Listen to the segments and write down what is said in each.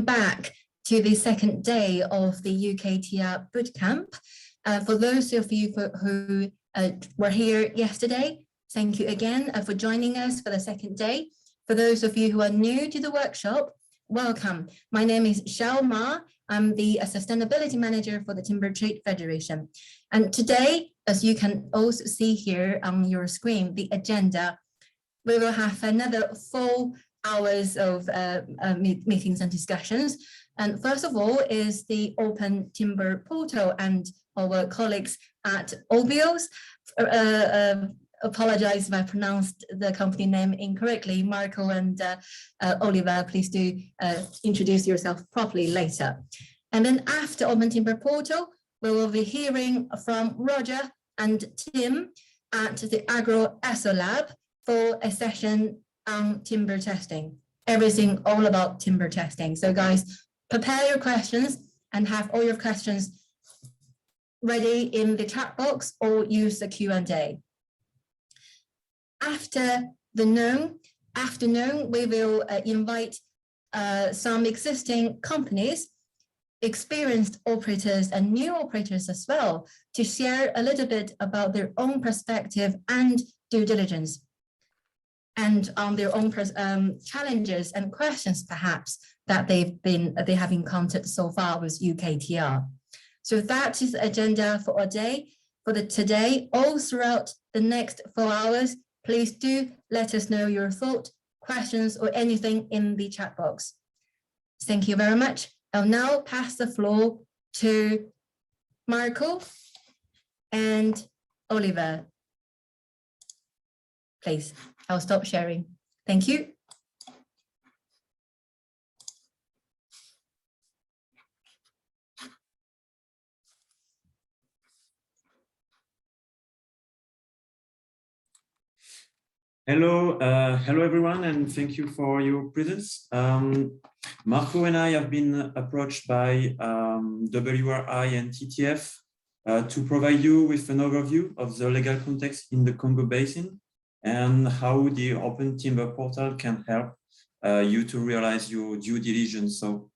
Back to the second day of the UKTR Bootcamp. For those of you who were here yesterday, thank you again for joining us for the second day. For those of you who are new to the workshop, welcome. My name is Xiao Ma. I'm the Sustainability Manager for the Timber Trade Federation. And today, as you can also see here on your screen, the agenda, we will have another 4 hours of meetings and discussions. And first of all is the Open Timber Portal, and our colleagues at Obios. Apologize if I pronounced the company name incorrectly. Marco and Oliver, please do introduce yourself properly later. And then after Open Timber Portal, we will be hearing from Roger and Tim at the Agro ESO Lab for a session on timber testing, everything all about timber testing. So guys, prepare your questions and have all your questions ready in the chat box or use the Q&A. After the afternoon, we will invite some existing companies, experienced operators and new operators as well, to share a little bit about their own perspective and due diligence, and on their own challenges and questions perhaps that they have encountered so far with UKTR. So that is the agenda for our day. For today, all throughout the next 4 hours, please do let us know your thought, questions, or anything in the chat box. Thank you very much. I'll now pass the floor to Marco and Oliver. Please, I'll stop sharing. Thank you. Hello, hello everyone, and thank you for your presence. Marco and I have been approached by WRI and TTF to provide you with an overview of the legal context in the Congo Basin and how the Open Timber Portal can help you to realize your due diligence. So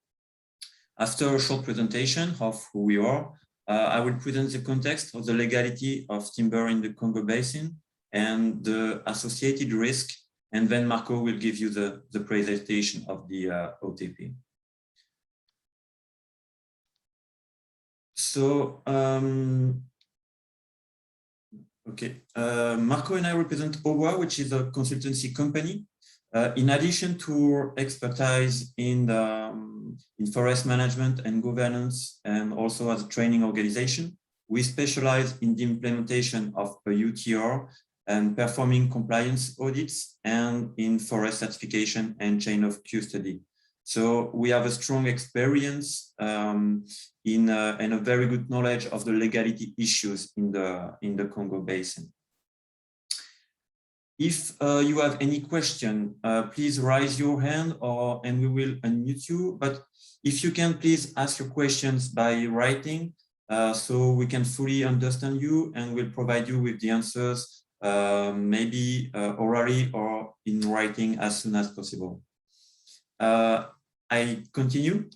after a short presentation of who we are, I will present the context of the legality of timber in the Congo Basin and the associated risk, and then Marco will give you the presentation of the OTP. So, Marco and I represent OWA, which is a consultancy company. In addition to expertise in forest management and governance, and also as a training organization, we specialize in the implementation of a UTR and performing compliance audits and in forest certification and chain of custody. So we have a strong experience and a very good knowledge of the legality issues in the Congo Basin. If you have any question, please raise your hand and we will unmute you. But if you can, please ask your questions by writing so we can fully understand you, and we'll provide you with the answers maybe orally or in writing as soon as possible. I continue.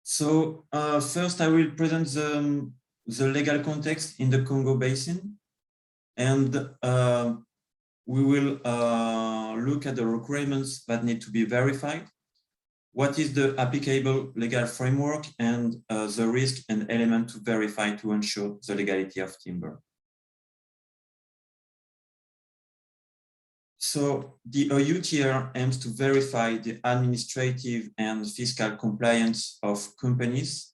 So first I will present the legal context in the Congo Basin, and we will look at the requirements that need to be verified, what is the applicable legal framework, and the risk and element to verify to ensure the legality of timber. So the UTR aims to verify the administrative and fiscal compliance of companies,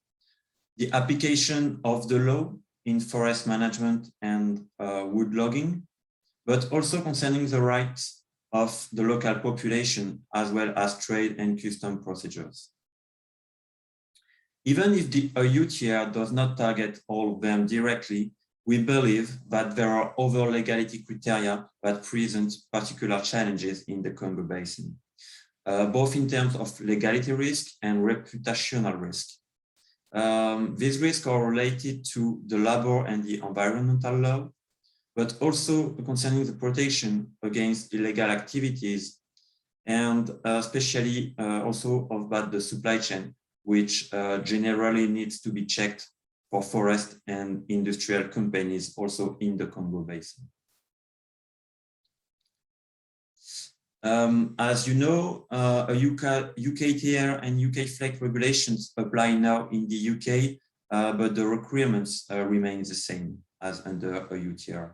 the application of the law in forest management and wood logging, but also concerning the rights of the local population, as well as trade and custom procedures. Even if the UTR does not target all of them directly, we believe that there are other legality criteria that present particular challenges in the Congo Basin, both in terms of legality risk and reputational risk. These risks are related to the labor and the environmental law, but also concerning the protection against illegal activities and especially also about the supply chain, which generally needs to be checked for forest and industrial companies also in the Congo Basin. As you know, UKTR and UK FLEC regulations apply now in the UK, but the requirements remain the same as under a UTR.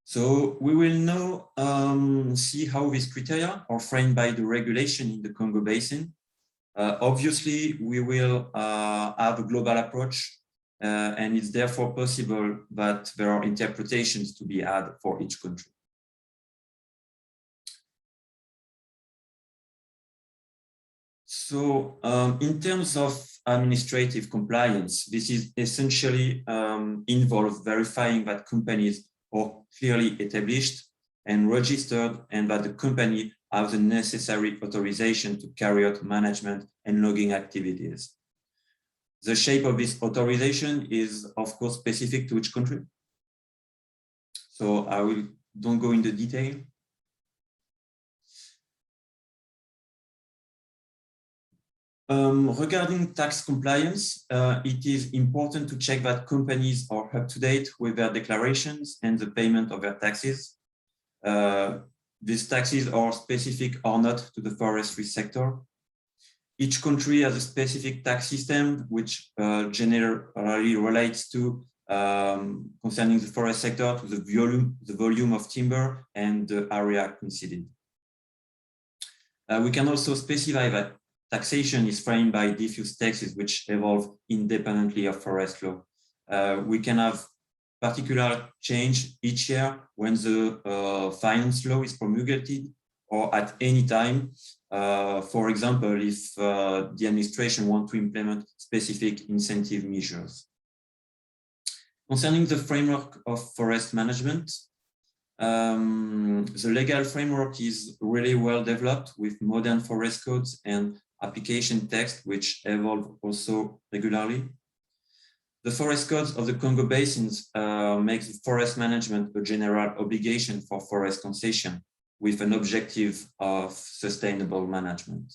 So we will now see how these criteria are framed by the regulation in the Congo Basin. Obviously, we will have a global approach, and it's therefore possible that there are interpretations to be had for each country. So in terms of administrative compliance, this is essentially involves verifying that companies are clearly established and registered and that the company has the necessary authorization to carry out management and logging activities. The shape of this authorization is, of course, specific to each country. So I don't go into detail. Regarding tax compliance, it is important to check that companies are up to date with their declarations and the payment of their taxes. These taxes are specific or not to the forestry sector. Each country has a specific tax system, which generally relates to concerning the forest sector to the volume of timber and the area conceded. We can also specify that taxation is framed by diffuse taxes which evolve independently of forest law. We can have particular change each year when the finance law is promulgated or at any time. For example, if the administration wants to implement specific incentive measures. Concerning the framework of forest management, the legal framework is really well developed with modern forest codes and application text, which evolve also regularly. The forest codes of the Congo basins make forest management a general obligation for forest concession with an objective of sustainable management.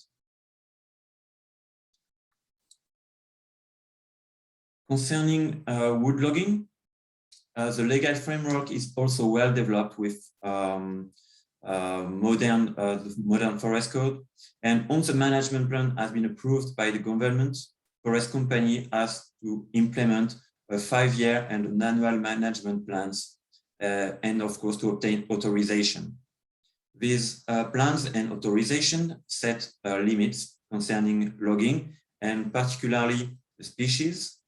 Concerning wood logging, the legal framework is also well developed with modern forest code, and once a management plan has been approved by the government, forest company has to implement a 5-year and an annual management plans, and of course to obtain authorization. These plans and authorization set limits concerning logging, and particularly the species,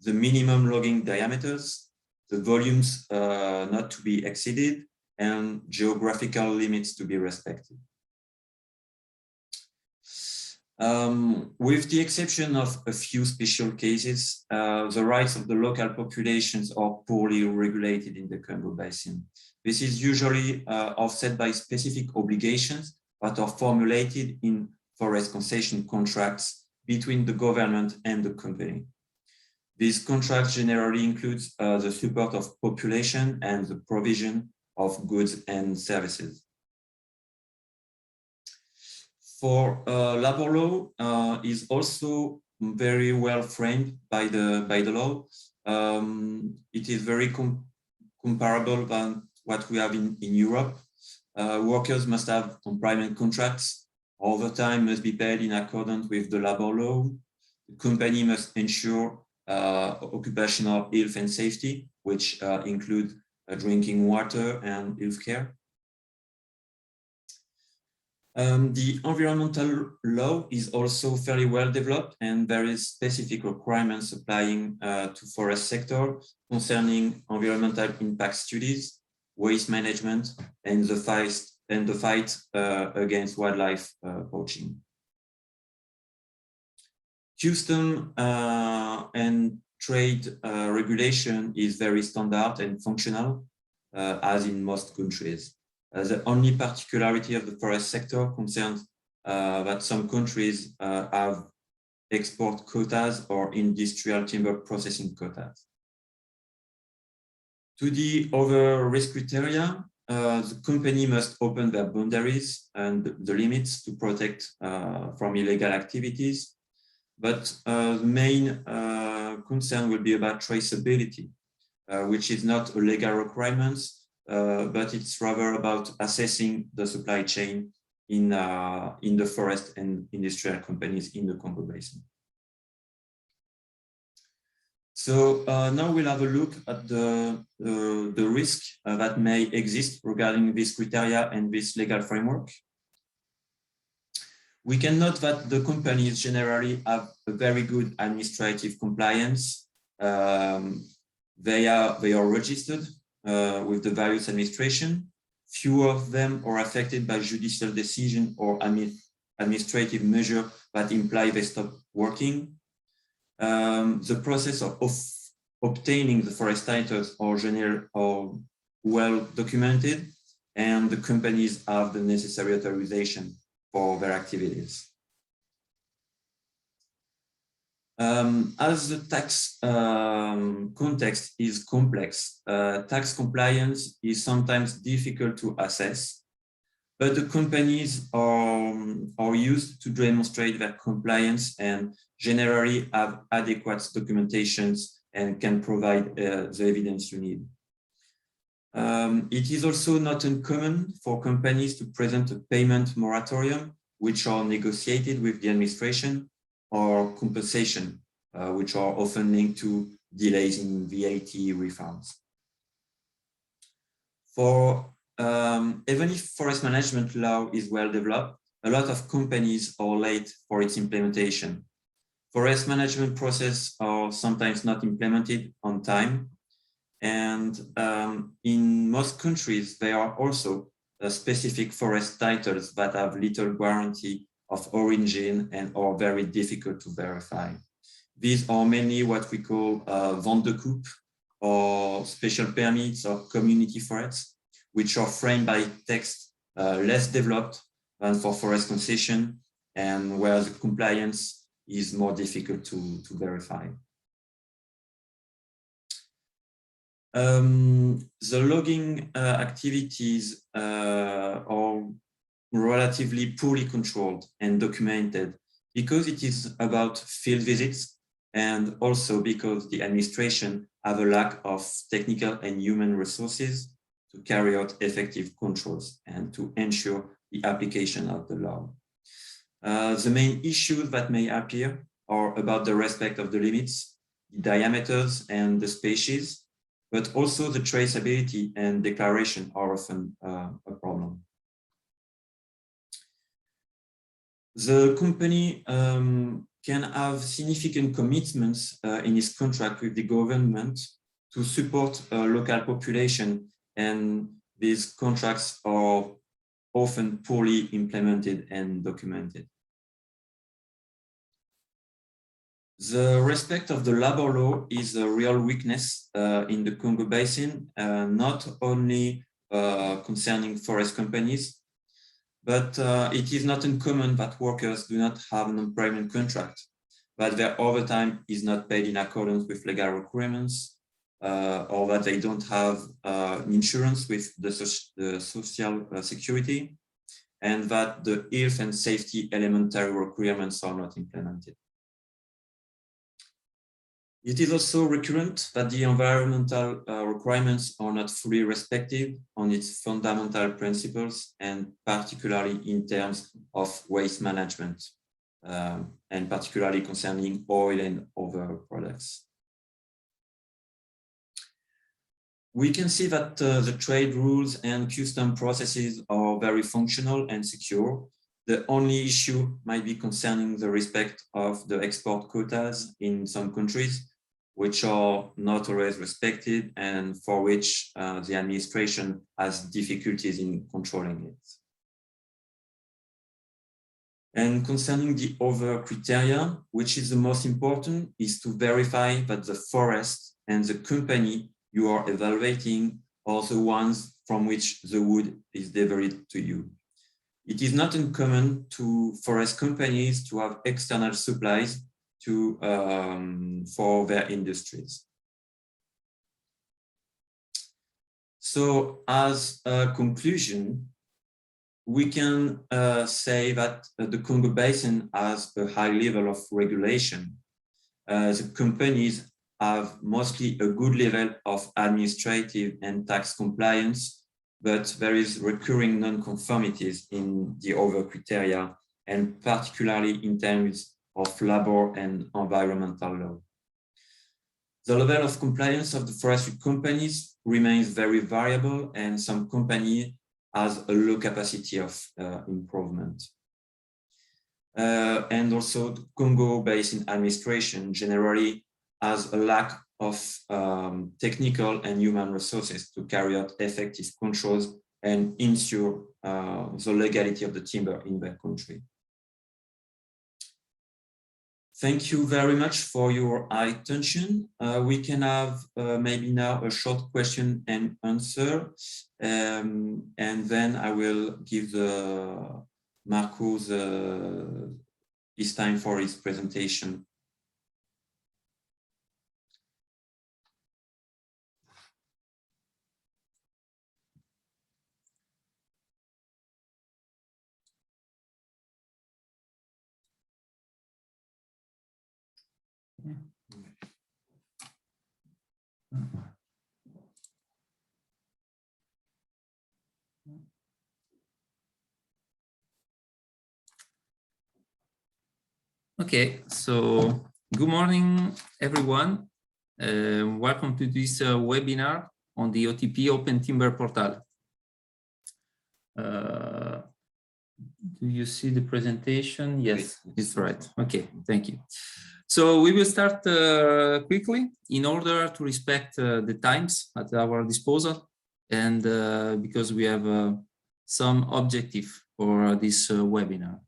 the minimum logging diameters, the volumes not to be exceeded, and geographical limits to be respected. With the exception of a few special cases, the rights of the local populations are poorly regulated in the Congo Basin. This is usually offset by specific obligations that are formulated in forest concession contracts between the government and the company. These contracts generally include the support of population and the provision of goods and services. For labor law is also very well framed by the law. It is very comparable than what we have in Europe. Workers must have employment contracts. Overtime must be paid in accordance with the labor law. The company must ensure occupational health and safety, which include drinking water and health care. The environmental law is also fairly well developed, and there is specific requirements applying to forest sector concerning environmental impact studies, waste management, and the fight against wildlife poaching. Custom and trade regulation is very standard and functional, as in most countries. The only particularity of the forest sector concerns that some countries have export quotas or industrial timber processing quotas. To the other risk criteria, the company must open their boundaries and the limits to protect from illegal activities. But the main concern will be about traceability, which is not a legal requirement, but it's rather about assessing the supply chain in the forest and industrial companies in the Congo Basin. So now we'll have a look at the risk that may exist regarding this criteria and this legal framework. We can note that the companies generally have a very good administrative compliance. They are registered with the various administration. Few of them are affected by judicial decision or administrative measure that imply they stop working. The process of obtaining the forest titles are well documented, and the companies have the necessary authorization for their activities. As the tax context is complex, tax compliance is sometimes difficult to assess, but the companies are used to demonstrate their compliance and generally have adequate documentations and can provide the evidence you need. It is also not uncommon for companies to present a payment moratorium, which are negotiated with the administration, or compensation, which are often linked to delays in VAT refunds. Even if forest management law is well developed, a lot of companies are late for its implementation. Forest management processes are sometimes not implemented on time. And in most countries, there are also specific forest titles that have little guarantee of origin and are very difficult to verify. These are mainly what we call vente de coupe, or special permits or community forests, which are framed by text less developed than for forest concession, and where the compliance is more difficult to verify. The logging activities are relatively poorly controlled and documented because it is about field visits, and also because the administration have a lack of technical and human resources to carry out effective controls and to ensure the application of the law. The main issues that may appear are about the respect of the limits, the diameters and the species, but also the traceability and declaration are often a problem. The company can have significant commitments in its contract with the government to support a local population, and these contracts are often poorly implemented and documented. The respect of the labor law is a real weakness in the Congo Basin, not only concerning forest companies, but it is not uncommon that workers do not have an employment contract, but their overtime is not paid in accordance with legal requirements, or that they don't have insurance with the social security, and that the health and safety elementary requirements are not implemented. It is also recurrent that the environmental requirements are not fully respected on its fundamental principles, and particularly in terms of waste management, and particularly concerning oil and other products. We can see that the trade rules and custom processes are very functional and secure. The only issue might be concerning the respect of the export quotas in some countries, which are not always respected and for which the administration has difficulties in controlling it. And concerning the other criteria, which is the most important, is to verify that the forest and the company you are evaluating are the ones from which the wood is delivered to you. It is not uncommon to forest companies to have external supplies for their industries. So as a conclusion, we can say that the Congo Basin has a high level of regulation. The companies have mostly a good level of administrative and tax compliance, but there is recurring non-conformities in the other criteria, and particularly in terms of labor and environmental law. The level of compliance of the forestry companies remains very variable, and some company has a low capacity of improvement. And also the Congo Basin administration generally has a lack of technical and human resources to carry out effective controls and ensure the legality of the timber in their country. Thank you very much for your attention. We can have maybe now a short question and answer, and then I will give Marco his time for his presentation. Okay, so good morning, everyone. Welcome to this webinar on the OTP Open Timber Portal. Do you see the presentation? Yes, it's right. Okay, thank you. So we will start quickly in order to respect the times at our disposal, and because we have some objective for this webinar.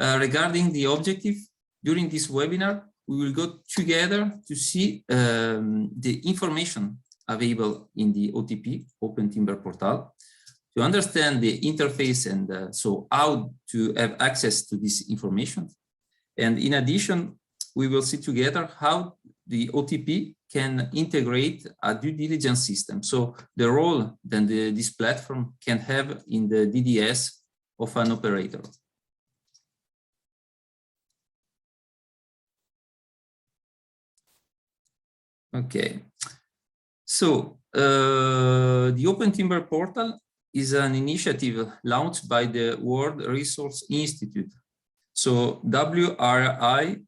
Regarding the objective, during this webinar, we will go together to see the information available in the OTP, Open Timber Portal, to understand the interface and so how to have access to this information. And in addition, we will see together how the OTP can integrate a due diligence system. So the role that this platform can have in the DDS of an operator. Okay, so the Open Timber Portal is an initiative launched by the World Resource Institute. So WRI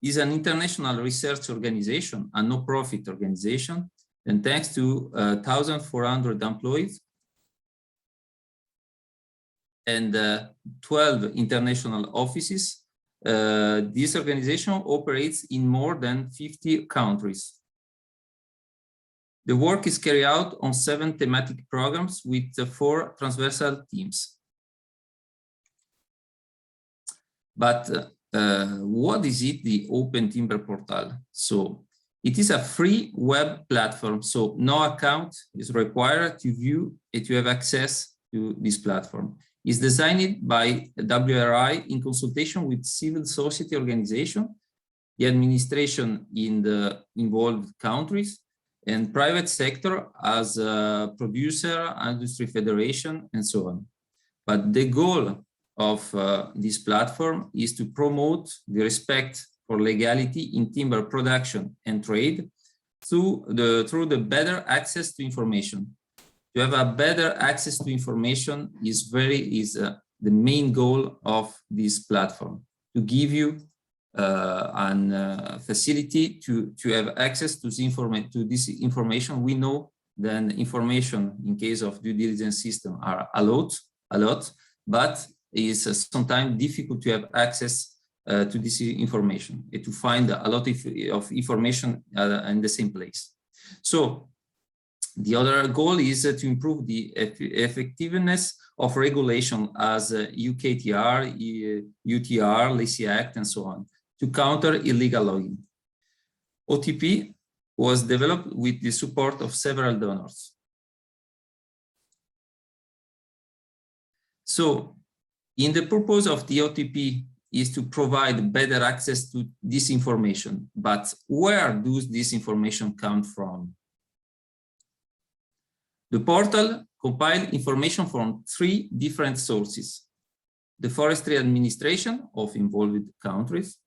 is an international research organization, a no-profit organization, and thanks to 1,400 employees and 12 international offices, this organization operates in more than 50 countries. The work is carried out on 7 thematic programs with 4 transversal teams. But what is it, the Open Timber Portal? So it is a free web platform, so no account is required to view and to have access to this platform. It's designed by WRI in consultation with civil society organization, the administration in the involved countries, and private sector as a producer, industry federation, and so on. But the goal of this platform is to promote the respect for legality in timber production and trade through the better access to information. To have a better access to information is the main goal of this platform, to give you facility to have access to this information. We know that information in case of due diligence system are a lot, but it's sometimes difficult to have access to this information and to find a lot of information in the same place. So the other goal is to improve the effectiveness of regulation as UKTR, UTR, Lacey Act, and so on, to counter illegal logging. OTP was developed with the support of several donors. So, in the purpose of the OTP is to provide better access to this information, but where does this information come from? The portal compiles information from 3 different sources: the Forestry Administration of involved countries,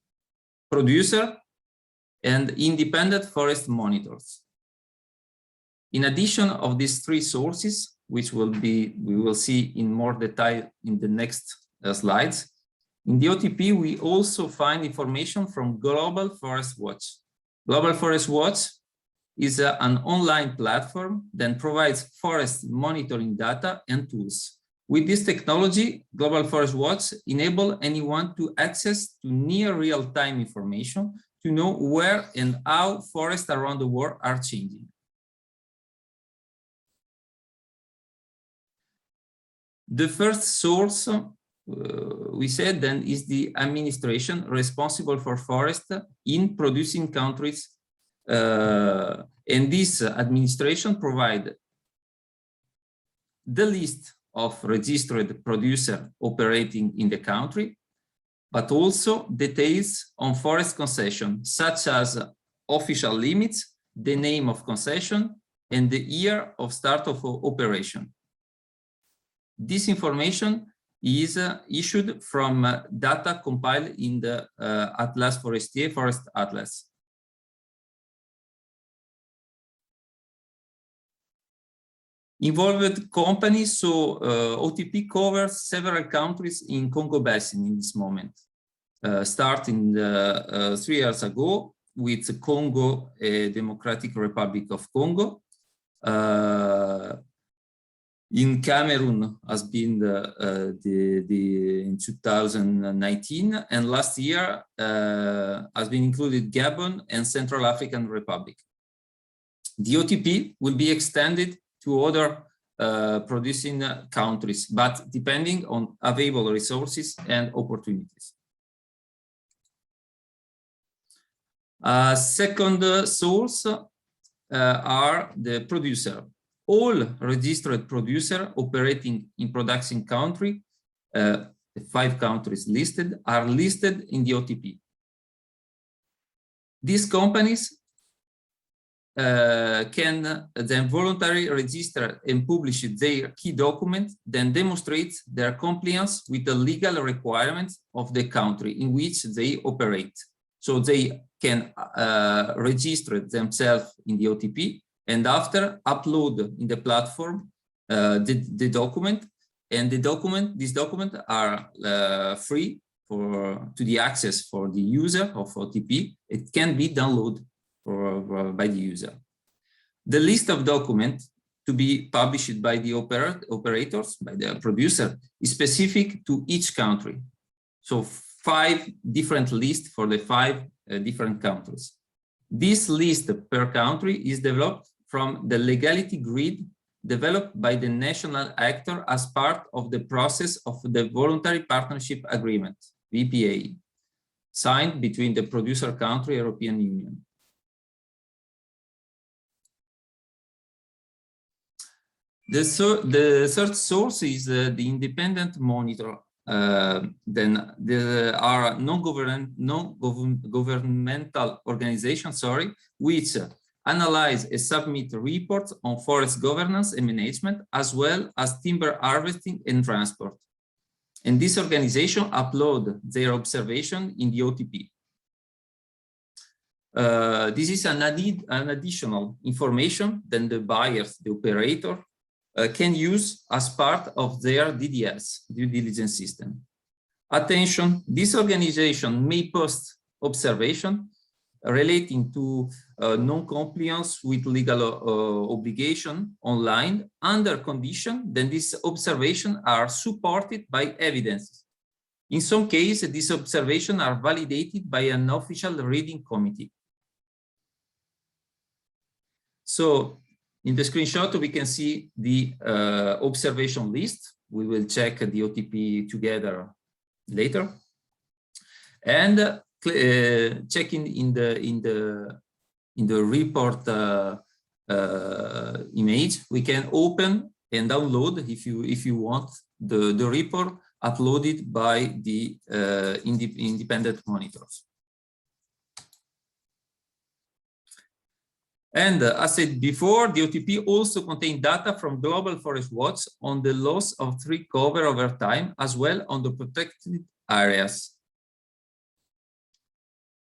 producer, and independent forest monitors. In addition of these 3 sources, which we will see in more detail in the next slides, in the OTP, we also find information from Global Forest Watch. Global Forest Watch is an online platform that provides forest monitoring data and tools. With this technology, Global Forest Watch enables anyone to access to near real-time information to know where and how forests around the world are changing. The first source, we said then, is the administration responsible for forest in producing countries. And this administration provides the list of registered producers operating in the country, but also details on forest concession, such as official limits, the name of concession, and the year of start of operation. This information is issued from data compiled in the Atlas Forestier Forest Atlas. Involved companies, so OTP covers several countries in Congo Basin in this moment, starting 3 years ago with Congo, Democratic Republic of Congo. In Cameroon has been in 2019, and last year has been included Gabon and Central African Republic. The OTP will be extended to other producing countries, but depending on available resources and opportunities. Second source are the producer. All registered producers operating in production country, the 5 countries listed, are listed in the OTP. These companies can then voluntarily register and publish their key document, then demonstrates their compliance with the legal requirements of the country in which they operate. So they can register themselves in the OTP and after upload in the platform the document, and these documents are free to the access for the user of OTP. It can be downloaded by the user. The list of documents to be published by the operators, by the producer, is specific to each country. So 5 different lists for the 5 different countries. This list per country is developed from the legality grid developed by the national actor as part of the process of the Voluntary Partnership Agreement, VPA, signed between the producer country and European Union. The third source is the independent monitor. Then there are non-governmental organizations, which analyze and submit reports on forest governance and management, as well as timber harvesting and transport. And this organization upload their observation in the OTP. This is an additional information that the buyers, the operator, can use as part of their DDS, due diligence system. Attention, this organization may post observation relating to non-compliance with legal obligation online under condition that these observations are supported by evidence. In some cases, these observations are validated by an official reading committee. So in the screenshot, we can see the observation list. We will check the OTP together later. And checking in the report image, we can open and download, if you want, the report uploaded by the independent monitors. And as said before, the OTP also contains data from Global Forest Watch on the loss of tree cover over time, as well on the protected areas.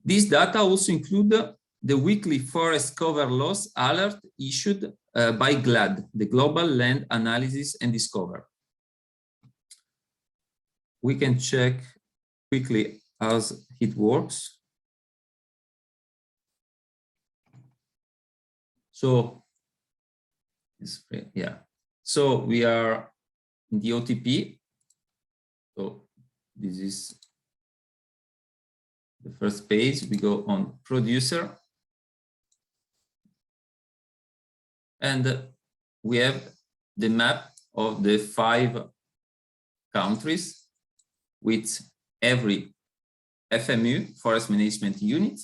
These data also include the weekly forest cover loss alert issued by GLAD, the Global Land Analysis and Discover. We can check quickly as it works. So, yeah. So we are in the OTP. So this is the first page. We go on producer. And we have the map of the 5 countries with every FMU, Forest Management Unit.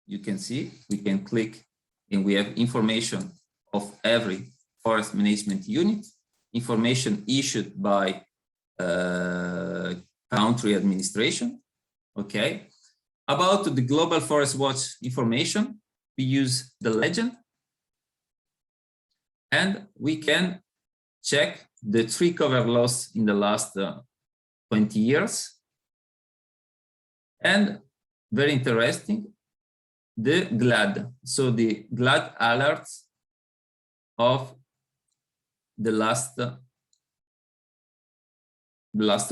You can see, we can click and we have information of every Forest Management Unit, information issued by country administration. Okay. About the Global Forest Watch information, we use the legend. And we can check the tree cover loss in the last 20 years. And very interesting, the GLAD. So the GLAD alerts of the last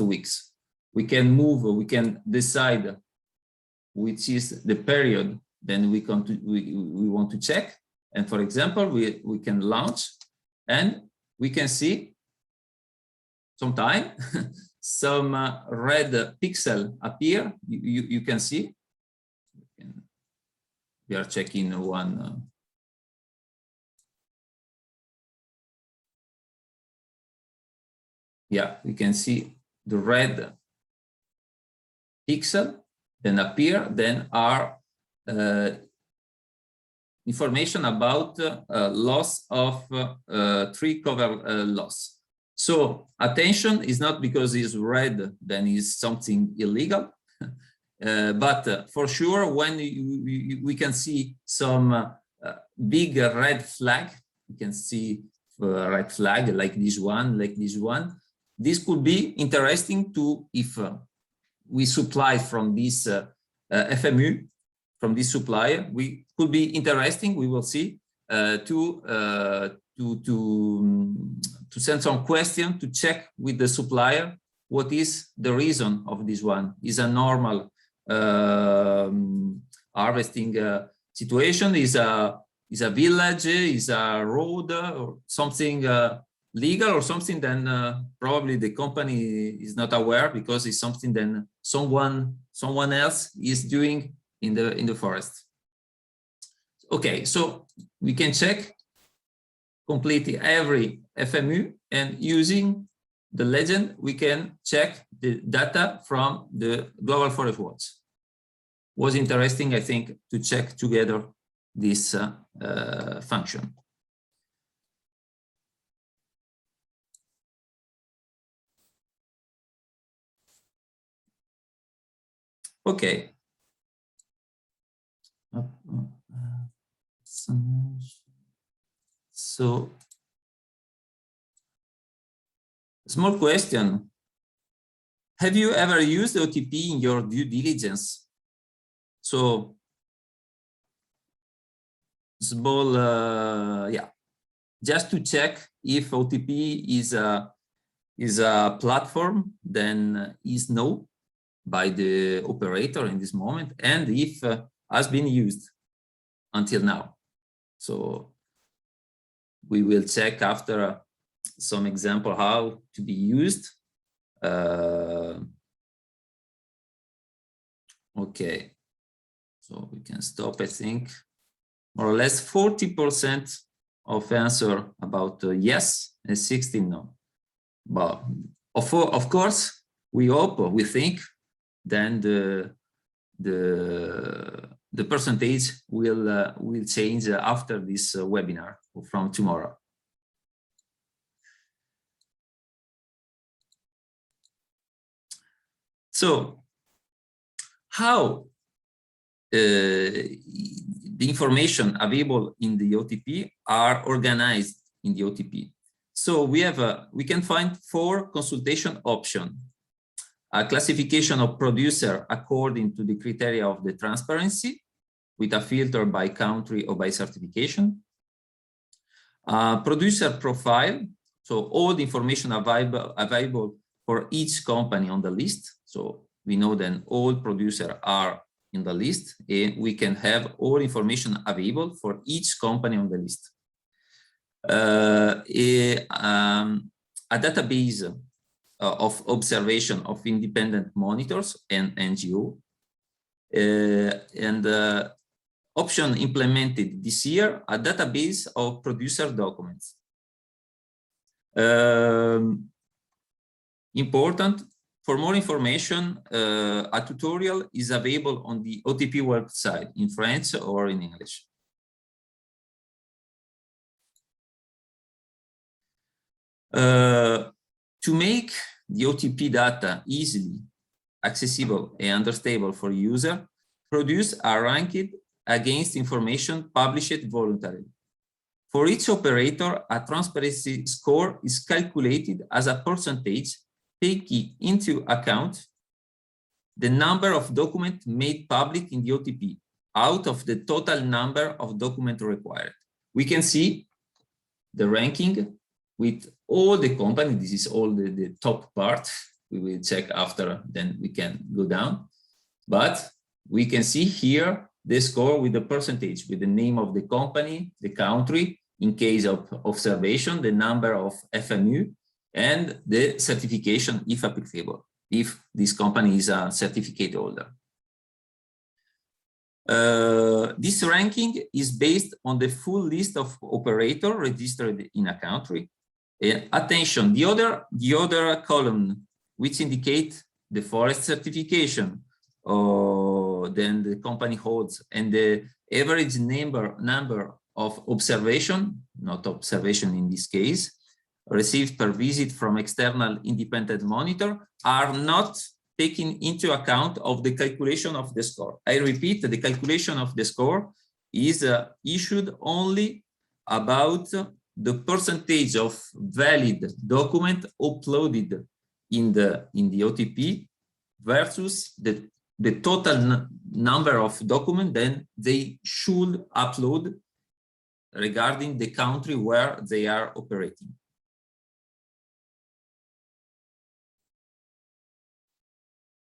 weeks. We can move, we can decide which is the period then we want to check. And for example, we can launch and we can see sometime some red pixel appear. You can see. We are checking one. Yeah, we can see the red pixel then appear, then are information about loss of tree cover loss. So attention is not because it's red, then is something illegal. But for sure, when we can see some big red flag, you can see a red flag like this one, This could be interesting to, if we supply from this FMU, from this supplier, we could be interesting. We will see to send some question to check with the supplier what is the reason of this one. Is a normal harvesting situation? Is a village? Is a road or something legal or something? Then probably the company is not aware because it's something then someone else is doing in the forest. Okay, so we can check completely every FMU, and using the legend we can check the data from the Global Forest Watch. Was interesting, I think, to check together this function. Okay. So, small question. Have you ever used OTP in your due diligence? So, small, yeah, just to check if OTP is a platform, then is no by the operator in this moment, and if has been used until now. So we will check after some example how to be used. Okay, so we can stop, I think. More or less 40% of answer about yes and 16 no. But of course, we hope, we think, then the percentage will change after this webinar from tomorrow. So how the information available in the OTP are organized in the OTP. So we can find 4 consultation options: a classification of producer according to the criteria of the transparency, with a filter by country or by certification; producer profile, so all the information available for each company on the list. So we know that all producers are in the list, and we can have all information available for each company on the list. A database of observation of independent monitors and NGO, and option implemented this year, a database of producer documents. Important, for more information, a tutorial is available on the OTP website in French or in English. To make the OTP data easily accessible and understandable for user, producers are ranked against information published voluntarily. For each operator, a transparency score is calculated as a percentage, taking into account the number of documents made public in the OTP out of the total number of documents required. We can see the ranking with all the companies. This is all the top part. We will check after, then we can go down. But we can see here the score with the percentage, with the name of the company, the country, in case of observation, the number of FMU, and the certification, if applicable, if this company is a certificate holder. This ranking is based on the full list of operators registered in a country. Attention, the other column, which indicate the forest certification, then the company holds, and the average number of observation, not observation in this case, received per visit from external independent monitor, are not taken into account of the calculation of the score. I repeat, the calculation of the score is issued only about the percentage of valid document uploaded in the OTP versus the total number of documents then they should upload regarding the country where they are operating.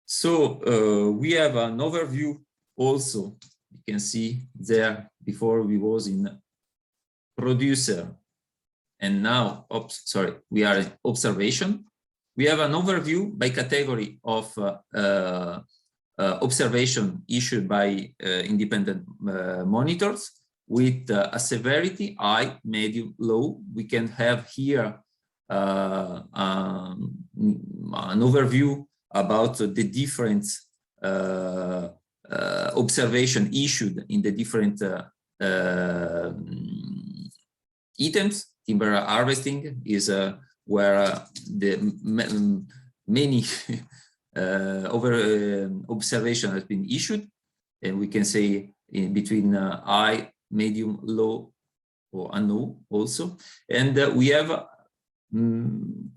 So we have an overview also. You can see there, before we was in producer, and now, we are in observation. We have an overview by category of observation issued by independent monitors with a severity high, medium, low. We can have here an overview about the different observation issued in the different items. Timber harvesting is where the many observation has been issued, and we can say in between high, medium, low, or unknown also. And we have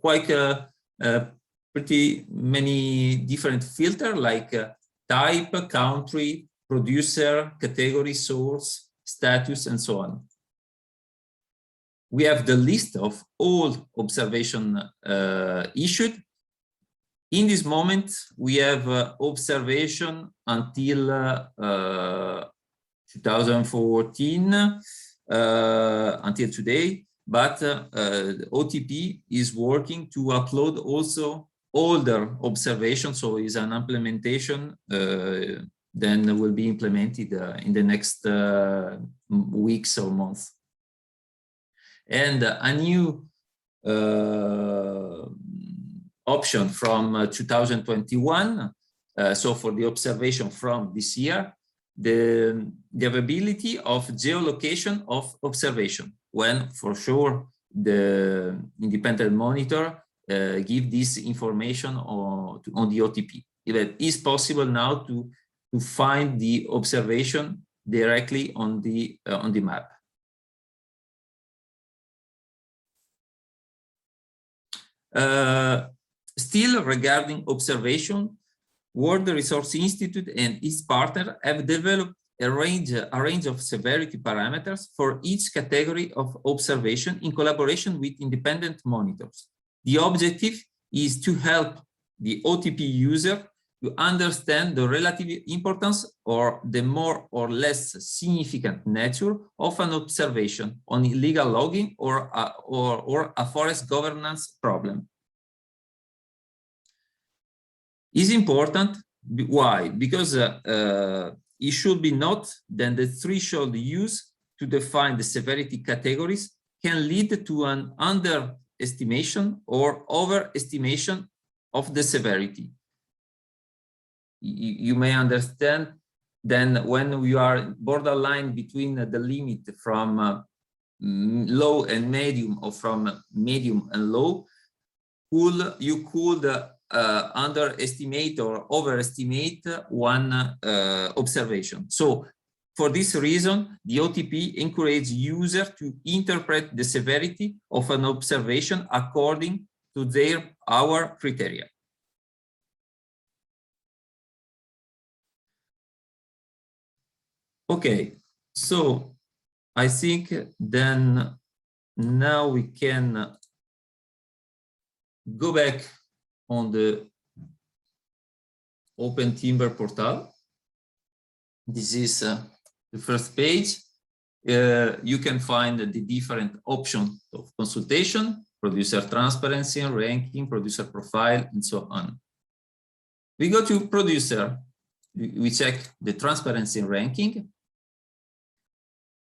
quite pretty many different filters like type, country, producer, category, source, status, and so on. We have the list of all observation issued. In this moment, we have observation until 2014, until today, but OTP is working to upload also older observation, so is an implementation then will be implemented in the next weeks or months. And a new option from 2021, so for the observation from this year, the availability of geolocation of observation, when for sure the independent monitor give this information on the OTP. It is possible now to find the observation directly on the map. Still regarding observation, World Resource Institute and its partner have developed a range of severity parameters for each category of observation in collaboration with independent monitors. The objective is to help the OTP user to understand the relative importance or the more or less significant nature of an observation on illegal logging or a forest governance problem. Is important. Why? Because it should be noted that the threshold used to define the severity categories can lead to an underestimation or overestimation of the severity. You may understand then when we are borderline between the limit from low and medium or from medium and low, you could underestimate or overestimate one observation. So for this reason, the OTP encourages users to interpret the severity of an observation according to our criteria. Okay, so I think then now we can go back on the Open Timber portal. This is the first page. You can find the different options of consultation, producer transparency and ranking, producer profile, and so on. We go to producer. We check the transparency and ranking.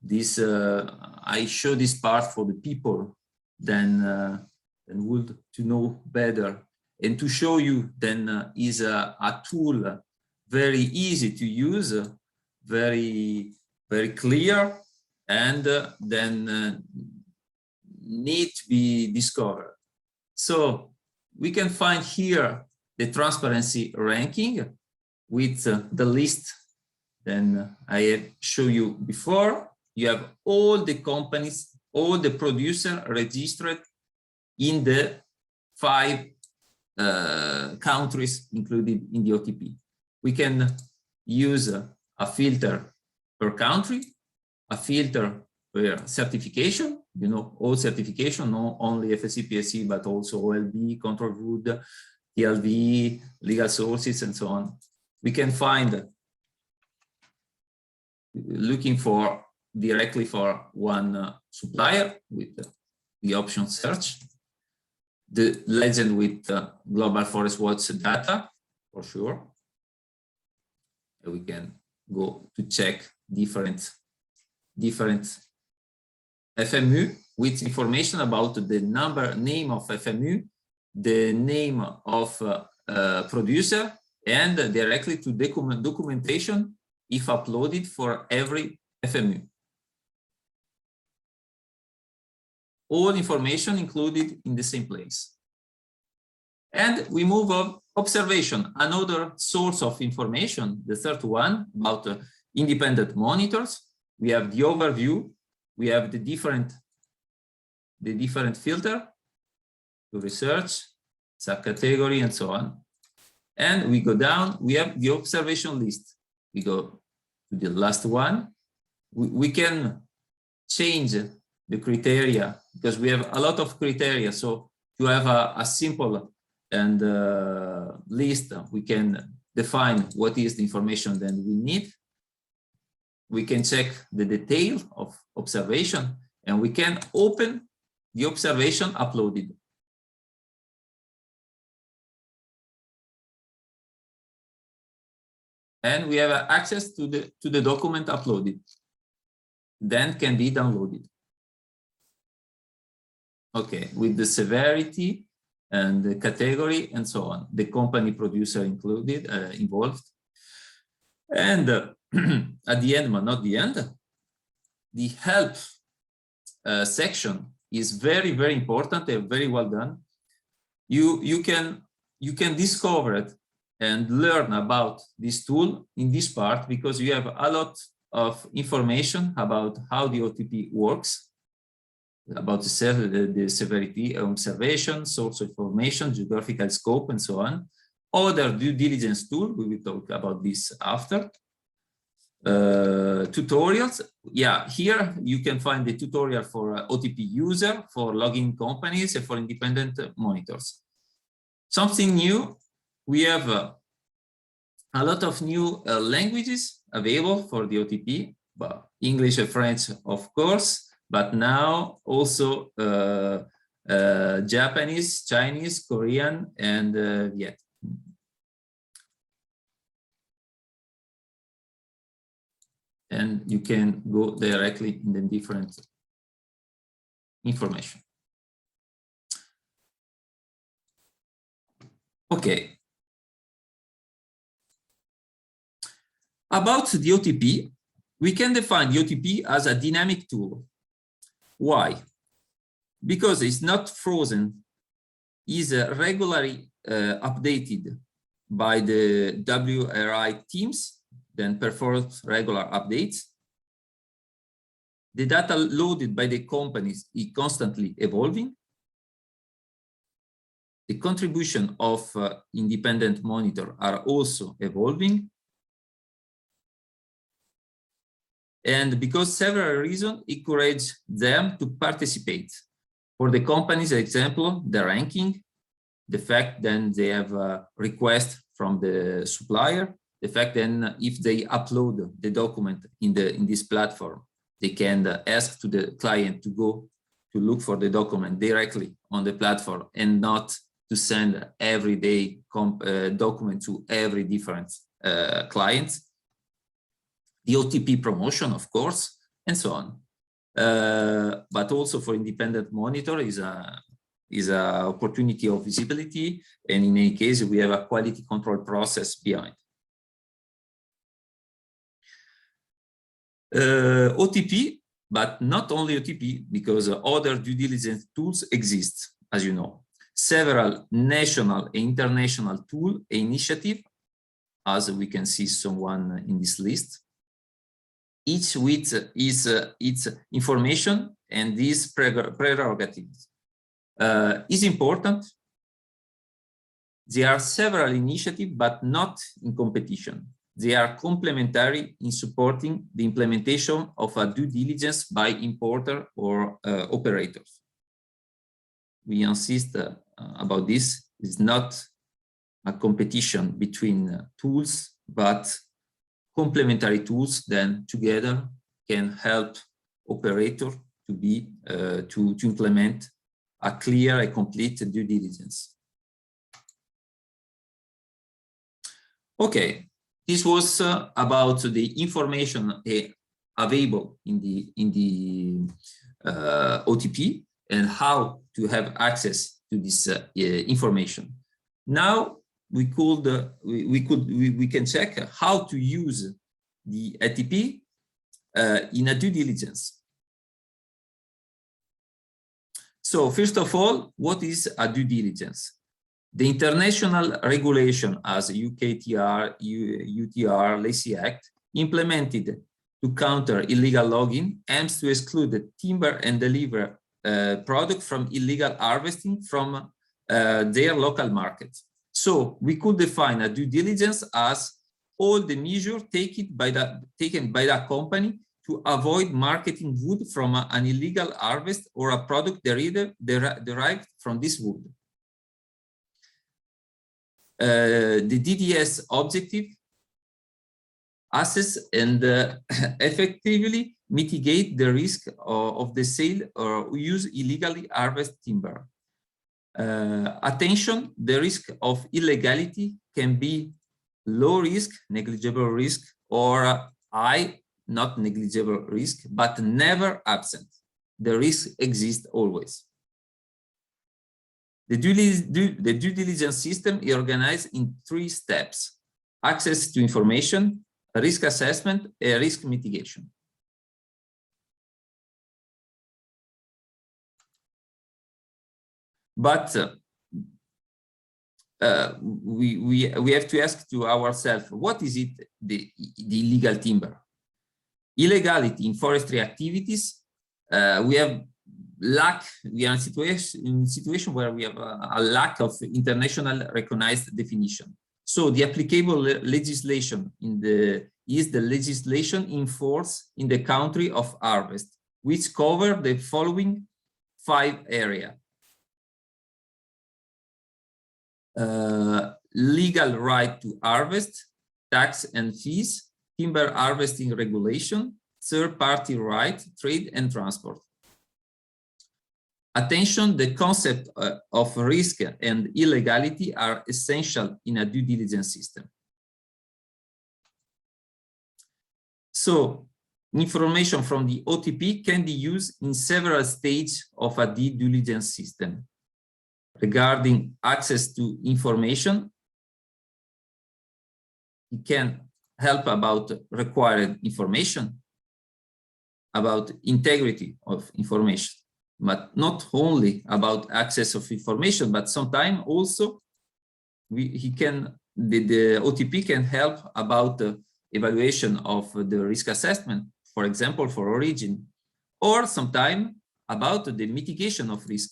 This I show this part for the people then would to know better, and to show you then is a tool very easy to use, very clear, and then need to be discovered. So we can find here the transparency ranking with the list then I show you before. You have all the companies, all the producers registered in the 5 countries included in the OTP. We can use a filter per country, a filter per certification, you know, all certification, not only FSC, PSC, but also OLB, control wood, TLV, legal sources, and so on. We can find, looking for directly for one supplier with the option search, the legend with Global Forest Watch data, for sure. We can go to check different FMU with information about the name of FMU, the name of producer, and directly to documentation if uploaded for every FMU. All information included in the same place. And we move on observation, another source of information, the third one about independent monitors. We have the overview, we have the different filter to research, subcategory, and so on. And we go down, we have the observation list. We go to the last one. We can change the criteria because we have a lot of criteria. So to have a simple and list, we can define what is the information that we need. We can check the detail of observation, and we can open the observation uploaded. And we have access to the document uploaded, then can be downloaded. Okay, with the severity and the category and so on, the company producer included, involved. And at the end, but not the end, the help section is very, very important and very well done. You can discover it and learn about this tool in this part because you have a lot of information about how the OTP works, about the severity observation, source information, geographical scope, and so on. Other due diligence tool, we will talk about this after. Tutorials, yeah, here you can find the tutorial for OTP user, for login companies, and for independent monitors. Something new, we have a lot of new languages available for the OTP, but English and French, of course, but now also Japanese, Chinese, Korean, and Vietnamese. And you can go directly in the different information. Okay. About the OTP, we can define the OTP as a dynamic tool. Why? Because it's not frozen, is regularly updated by the WRI teams, then performs regular updates. The data loaded by the companies is constantly evolving. The contribution of independent monitor are also evolving. And because several reasons encourage them to participate. For the companies, example, the ranking, the fact that they have a request from the supplier, the fact that if they upload the document in this platform, they can ask to the client to go to look for the document directly on the platform and not to send every day document to every different client. The OTP promotion, of course, and so on. But also for independent monitor is a opportunity of visibility, and in any case, we have a quality control process behind. OTP, but not only OTP, because other due diligence tools exist, as you know. Several national and international tool initiative, as we can see someone in this list. Each with its information and these prerogatives. Is important. There are several initiatives, but not in competition. They are complementary in supporting the implementation of a due diligence by importer or operators. We insist about this. It's not a competition between tools, but complementary tools then together can help operator to be to implement a clear and complete due diligence. Okay, this was about the information available in the OTP and how to have access to this information. Now we can check how to use the ATP in a due diligence. So first of all, what is a due diligence? The international regulation as UKTR, UTR, Lacey Act, implemented to counter illegal logging, aims to exclude the timber and deliver product from illegal harvesting from their local markets. So we could define a due diligence as all the measures taken by that company to avoid marketing wood from an illegal harvest or a product derived from this wood. The DDS objective assess and effectively mitigate the risk of the sale or use illegally harvested timber. Attention, the risk of illegality can be low risk, negligible risk, or high, not negligible risk, but never absent. The risk exists always. The due diligence system is organized in 3 steps: access to information, risk assessment, and risk mitigation. But we have to ask to ourselves, what is it, the illegal timber? Illegality in forestry activities. We are in a situation where we have a lack of international recognized definition. So the applicable legislation is the legislation in force in the country of harvest, which cover the following 5 areas. Legal right to harvest, tax and fees, timber harvesting regulation, third-party right, trade and transport. Attention, the concept of risk and illegality are essential in a due diligence system. So, information from the OTP can be used in several stages of a due diligence system. Regarding access to information, it can help about required information, about integrity of information, but not only about access of information, but sometimes also the OTP can help about the evaluation of the risk assessment, for example, for origin, or sometimes about the mitigation of risk.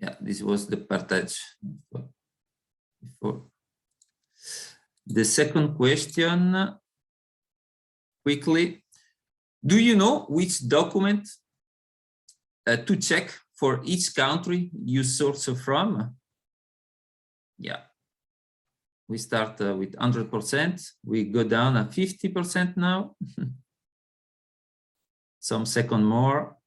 Yeah, this was the partage before. The second question, quickly. Do you know which document to check for each country you source from? Yeah. We start with 100%. We go down at 50% now. Some second more.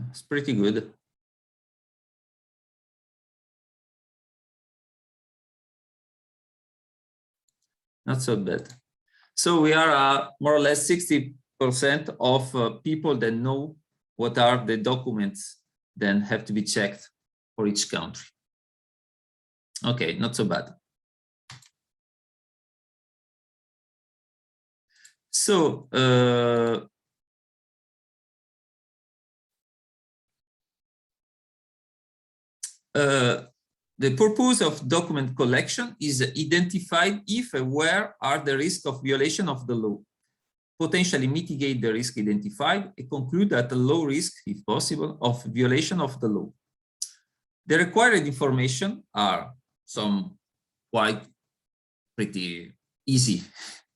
It's pretty good. Not so bad. So we are more or less 60% of people that know what are the documents that have to be checked for each country. Okay, not so bad. So the purpose of document collection is identified if and where are the risks of violation of the law, potentially mitigate the risk identified, and conclude that a low risk, if possible, of violation of the law. The required information are some quite pretty easy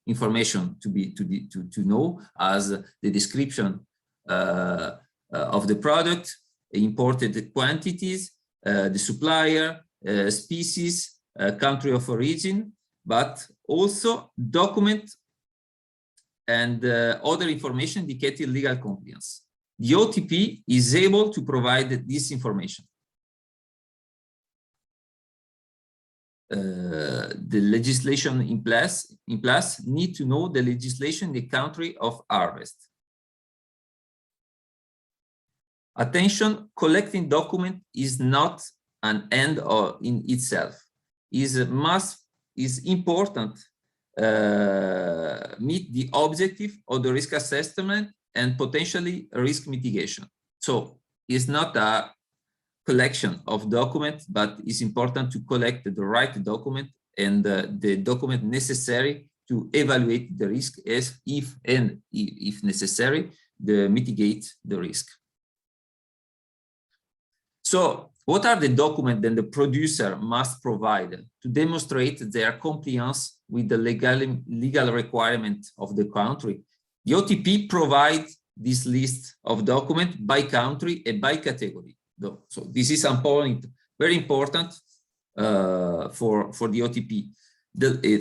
information to know, as the description of the product, imported quantities, the supplier, species, country of origin, but also document and other information indicating legal compliance. The OTP is able to provide this information. The legislation in place need to know the legislation in the country of harvest. Attention, collecting document is not an end in itself. Is important meet the objective of the risk assessment and potentially risk mitigation. So it's not a collection of documents, but it's important to collect the right document and the document necessary to evaluate the risk as if necessary, mitigate the risk. So what are the documents that the producer must provide to demonstrate their compliance with the legal requirement of the country? The OTP provides this list of documents by country and by category. So this is a point very important for the OTP,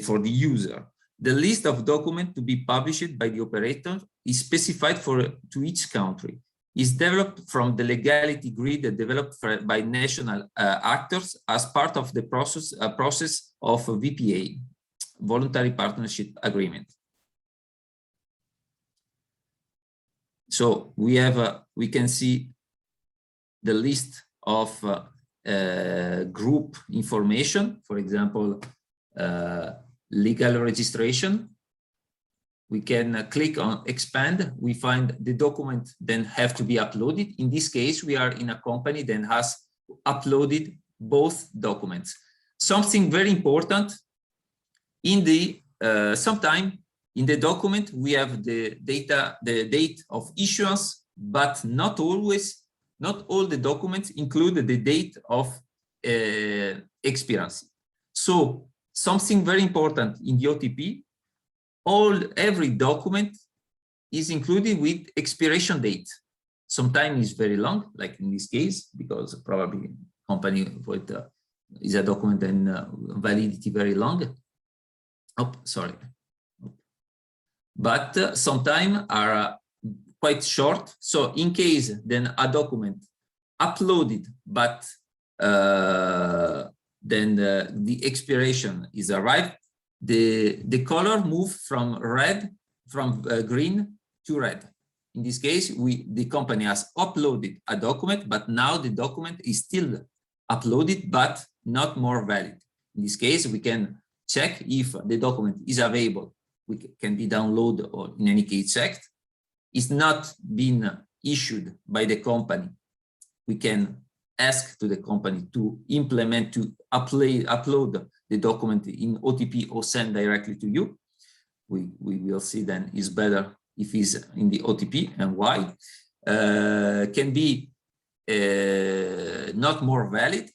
for the user. The list of documents to be published by the operator is specified to each country. Is developed from the legality grid developed by national actors as part of the process of VPA, Voluntary Partnership Agreement. So we can see the list of group information, for example, legal registration. We can click on expand. We find the document then have to be uploaded. In this case, we are in a company that has uploaded both documents. Something very important in the sometime in the document we have the date of issuance, but not always. Not all the documents include the date of expiration. So something very important in the OTP, every document is included with expiration date. Sometimes it's very long, like in this case, because probably company with is a document and validity very long. Oh, sorry. But sometimes are quite short. So in case then a document uploaded, but then the expiration is arrived, the color move from green to red. In this case, the company has uploaded a document, but now the document is still uploaded, but not more valid. In this case, we can check if the document is available. Can be downloaded or in any case checked. It's not been issued by the company. We can ask to the company to implement, to upload the document in OTP or send directly to you. We will see then is better if it's in the OTP and why. Can be not more valid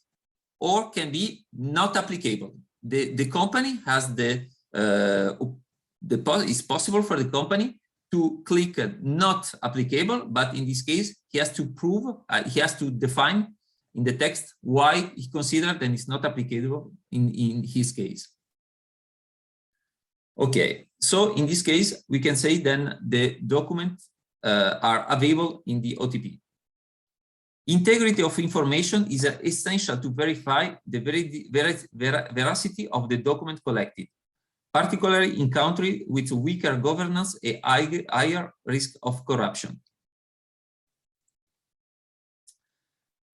or can be not applicable. The company has it's possible for the company to click not applicable, but in this case, he has to prove, he has to define in the text why he considered that it's not applicable in his case. Okay, so in this case, we can say then the documents are available in the OTP. Integrity of information is essential to verify the veracity of the document collected, particularly in countries with weaker governance and higher risk of corruption.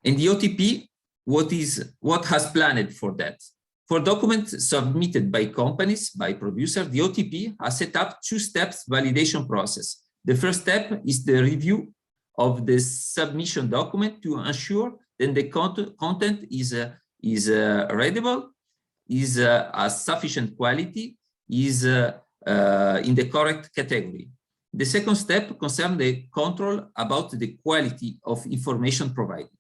And the OTP, what has planned for that? For documents submitted by companies, by producers, the OTP has set up two-step validation process. The first step is the review of the submission document to ensure that the content is readable, is sufficient quality, is in the correct category. The second step concerns the control about the quality of information provided.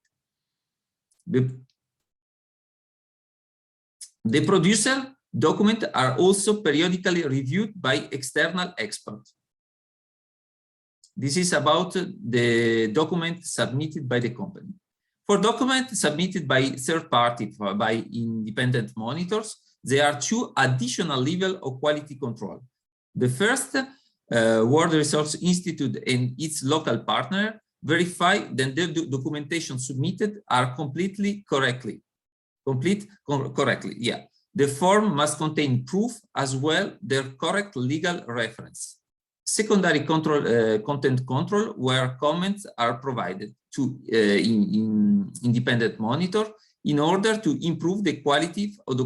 The producer documents are also periodically reviewed by external experts. This is about the document submitted by the company. For documents submitted by third party, by independent monitors, there are two additional levels of quality control. The first, World Resources Institute and its local partner verify that the documentation submitted are correctly. Yeah. The form must contain proof as well their correct legal reference. Secondary content control, where comments are provided to in independent monitor in order to improve the quality of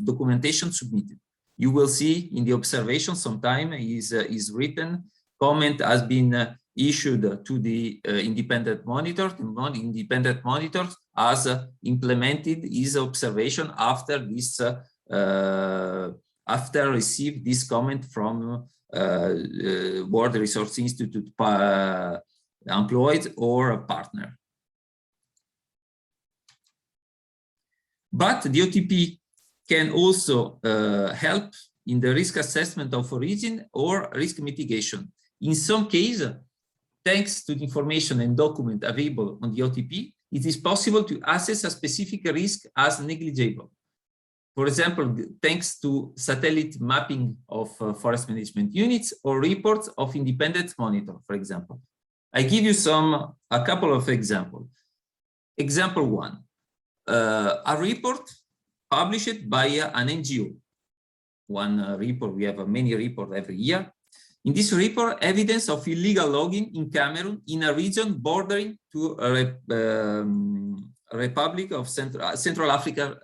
documentation submitted. You will see in the observation sometime is written, comment has been issued to the independent monitor. The independent monitor has implemented his observation after this after received this comment from World Resources Institute employed or a partner. But the OTP can also help in the risk assessment of origin or risk mitigation. In some cases, thanks to the information and document available on the OTP, it is possible to assess a specific risk as negligible. For example, thanks to satellite mapping of forest management units or reports of independent monitor, for example. I give you a couple of examples. Example one, a report published by an NGO. One report, we have many reports every year. In this report, evidence of illegal logging in Cameroon in a region bordering to a Republic of Central Africa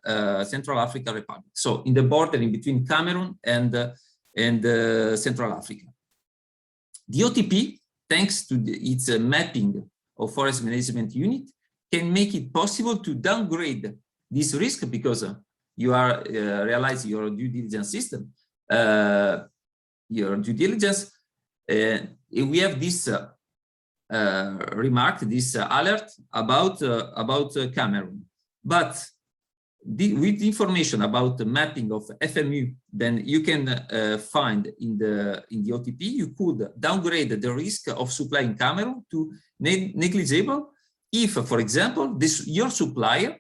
Republic. So in the border in between Cameroon and Central Africa. The OTP, thanks to its mapping of forest management unit, can make it possible to downgrade this risk because you are realizing your due diligence system, your due diligence. We have this remark, this alert about Cameroon, but with information about the mapping of FMU, then you can find in the OTP, you could downgrade the risk of supply in Cameroon to negligible if, for example, your supplier,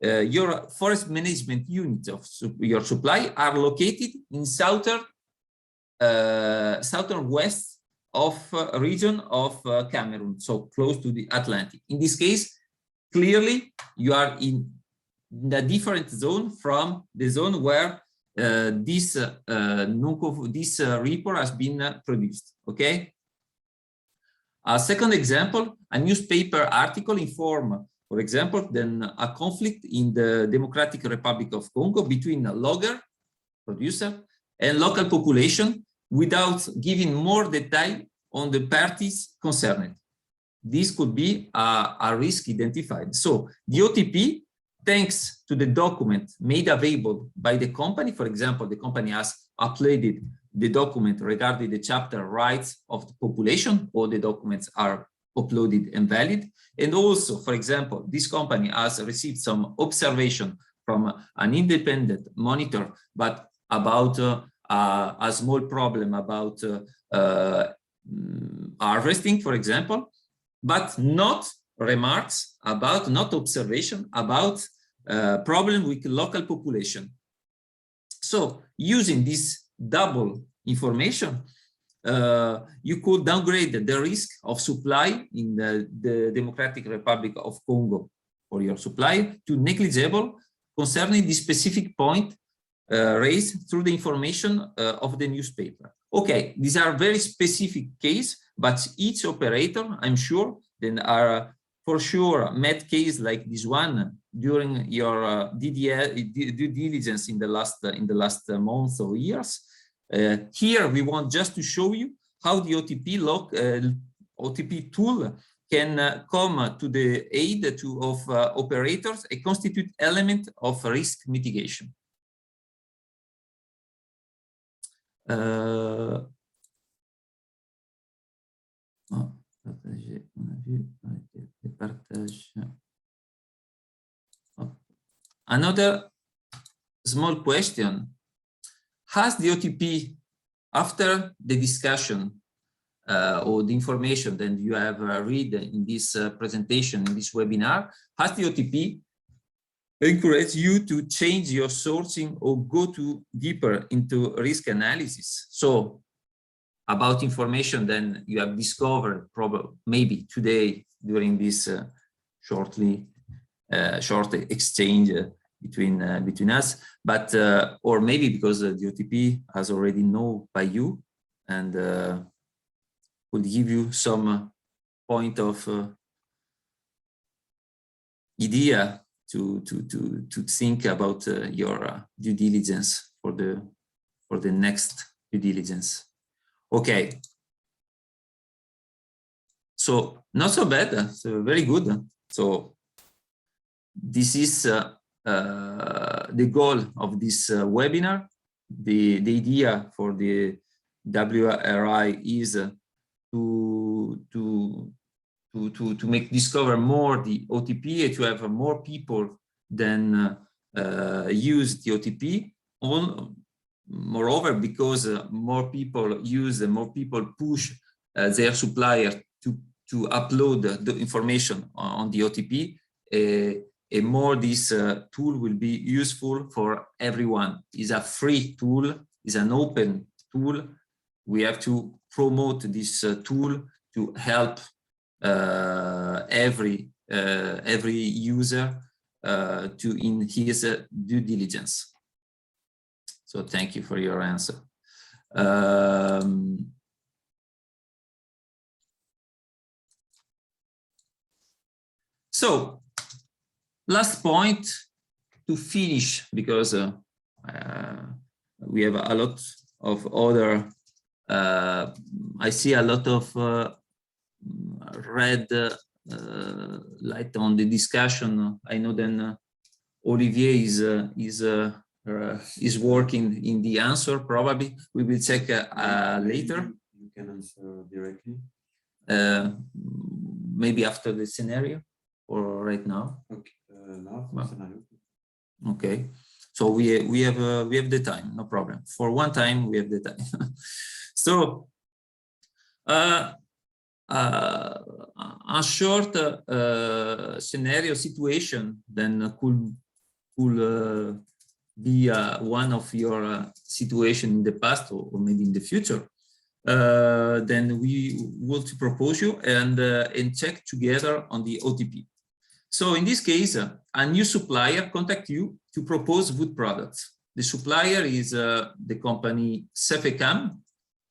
your forest management unit of your supply are located in southern west of region of Cameroon, so close to the Atlantic. In this case, clearly you are in a different zone from the zone where this report has been produced. Okay. A second example, a newspaper article informed, for example, then a conflict in the Democratic Republic of Congo between a logger, producer, and local population without giving more detail on the parties concerned. This could be a risk identified. So the OTP, thanks to the document made available by the company, for example, the company has uploaded the document regarding the chapter rights of the population, all the documents are uploaded and valid. And also, for example, this company has received some observation from an independent monitor, but about a small problem about harvesting, for example, but not remarks about, not observation about problem with local population. So using this double information, you could downgrade the risk of supply in the Democratic Republic of Congo for your supply to negligible concerning the specific point raised through the information of the newspaper. Okay, these are very specific case, but each operator, I'm sure, then are for sure met case like this one during your due diligence in the last months or years. Here we want just to show you how the OTP tool can come to the aid of operators and constitute element of risk mitigation. Another small question. Has the OTP, after the discussion or the information that you have read in this presentation, in this webinar, has the OTP encouraged you to change your sourcing or go deeper into risk analysis? So about information then you have discovered probably maybe today during this short exchange between us, but or maybe because the OTP has already known by you and will give you some point of idea to think about your due diligence for the next due diligence. Okay, so not so bad, so very good. So this is the goal of this webinar. The idea for the WRI is to make discover more the OTP and to have more people than use the OTP. Moreover, because more people use and more people push their supplier to upload the information on the OTP, and more this tool will be useful for everyone. It's a free tool, it's an open tool. We have to promote this tool to help every user in his due diligence. So thank you for your answer. So last point to finish, because we have a lot of other, I see a lot of red light on the discussion. I know then Olivier is working in the answer. Probably we will check later. You can answer directly. Maybe after the scenario or right now. Okay. Now for scenario. Okay. So we have the time, no problem. For one time we have the time. So a short scenario situation then could be one of your situation in the past or maybe in the future. Then we will propose you and check together on the OTP. So in this case, a new supplier contact you to propose wood products. The supplier is the company Cefecam,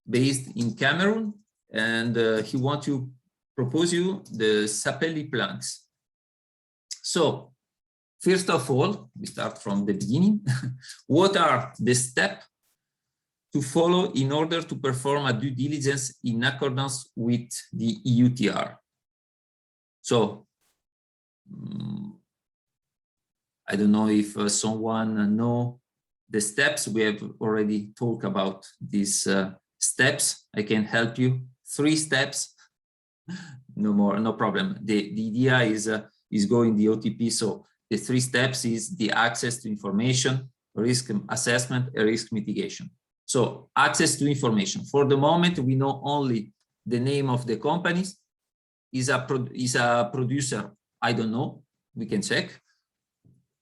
based in Cameroon, and he wants to propose you the sapelli planks. So first of all, we start from the beginning. What are the steps to follow in order to perform a due diligence in accordance with the UKTR? So I don't know if someone know the steps. We have already talked about these steps. I can help you. 3 steps, no more, no problem. The idea is going the OTP. So the 3 steps is the access to information, risk assessment, and risk mitigation. So access to information. For the moment, we know only the name of the companies. Is a producer, I don't know, we can check.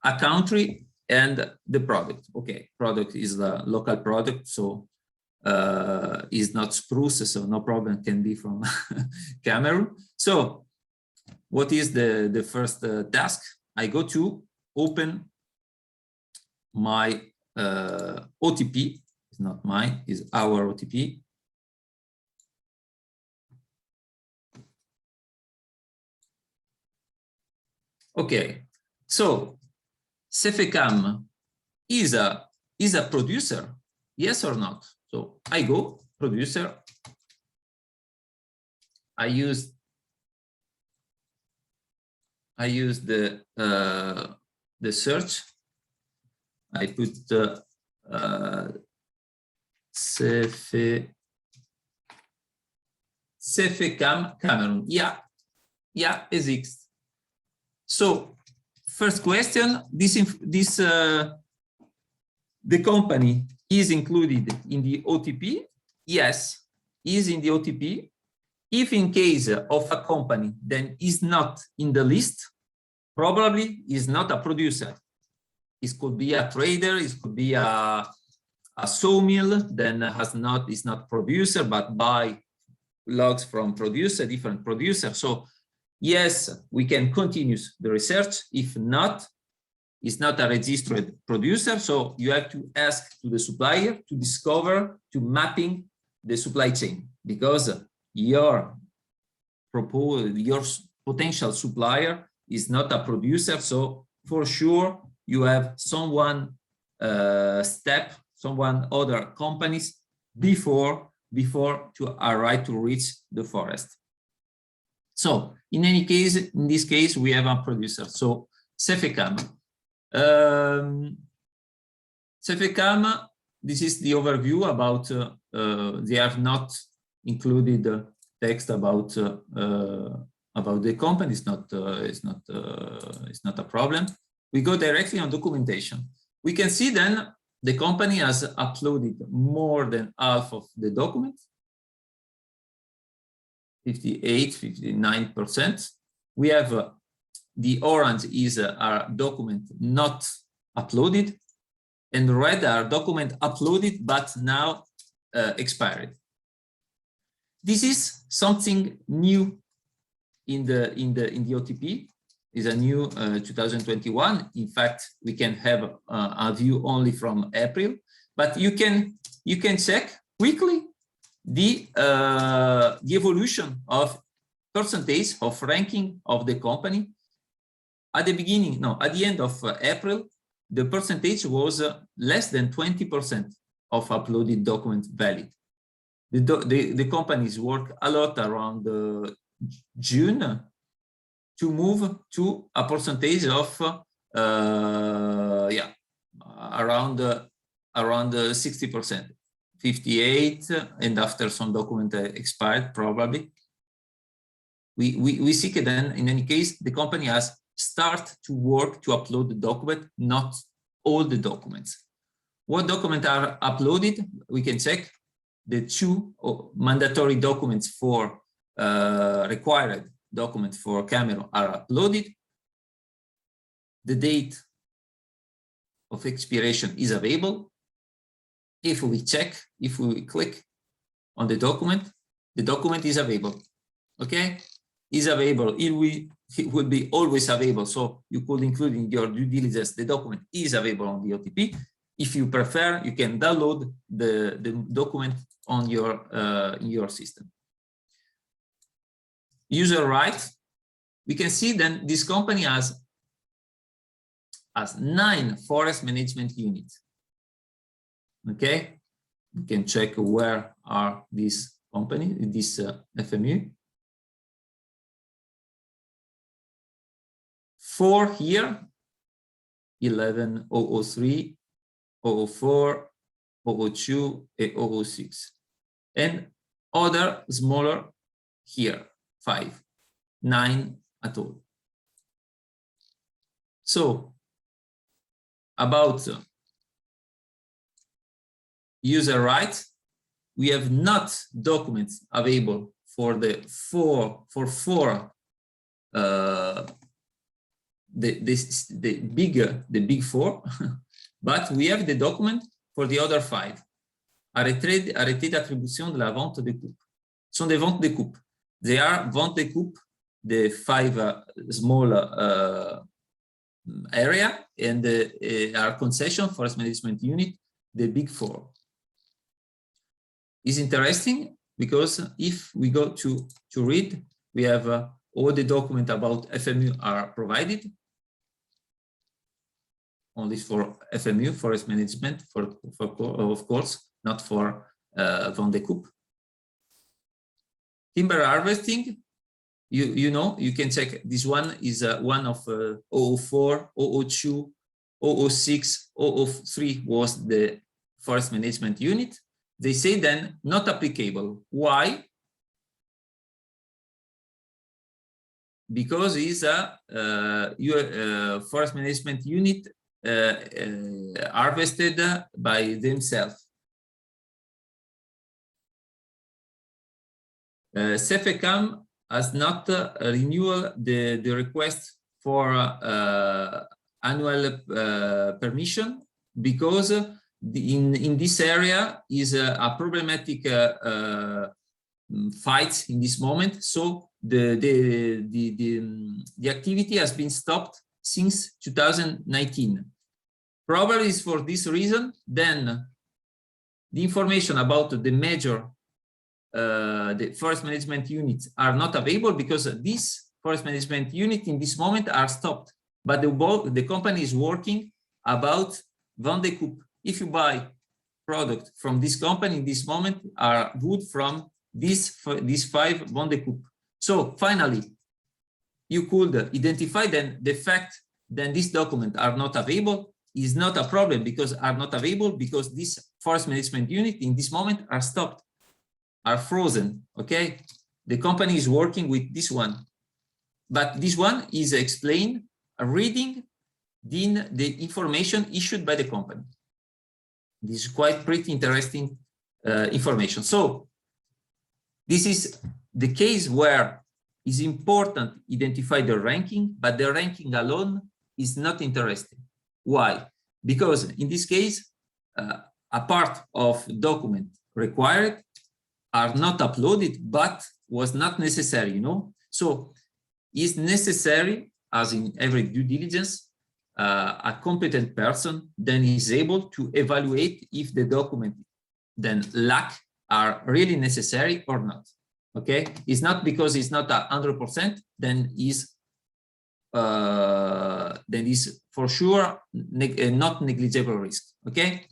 A country and the product. Okay, product is the local product, so is not spruce, so no problem, can be from Cameroon. So what is the first task? I go to open my OTP. It's not mine, it's our OTP. Okay, so Cefecam is a producer, yes or not? So I go producer. I use the search. I put Cefecam Cameroon. Yeah, exists. So first question, the company is included in the OTP? Yes, is in the OTP. If in case of a company then is not in the list, probably is not a producer. It could be a trader, it could be a sawmill, then is not producer, but buy logs from producer, different producer. So yes, we can continue the research. If not, it's not a registered producer. So you have to ask to the supplier to discover, to mapping the supply chain, because your potential supplier is not a producer. So for sure, you have someone other companies before to arrive to reach the forest. So in any case, in this case, we have a producer. So Cefecam. Cefecam, this is the overview about, they have not included text about the company. It's not a problem. We go directly on documentation. We can see then the company has uploaded more than half of the document. 59%. We have the orange is our document not uploaded, and red are document uploaded but now expired. This is something new in the OTP. Is a new 2021. In fact, we can have a view only from April, but you can check quickly the evolution of percentage of ranking of the company At the beginning, no, at the end of April, the percentage was less than 20% of uploaded documents valid. The companies work a lot around June to move to a percentage of around 60%, 58, and after some document expired, probably. We see then, in any case, the company has start to work to upload the document, not all the documents. What documents are uploaded? We can check. The two mandatory documents for required documents for Cameroon are uploaded. The date of expiration is available. If we check, if we click on the document is available. Okay, is available. It will be always available. So you could include in your due diligence, the document is available on the OTP. If you prefer, you can download the document on your in your system. User rights. We can see then this company has 9 forest management units. Okay, we can check where are these companies, this FMU. 4 here, 11,003, 004, 002, and 006. And other smaller here, 5, 9 at all. So about user rights, we have not documents available for the big four, but we have the document for the other 5. Arrêté d'attribution de la vente des coupes. Sont des ventes de coupes. They are vente de coupes, the 5 small area, and our concession forest management unit, the big 4. Is interesting because if we go to read, we have all the documents about FMU are provided. Only for FMU, forest management, of course, not for vente de coupe. Timber harvesting, you know, you can check. This one is one of 004, 002, 006, 003 was the forest management unit. They say then not applicable. Why? Because it's a forest management unit harvested by themselves. CFECAM has not renewed the request for annual permission because in this area is a problematic fight in this moment. So the activity has been stopped since 2019. Probably is for this reason. Then the information about the major the forest management units are not available because this forest management unit in this moment are stopped. But the company is working about vente de coupe. If you buy product from this company in this moment are good from these 5 vente de coupe. So finally, you could identify then the fact that these documents are not available is not a problem because are not available because this forest management unit in this moment are stopped, are frozen. Okay, the company is working with this one, but this one is explained reading the information issued by the company. This is quite pretty interesting information. So this is the case where it's important to identify the ranking, but the ranking alone is not interesting. Why? Because in this case, a part of document required are not uploaded, but was not necessary, you know. So it's necessary, as in every due diligence, a competent person then is able to evaluate if the document then lack are really necessary or not. Okay, it's not because it's not 100%, then is then is for sure not negligible risk. Okay.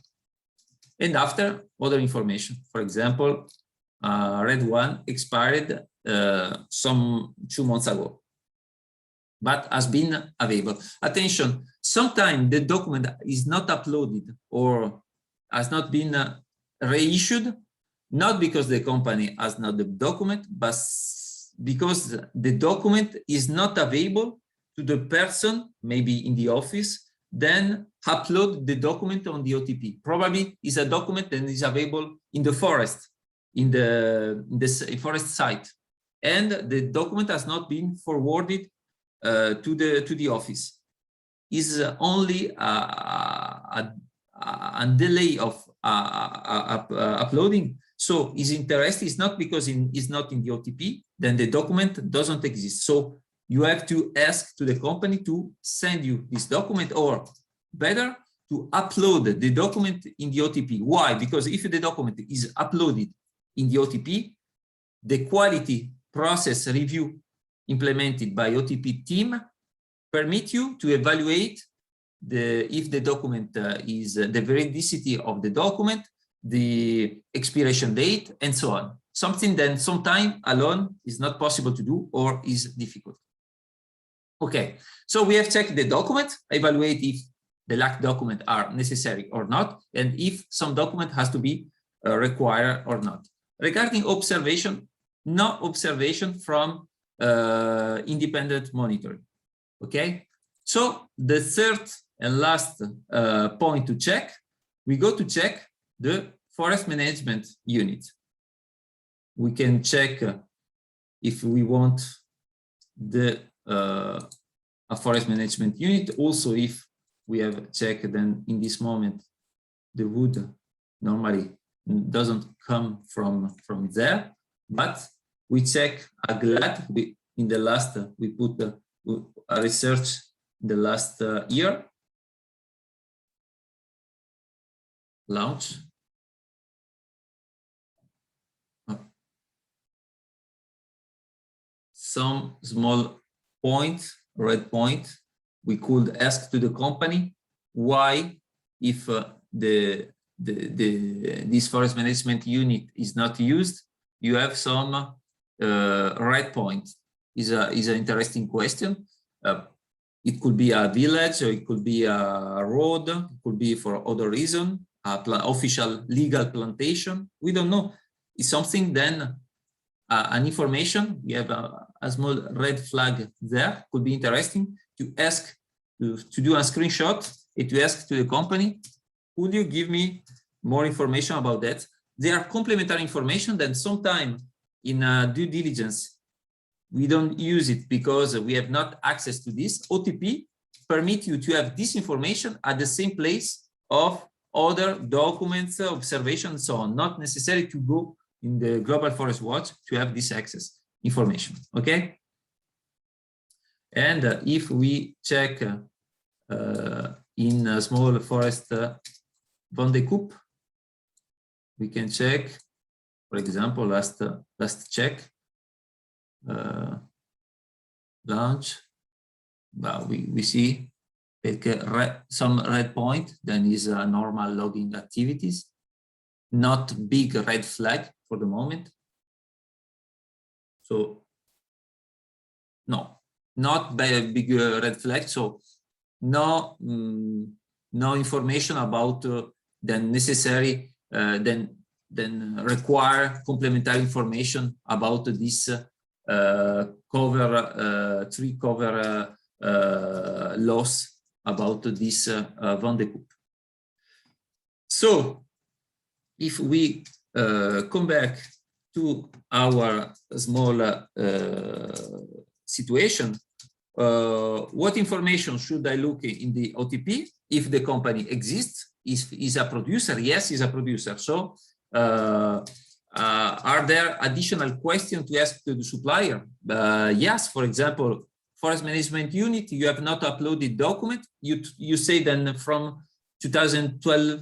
And after, other information, for example, red one expired some 2 months ago, but has been available. Attention, sometimes the document is not uploaded or has not been reissued, not because the company has not the document, but because the document is not available to the person, maybe in the office, then upload the document on the OTP. Probably is a document that is available in the forest, in the forest site, and the document has not been forwarded to the office. Is only a delay of uploading. So his interest is not because it's not in the OTP, then the document doesn't exist. So you have to ask to the company to send you this document, or better, to upload the document in the OTP. Why? Because if the document is uploaded in the OTP, the quality process review implemented by OTP team permit you to evaluate if the document is the veridicity of the document, the expiration date, and so on. Something that sometimes alone is not possible to do or is difficult. Okay, so we have checked the document, evaluate if the lack document are necessary or not, and if some document has to be required or not. Regarding observation, no observation from independent monitoring. Okay, so the third and last point to check, we go to check the forest management unit. We can check if we want the a forest management unit. Also, if we have checked, then in this moment the wood normally doesn't come from there, but we check a GLAD. In the last we put a research in the last year launch. Some small point, red point, we could ask to the company why, if this forest management unit is not used, you have some red point. Is an interesting question. It could be a village, or it could be a road, it could be for other reason, official legal plantation. We don't know. It's something then. An information, we have a small red flag there, could be interesting to ask, to do a screenshot and to ask to the company, could you give me more information about that? There are complementary information that sometimes in due diligence, we don't use it because we have not access to this. OTP permit you to have this information at the same place of other documents, observations, and so on, not necessary to go in the Global Forest Watch to have this access information, okay? And if we check in a small forest Van de Koop, we can check, for example, last check, launch, but we see some red point, then is normal logging activities, not big red flag for the moment. So no, not by big red flag. So no, no information about the necessary then require complementary information about this tree cover loss about this Van de Koop. So if we come back to our small situation, what information should I look in the OTP? If the company exists, is a producer? Yes, is a producer. So are there additional questions to ask to the supplier? Yes, for example, forest management unit, you have not uploaded document. You say then from 2012,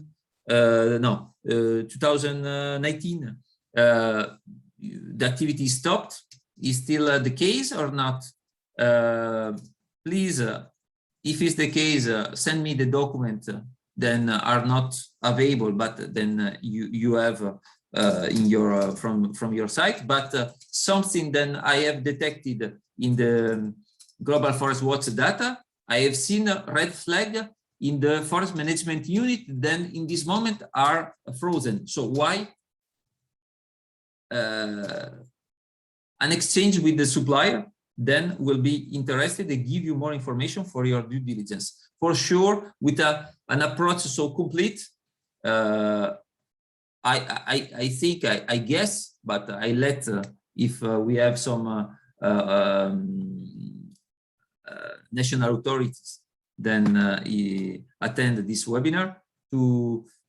2019, the activity stopped. Is still the case or not? please, if it's the case, send me the document then are not available, but then you have in your from your site. But something then I have detected in the Global Forest Watch data, I have seen a red flag in the forest management unit, then in this moment are frozen. So why? An exchange with the supplier then will be interested to give you more information for your due diligence. For sure, with an approach so complete, I think, I guess, but I let, if we have some national authorities then attend this webinar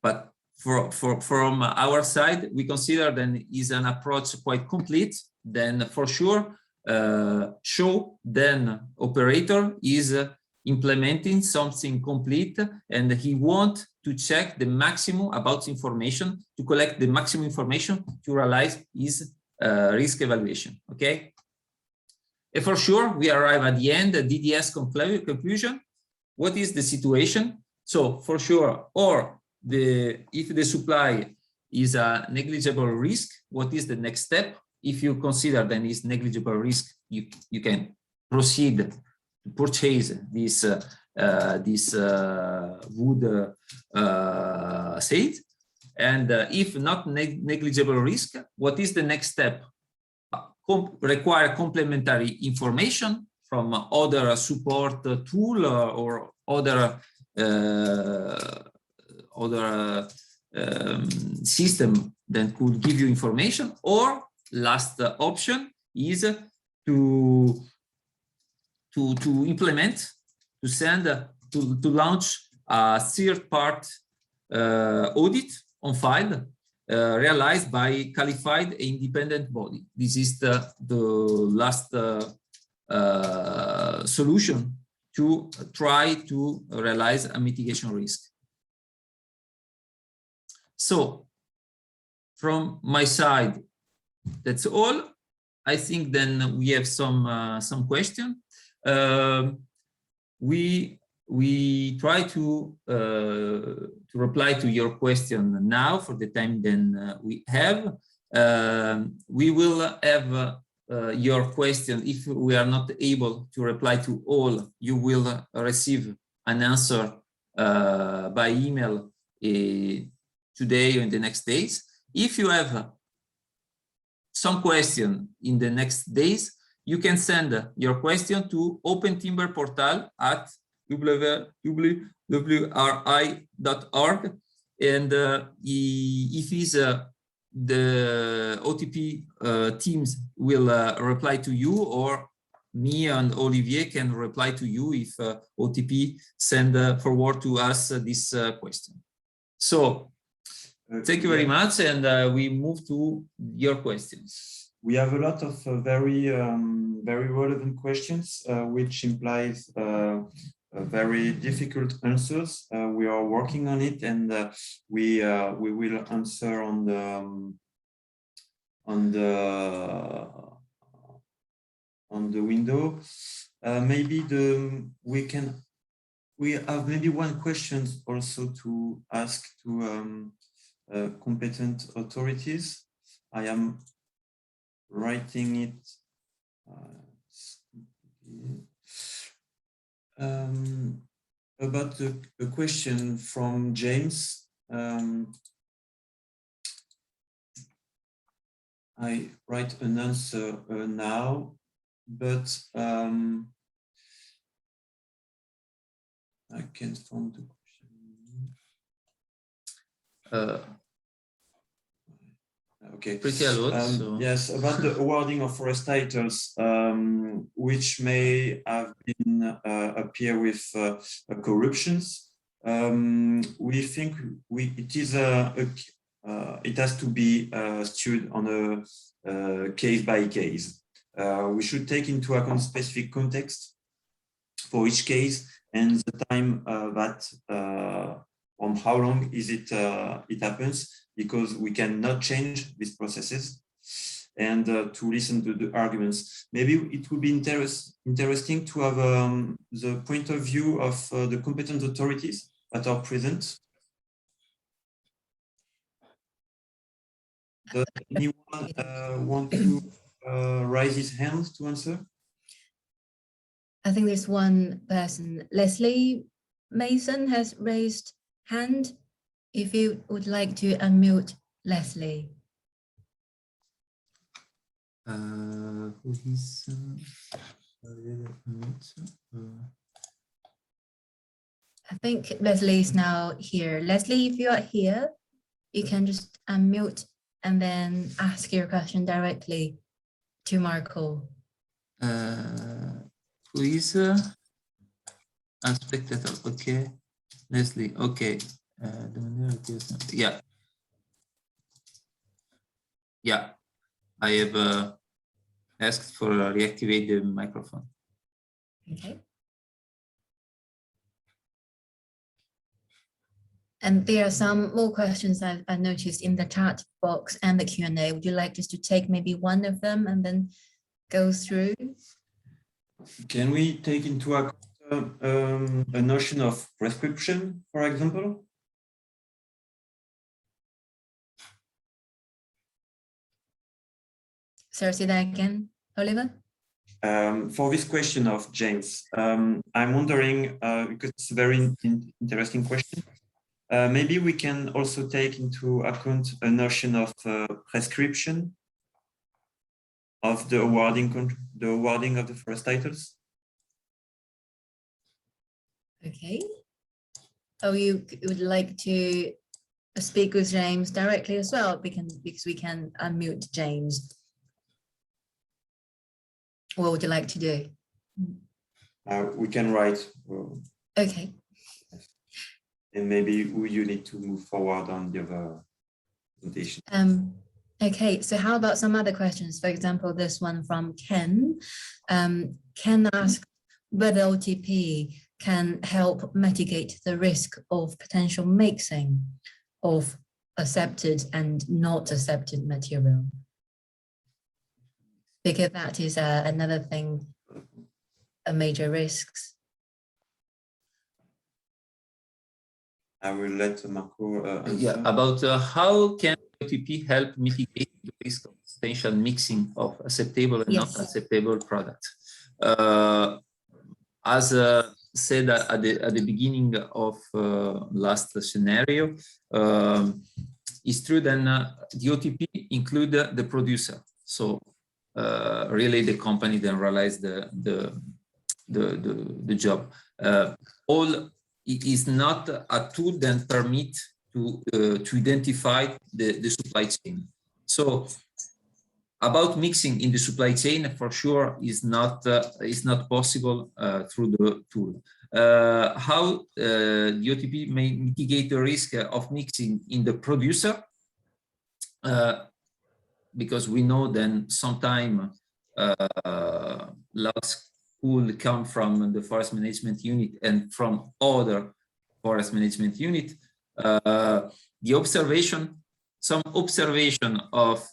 but from our side, we consider then is an approach quite complete. Then for sure, show then operator is implementing something complete, and he want to check the maximum about information, to collect the maximum information to realize his risk evaluation. Okay. And for sure, we arrive at the end, the DDS conclusion. What is the situation? So for sure, or if the supply is a negligible risk, what is the next step? If you consider then is negligible risk, you can proceed to purchase this wood seed. And if not negligible risk, what is the next step? Require complementary information from other support tool or other system that could give you information. Or last option is to implement, to send, to launch a third-part audit on file realized by qualified independent body. This is the last solution to try to realize a mitigation risk. So from my side, that's all. I think then we have some question. We try to reply to your question now for the time then we have. We will have your question. If we are not able to reply to all, you will receive an answer by email today or in the next days. If you have some question in the next days, you can send your question to Open Timber Portal at www.ri.org, and if the OTP teams will reply to you, or me and Olivier can reply to you if OTP send forward to us this question. So thank you very much, and we move to your questions. We have a lot of very relevant questions, which implies very difficult answers. We are working on it, and we will answer on the window. Maybe we have maybe one question also to ask to competent authorities. I am writing it. About a question from James. I write an answer now, but I can't find the question. Okay. Pretty a lot. So. Yes, about the awarding of forest titles, which may have been appear with corruptions. We think it has to be studied on a case by case. We should take into account specific context for each case and the time that on how long is it it happens, because we cannot change these processes. and to listen to the arguments. Maybe it would be interesting to have the point of view of the competent authorities that are present. Does anyone want to raise his hand to answer? I think there's one person, Leslie Mason has raised hand. If you would like to unmute Leslie. Who is I think Leslie is now here. Leslie, if you are here, you can just unmute and then ask your question directly to Marco. Who is unspectator? Okay, Leslie. Okay, yeah, yeah. I have asked for reactivate the microphone. Okay. And there are some more questions I've noticed in the chat box and the Q&A. Would you like just to take maybe one of them and then go through? Can we take into account a notion of prescription, for example? Sorry, say that again, Oliver? For this question of James, I'm wondering, because it's a very interesting question, maybe we can also take into account a notion of prescription of the awarding of the first titles. Okay. Oh, you would like to speak with James directly as well, because we can unmute James. What would you like to do? We can write. Okay. And maybe you need to move forward on the other presentation. Okay, so how about some other questions? For example, this one from Ken. Ken asked whether OTP can help mitigate the risk of potential mixing of accepted and not accepted material. Because that is another thing, a major risks. I will let Marco answer. Yeah, about how can OTP help mitigate the risk of potential mixing of acceptable and not acceptable products. As said at the beginning of last scenario, it's true then the OTP include the producer. So really the company then realize the job. All it is not a tool that permit to identify the supply chain. So about mixing in the supply chain for sure is not possible through the tool. How the OTP may mitigate the risk of mixing in the producer? Because we know then sometime loss could come from the forest management unit and from other forest management unit. The observation, some observation of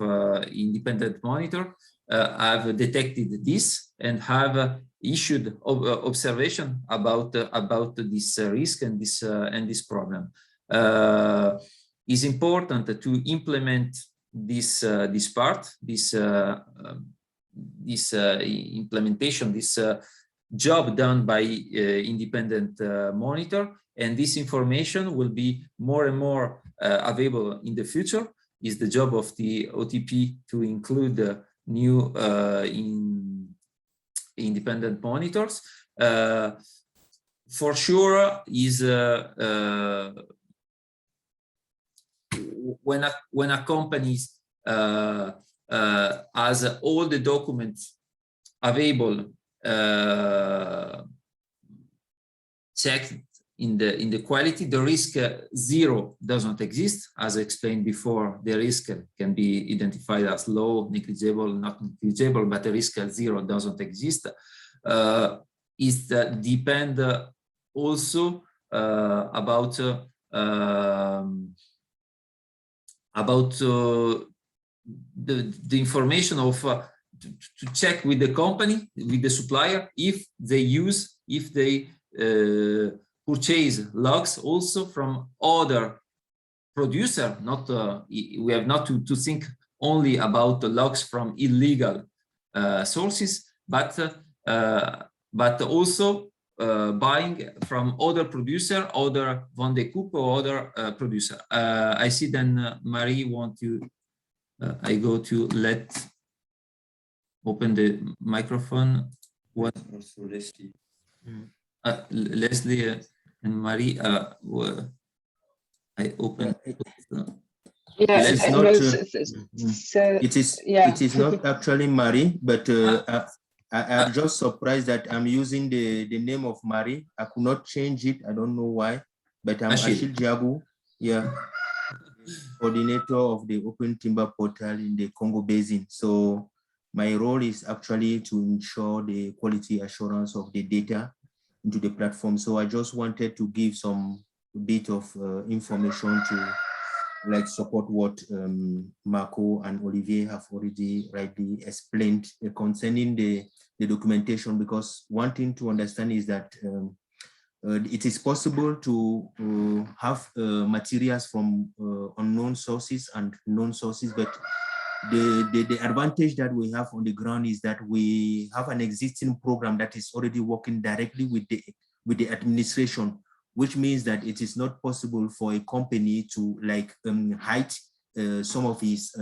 independent monitor have detected this and have issued observation about this risk and this problem. It's important to implement this implementation, this job done by independent monitor, and this information will be more and more available in the future. Is the job of the OTP to include new independent monitors. For sure, is when a company has all the documents available, checked in the quality, the risk zero doesn't exist. As I explained before, the risk can be identified as low, negligible, not negligible, but the risk zero doesn't exist. It depend also about the information of to check with the company, with the supplier, if they purchase logs also from other producer. Not we have not to think only about the logs from illegal sources, but also buying from other producer, other Van de Koop or other producer. I see then Marie want to. I go to open the microphone. What? Also Leslie. Leslie and Marie. I open. Yeah, It's no, not. so, yeah. It is not actually Marie, but I'm just surprised that I'm using the name of Marie. I could not change it. I don't know why, but I'm Achille Diago. Yeah. Coordinator of the Open Timber Portal in the Congo Basin. So my role is actually to ensure the quality assurance of the data into the platform. So I just wanted to give some bit of information to support what Marco and Olivier have already rightly explained concerning the documentation, because one thing to understand is that it is possible to have materials from unknown sources and known sources, but the advantage that we have on the ground is that we have an existing program that is already working directly with the administration, which means that it is not possible for a company to hide some of its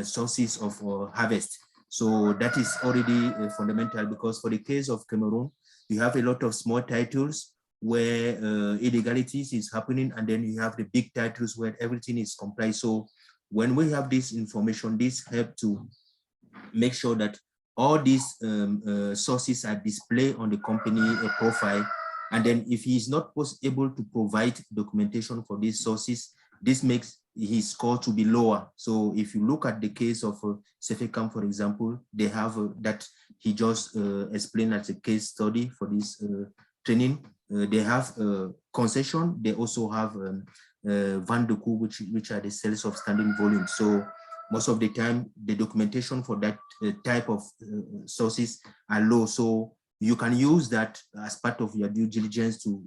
sources of harvest. So that is already fundamental, because for the case of Cameroon, you have a lot of small titles where illegalities is happening, and then you have the big titles where everything is compliant. So when we have this information, this helps to make sure that all these sources are displayed on the company profile. And then if he is not able to provide documentation for these sources, this makes his score to be lower. So if you look at the case of Sefecam, for example, they have that he just explained as a case study for this training. They have concession. They also have Van de Koop, which are the sales of standing volume. So most of the time, the documentation for that type of sources are low. So you can use that as part of your due diligence to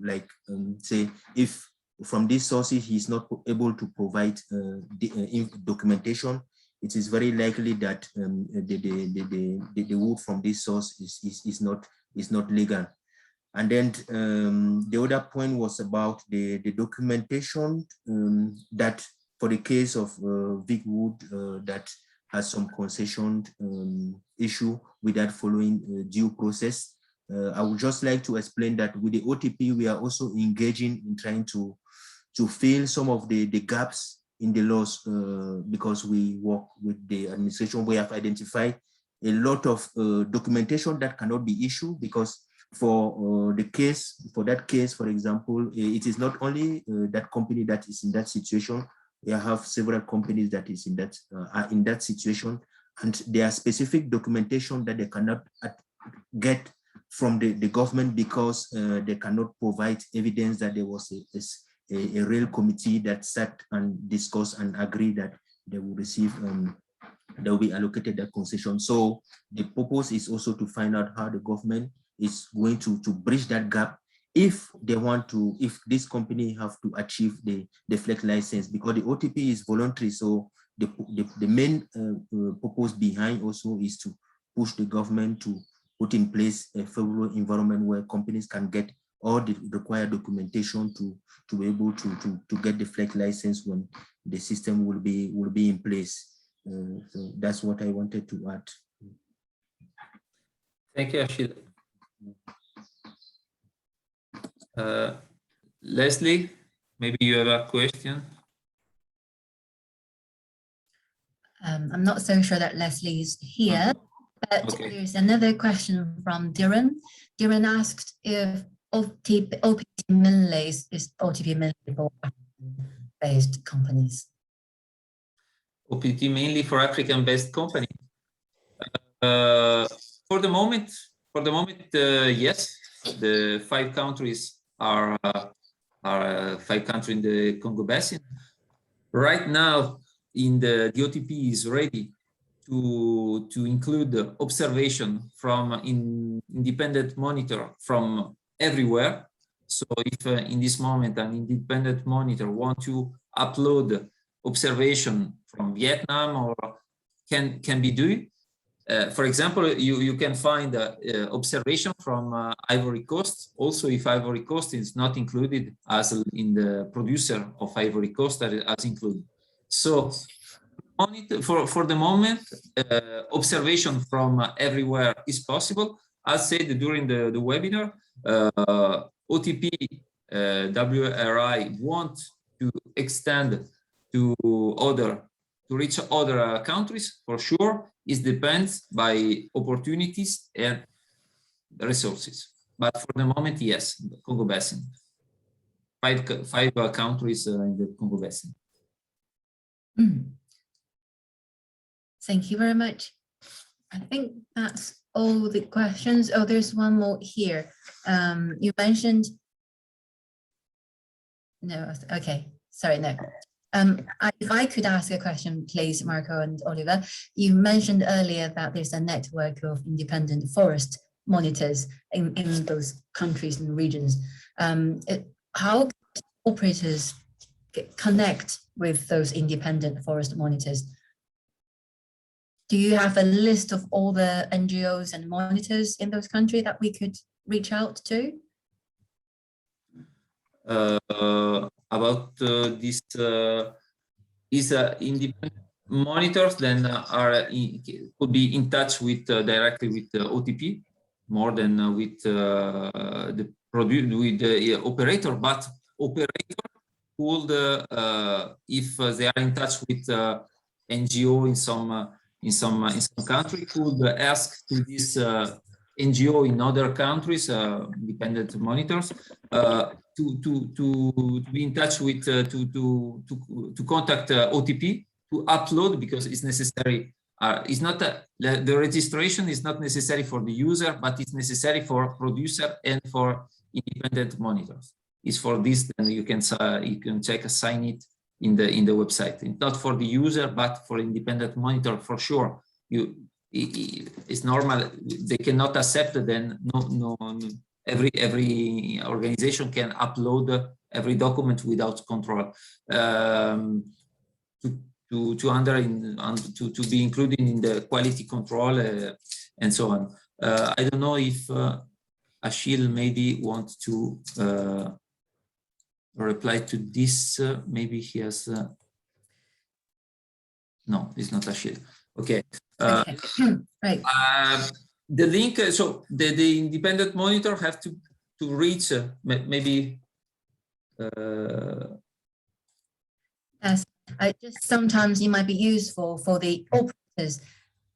say, if from these sources he's not able to provide the documentation, it is very likely that the wood from this source is not legal. And then the other point was about the documentation that for the case of big wood that has some concession issue without following due process. I would just like to explain that with the OTP, we are also engaging in trying to fill some of the gaps in the laws because we work with the administration. We have identified a lot of documentation that cannot be issued, because for that case, for example, it is not only that company that is in that situation. We have several companies that is are in that situation, and there are specific documentation that they cannot get from the government, because they cannot provide evidence that there was a real committee that sat and discussed and agreed that they will receive, they will be allocated that concession. So the purpose is also to find out how the government is going to bridge that gap if they want to, if this company have to achieve the flex license, because the OTP is voluntary. So the main purpose behind also is to push the government to put in place a favorable environment where companies can get all the required documentation to be able to get the flex license when the system will be in place. So that's what I wanted to add. Thank you, Achille. Leslie, maybe you have a question. I'm not so sure that Leslie is here, but Okay. there's another question from Diren. Diren asked if OTP mainly is OTP mainly for African-based companies. OPT mainly for African-based company. For the moment, yes. The 5 countries are 5 countries in the Congo Basin. Right now, the OTP is ready to include the observation from independent monitor from everywhere. So if in this moment an independent monitor want to upload observation from Vietnam or can be done. For example, you can find observation from Ivory Coast. Also, if Ivory Coast is not included as in the producer of Ivory Coast, that is included. So for the moment, observation from everywhere is possible. As said during the webinar, OTP WRI want to extend to reach other countries for sure. It depends by opportunities and resources. But for the moment, yes, the Congo Basin. Five countries in the Congo Basin. Thank you very much. I think that's all the questions. Oh, there's one more here. You mentioned, no, okay, sorry, no. If I could ask a question, please, Marco and Oliver. You mentioned earlier that there's a network of independent forest monitors in those countries and regions. How can operators connect with those independent forest monitors? Do you have a list of all the NGOs and monitors in those countries that we could reach out to? About this is independent monitors, then could be in touch with directly with the OTP more than with the operator, but operator could if they are in touch with NGO in some country, could ask to this NGO in other countries, independent monitors, to be in touch with to contact OTP to upload, because it's necessary. It's not the registration is not necessary for the user, but it's necessary for producer and for independent monitors. It's for this, then you can sign it in the website. It's not for the user, but for independent monitor for sure. It's normal. They cannot accept it. Then no. Every organization can upload every document without control to be included in the quality control and so on. I don't know if Achille maybe wants to reply to this. Maybe he has. No, it's not Achille. Okay. Okay. Right. The link, so the independent monitor have to reach maybe. Yes, sometimes it might be useful for the operators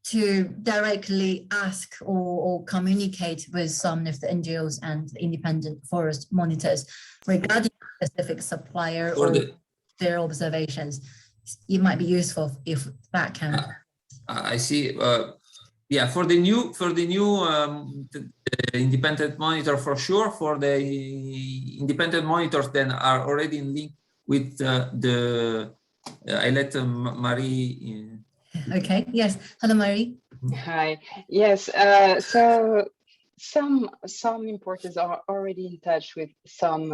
to directly ask or communicate with some of the NGOs and independent forest monitors regarding a specific supplier or their observations. It might be useful if that can. I see. Yeah, for the new independent monitor for sure. For the independent monitors, then are already in link with the. I let Marie. Okay. Yes. Hello, Marie. Hi. Yes. So some importers are already in touch with some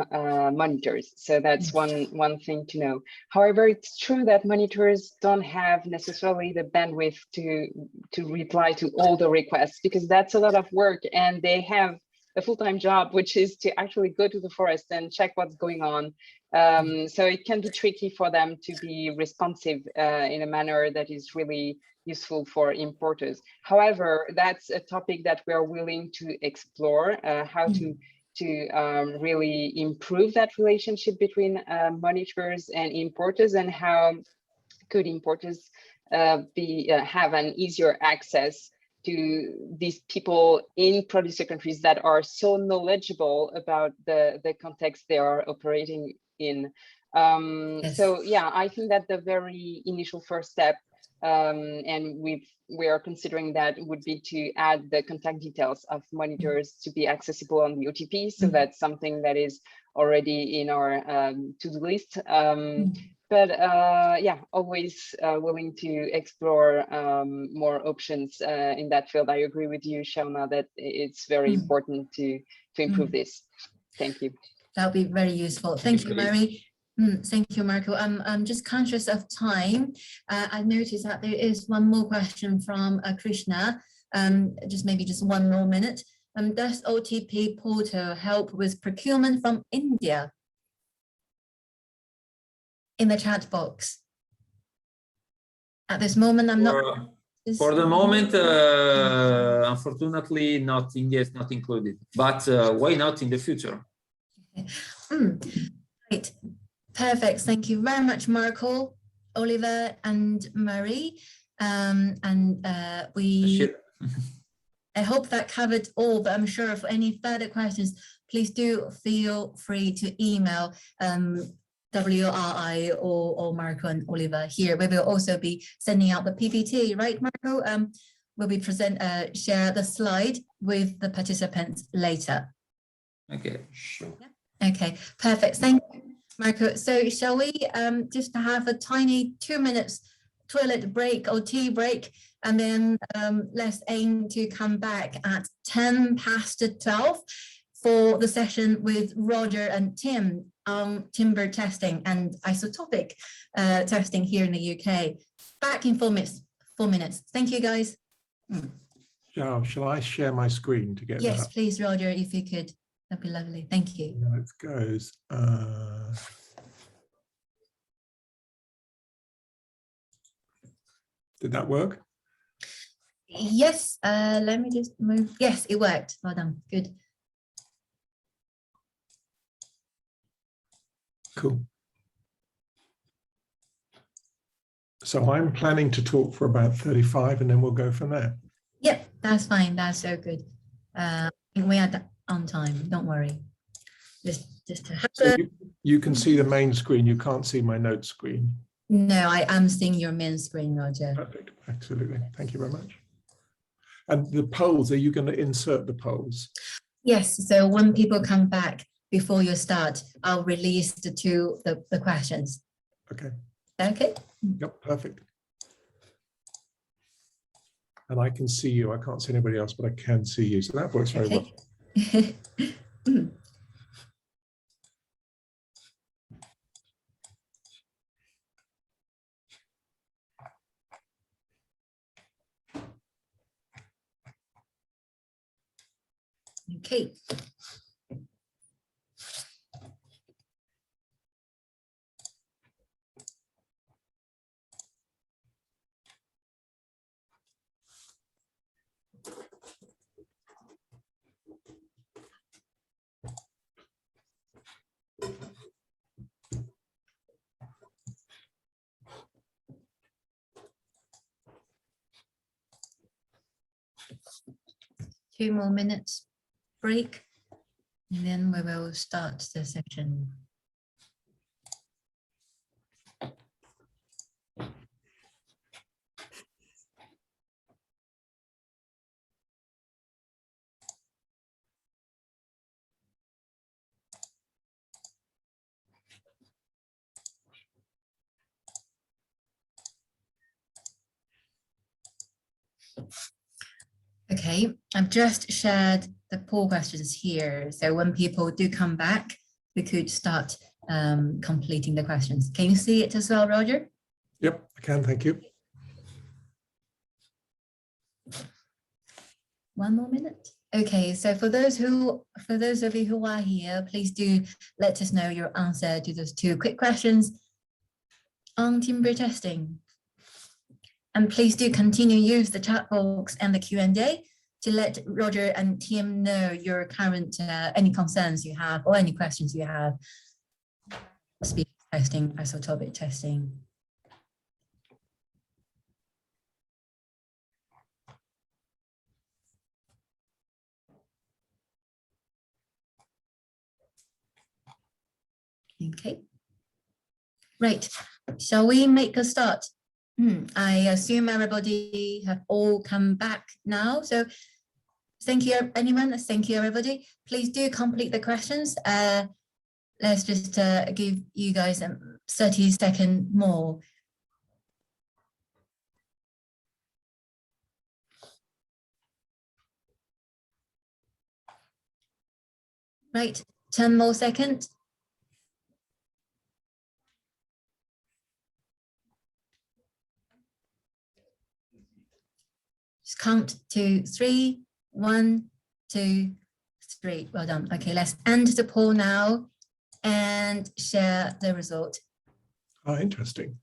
monitors, so that's one thing to know. However, it's true that monitors don't have necessarily the bandwidth to reply to all the requests, because that's a lot of work, and they have a full-time job, which is to actually go to the forest and check what's going on. So it can be tricky for them to be responsive in a manner that is really useful for importers. However, that's a topic that we are willing to explore, how to really improve that relationship between monitors and importers, and how could importers have an easier access to these people in producer countries that are so knowledgeable about the context they are operating in. Yes. So yeah, I think that the very initial first step, and we are considering that, would be to add the contact details of monitors to be accessible on the OTP. So that's something that is already in our to-do list. But yeah, always willing to explore more options in that field. I agree with you, Shauna, that it's very important to improve this. Thank you. That would be very useful. Thank you, Mary. Thank you, Marco. I'm just conscious of time. I noticed that there is one more question from Krishna. Just one more minute. Does OTP portal help with procurement from India? In the chat box. At this moment, I'm not. For the moment, unfortunately, India is not included. But why not in the future? Right. Perfect. Thank you very much, Marco, Oliver, and Marie. I hope that covered all, but I'm sure for any further questions, please do feel free to email WRI or Marco and Oliver here. We will also be sending out the PPT, right, Marco? We'll be share the slide with the participants later. Okay, sure. Yeah. Okay, perfect. Thank you, Marco. So shall we just have a tiny 2 minutes toilet break or tea break, and then let's aim to come back at 12:10 for the session with Roger and Tim on timber testing and isotopic testing here in the UK. Back in 4 minutes. 4 minutes. Thank you, guys. Shall I share my screen to get Yes, that? please, Roger, if you could. That'd be lovely. Thank you. Yeah, it goes. Did that work? Yes, let me just move. Yes, it worked. Well done. Good. Cool. So I'm planning to talk for about 35 and then we'll go from there. Yep, that's fine. That's so good. We are on time. Don't worry. Just to have So you can see the main screen. You can't see my notes screen. No, I am seeing your main screen, Roger. Perfect. Absolutely. Thank you very much. And the polls, are you going to insert the polls? Yes. So when people come back before you start, I'll release the questions. Okay. Okay. Yep. Perfect. And I can see you. I can't see anybody else, but I can see you. So that works very well. Okay. 2 more minutes break, and then we will start the session. Okay, I've just shared the poll questions here. So when people do come back, we could start completing the questions. Can you see it as well, Roger? Yep, I can, thank you. 1 more minute. Okay, so for those of you who are here, please do let us know your answer to those 2 quick questions on timber testing. And please do continue use the chat box and the Q&A to let Roger and Tim know your current any concerns you have or any questions you have. Speed testing, isotopic testing. Okay. Right. Shall we make a start? I assume everybody have all come back now. So thank you, anyone. Thank you, everybody. Please do complete the questions. Let's just give you guys 30 seconds more. Right, 10 more seconds. Just count to 3, 1, 2, 3. Well done. Okay, let's end the poll now and share the result. Oh, interesting.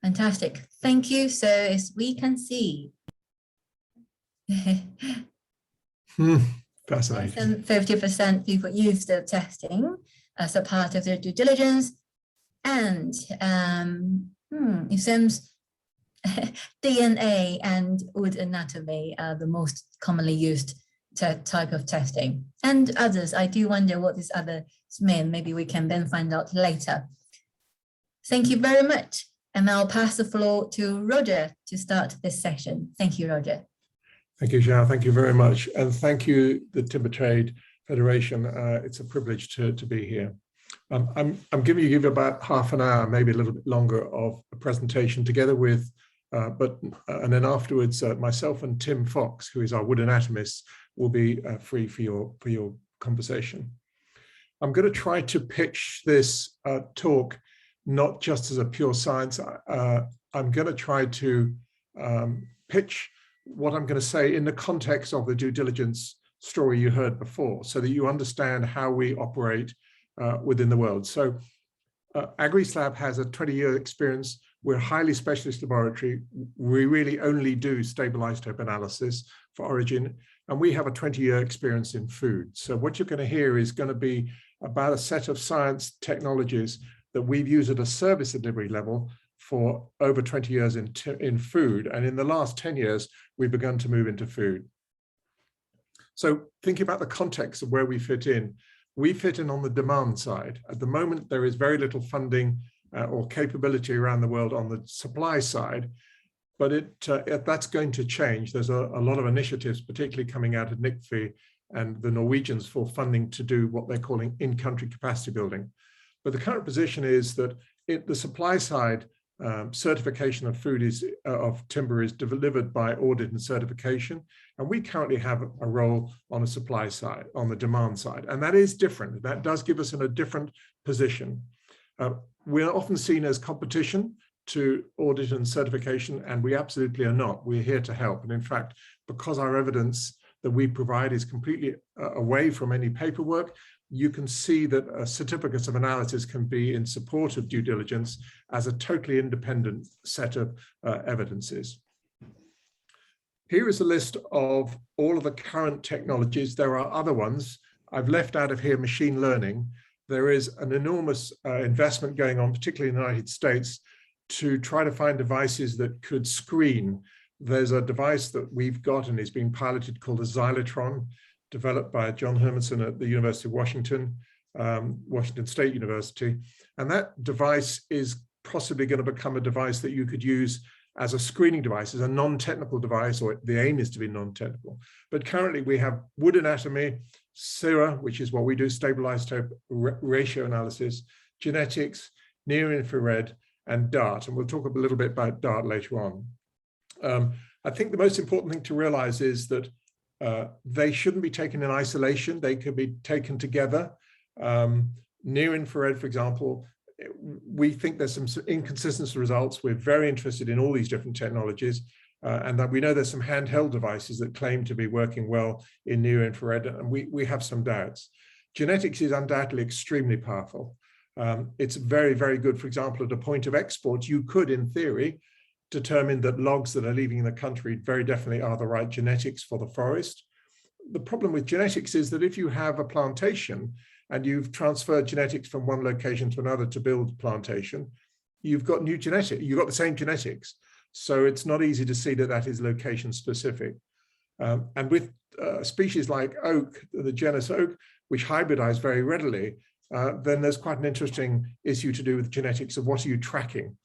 Fantastic. Thank you. So as we can see, Fascinating. 50% people use the testing as a part of their due diligence. And it seems DNA and wood anatomy are the most commonly used type of testing. And others, I do wonder what these others mean. Maybe we can then find out later. Thank you very much. And I'll pass the floor to Roger to start this session. Thank you, Roger. Thank you, Zhao. Thank you very much. And thank you, the Timber Trade Federation. It's a privilege to be here. I'm going to give you about half an hour, maybe a little bit longer, of a presentation together with, and then afterwards, myself and Tim Fox, who is our wood anatomist, will be free for your conversation. I'm going to try to pitch this talk not just as a pure science. I'm going to try to pitch what I'm going to say in the context of the due diligence story you heard before, so that you understand how we operate within the world. So AgriSlab has a 20-year experience. We're a highly specialist laboratory. We really only do stable isotope analysis for origin, and we have a 20-year experience in food. So what you're going to hear is going to be about a set of science technologies that we've used at a service delivery level for over 20 years in food. And in the last 10 years, we've begun to move into food. So thinking about the context of where we fit in on the demand side. At the moment, there is very little funding or capability around the world on the supply side, but that's going to change. There's a lot of initiatives, particularly coming out of NICFI and the Norwegians, for funding to do what they're calling in-country capacity building. But the current position is that the supply side certification of food of timber is delivered by audit and certification, and we currently have a role on the supply side, on the demand side, and that is different. That does give us in a different position. We're often seen as competition to audit and certification, and we absolutely are not. We're here to help, and in fact, because our evidence that we provide is completely away from any paperwork, you can see that certificates of analysis can be in support of due diligence as a totally independent set of evidences. Here is a list of all of the current technologies. There are other ones. I've left out of here machine learning. There is an enormous investment going on, particularly in the United States, to try to find devices that could screen. There's a device that we've got and is being piloted called a Xylitron, developed by John Hermanson at the University of Washington, Washington State University. And that device is possibly going to become a device that you could use as a screening device, as a non-technical device, or the aim is to be non-technical. But currently we have wood anatomy, SIRA, which is what we do, stable isotope ratio analysis, genetics, near-infrared, and DART. And we'll talk a little bit about DART later on. I think the most important thing to realize is that they shouldn't be taken in isolation. They could be taken together. Near infrared, for example, we think there's some inconsistent results. We're very interested in all these different technologies, and that we know there's some handheld devices that claim to be working well in near infrared, and we have some doubts. Genetics is undoubtedly extremely powerful. It's very, very good. For example, at a point of export, you could, in theory, determine that logs that are leaving the country very definitely are the right genetics for the forest. The problem with genetics is that if you have a plantation and you've transferred genetics from one location to another to build plantation, you've got new genetics, you've got the same genetics. So it's not easy to see that that is location specific. And with species like oak, the genus oak, which hybridize very readily, then there's quite an interesting issue to do with genetics of what are you tracking.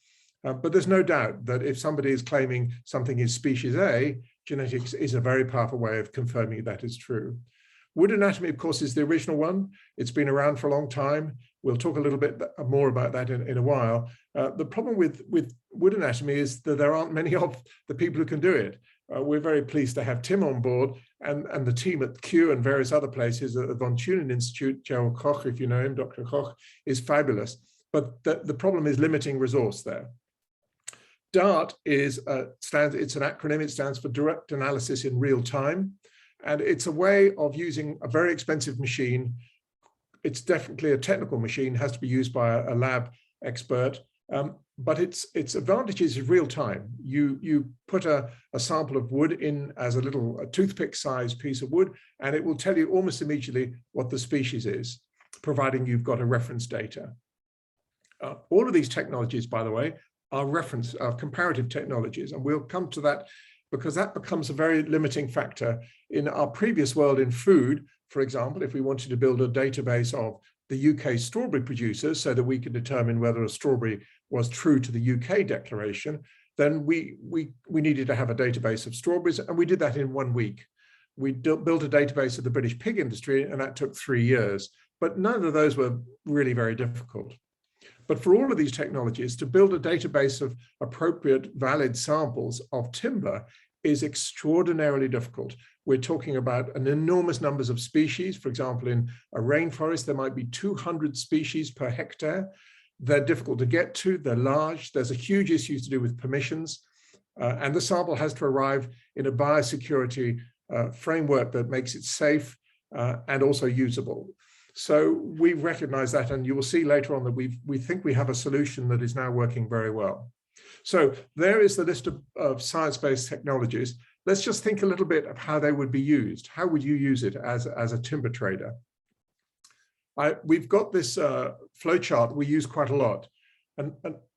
But there's no doubt that if somebody is claiming something is species A, genetics is a very powerful way of confirming that is true. Wood anatomy, of course, is the original one. It's been around for a long time. We'll talk a little bit more about that in a while. The problem with wood anatomy is that there aren't many of the people who can do it. We're very pleased to have Tim on board, and the team at Kew and various other places at the Von Thunen Institute. Gerald Koch, if you know him, Dr. Koch, is fabulous. But the problem is limiting resource there. DART it's an acronym. It stands for Direct Analysis in Real Time. And it's a way of using a very expensive machine. It's definitely a technical machine, has to be used by a lab expert, but its advantages is real time. You put a sample of wood in as a little toothpick-sized piece of wood, and it will tell you almost immediately what the species is, providing you've got a reference data. All of these technologies, by the way, are comparative technologies, and we'll come to that because that becomes a very limiting factor. In our previous world in food, for example, if we wanted to build a database of the UK strawberry producers so that we could determine whether a strawberry was true to the UK declaration, then we needed to have a database of strawberries, and we did that in 1 week. We built a database of the British pig industry, and that took 3 years, but none of those were really very difficult. But for all of these technologies, to build a database of appropriate, valid samples of timber is extraordinarily difficult. We're talking about an enormous numbers of species. For example, in a rainforest, there might be 200 species per hectare. They're difficult to get to, they're large. There's a huge issue to do with permissions. And the sample has to arrive in a biosecurity framework that makes it safe and also usable. So we recognize that, and you will see later on that we think we have a solution that is now working very well. So there is the list of science-based technologies. Let's just think a little bit of how they would be used. How would you use it as a timber trader? We've got this flow chart we use quite a lot. And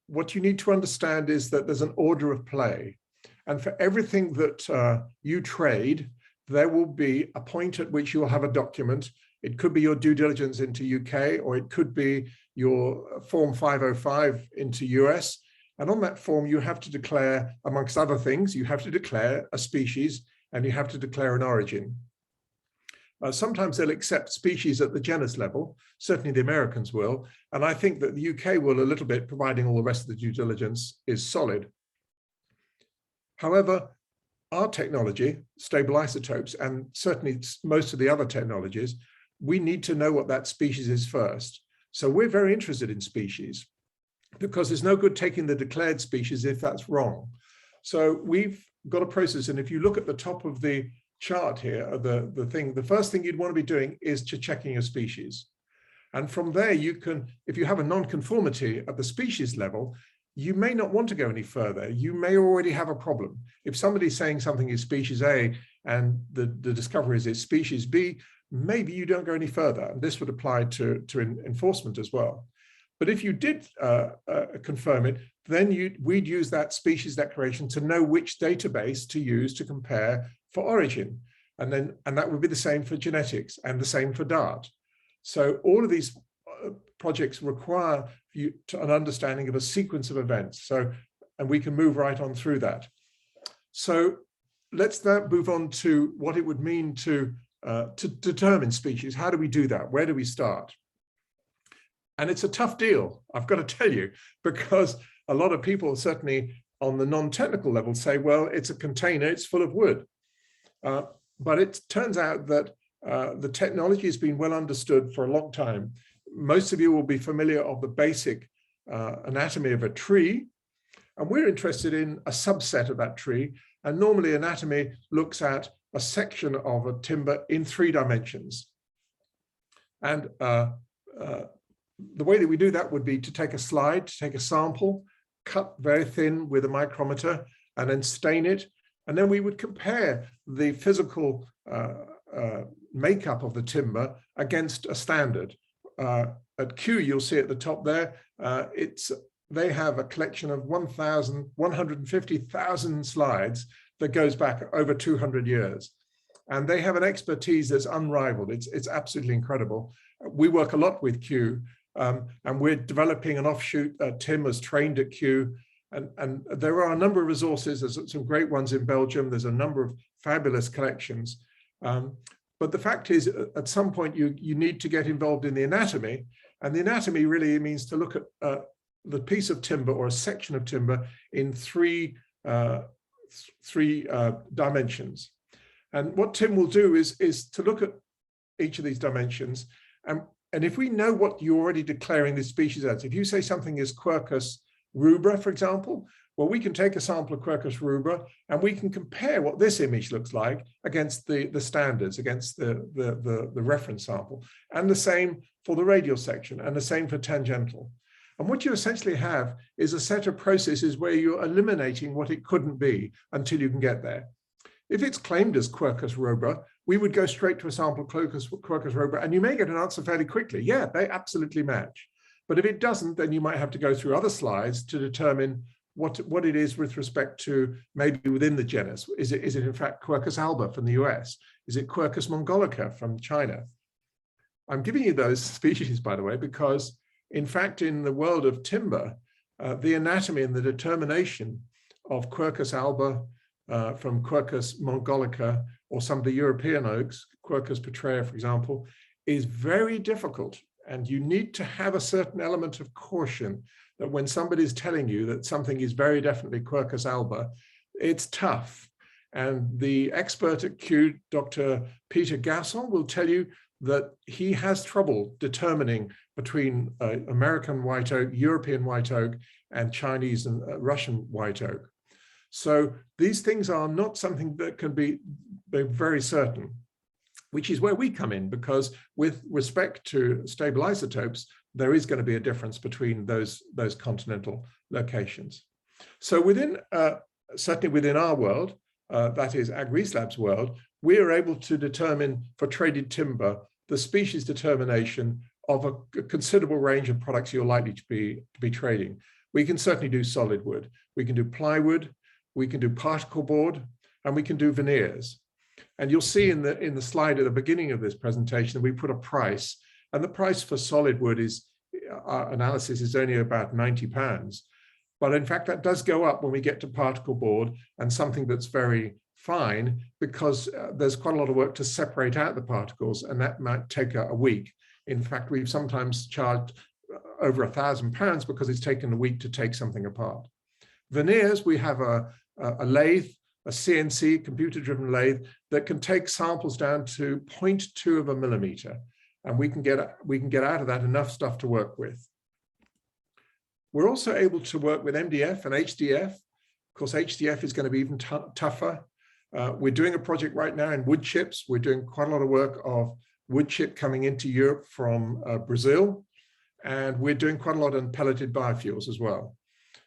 what you need to understand is that there's an order of play. And for everything that you trade, there will be a point at which you will have a document. It could be your due diligence into UK, or it could be your Form 505 into US. And on that form, you have to declare, amongst other things, you have to declare a species and you have to declare an origin. Sometimes they'll accept species at the genus level, certainly the Americans will, and I think that the UK will a little bit, providing all the rest of the due diligence is solid. However, our technology, stable isotopes, and certainly most of the other technologies, we need to know what that species is first. So we're very interested in species, because there's no good taking the declared species if that's wrong. So we've got a process, and if you look at the top of the chart here, the first thing you'd want to be doing is to checking your species. And from there you can, if you have a non-conformity at the species level, you may not want to go any further. You may already have a problem. If somebody's saying something is species A and the discovery is it's species B, maybe you don't go any further. And this would apply to enforcement as well. But if you did confirm it, then we'd use that species declaration to know which database to use to compare for origin. And that would be the same for genetics and the same for DART. So all of these projects require an understanding of a sequence of events. And we can move right on through that. So let's now move on to what it would mean to determine species. How do we do that? Where do we start? And it's a tough deal, I've got to tell you, because a lot of people, certainly on the non-technical level, say, well, it's a container, it's full of wood. But it turns out that the technology has been well understood for a long time. Most of you will be familiar of the basic anatomy of a tree, and we're interested in a subset of that tree. And normally anatomy looks at a section of a timber in 3 dimensions. And the way that we do that would be to take a slide, to take a sample, cut very thin with a micrometer, and then stain it. And then we would compare the physical makeup of the timber against a standard. At Kew, you'll see at the top there, they have a collection of 150,000 slides that goes back over 200 years. And they have an expertise that's unrivaled. It's absolutely incredible. We work a lot with Kew, and we're developing an offshoot. Tim was trained at Kew, and there are a number of resources. There's some great ones in Belgium. There's a number of fabulous collections. But But the fact is, at some point, you need to get involved in the anatomy. And the anatomy really means to look at the piece of timber or a section of timber in three dimensions. And what Tim will do is to look at each of these dimensions. And if we know what you're already declaring this species as, if you say something is Quercus rubra, for example, well, we can take a sample of Quercus rubra and we can compare what this image looks like against the standards, against the reference sample, and the same for the radial section, and the same for tangential. And what you essentially have is a set of processes where you're eliminating what it couldn't be until you can get there. If it's claimed as Quercus rubra, we would go straight to a sample Quercus rubra, and you may get an answer fairly quickly. Yeah, they absolutely match. But if it doesn't, then you might have to go through other slides to determine what it is with respect to maybe within the genus. Is it in fact Quercus alba from the US? Is it Quercus mongolica from China? I'm giving you those species, by the way, because in fact, in the world of timber, the anatomy and the determination of Quercus alba from Quercus mongolica, or some of the European oaks, Quercus petrea, for example, is very difficult. And you need to have a certain element of caution that when somebody's telling you that something is very definitely Quercus alba, it's tough. And the expert at Kew, Dr. Peter Gasson, will tell you that he has trouble determining between American white oak, European white oak, and Chinese and Russian white oak. So these things are not something that can be very certain, which is where we come in, because with respect to stable isotopes, there is going to be a difference between those continental locations. So within, certainly within our world, that is AgriSlab's world, we are able to determine for traded timber the species determination of a considerable range of products you're likely to be trading. We can certainly do solid wood, we can do plywood, we can do particle board, and we can do veneers. And you'll see in the slide at the beginning of this presentation, we put a price, and the price for solid wood is, our analysis is only about £90. But in fact, that does go up when we get to particle board and something that's very fine, because there's quite a lot of work to separate out the particles, and that might take a week. In fact, we've sometimes charged over £1,000 because it's taken a week to take something apart. Veneers, we have a lathe, a CNC computer-driven lathe that can take samples down to 0.2 of a millimeter, and we can get out of that enough stuff to work with. We're also able to work with MDF and HDF. Of course, HDF is going to be even tougher. We're doing a project right now in wood chips. We're doing quite a lot of work of wood chip coming into Europe from Brazil, and we're doing quite a lot on pelleted biofuels as well.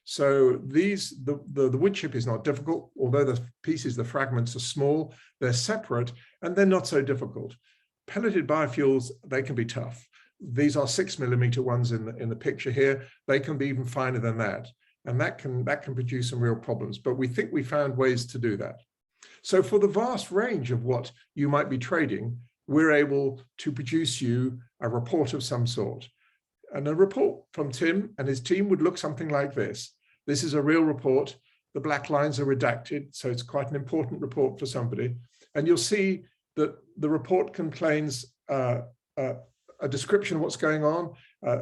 So the wood chip is not difficult, although the pieces, the fragments are small, they're separate, and they're not so difficult. Pelleted biofuels, they can be tough. These are 6 millimeter ones in the picture here. They can be even finer than that, and that can produce some real problems. But we think we found ways to do that. So for the vast range of what you might be trading, we're able to produce you a report of some sort. And a report from Tim and his team would look something like this. This is a real report. The black lines are redacted, so it's quite an important report for somebody. And you'll see that the report contains a description of what's going on,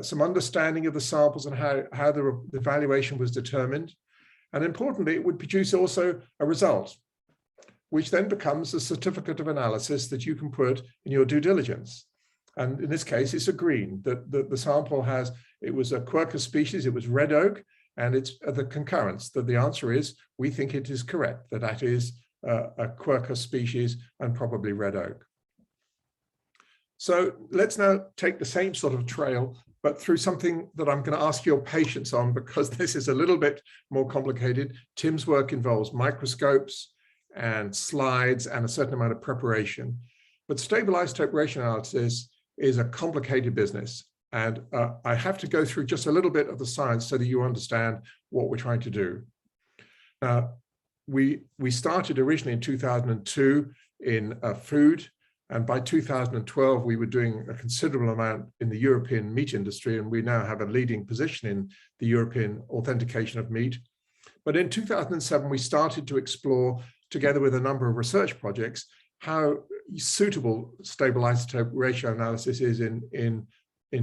some understanding of the samples and how the valuation was determined. And importantly, it would produce also a result, which then becomes a certificate of analysis that you can put in your due diligence. And in this case, it's a green, that the sample it was a Quercus species, it was red oak, and it's the concurrence that the answer is, we think it is correct, that is a Quercus species and probably red oak. So let's now take the same sort of trail, but through something that I'm going to ask your patience on, because this is a little bit more complicated. Tim's work involves microscopes and slides and a certain amount of preparation. But stable isotope ratio analysis is a complicated business. And I have to go through just a little bit of the science so that you understand what we're trying to do. We started originally in 2002 in food. And by 2012, we were doing a considerable amount in the European meat industry. And we now have a leading position in the European authentication of meat. But in 2007, we started to explore, together with a number of research projects, how suitable stable isotope ratio analysis is in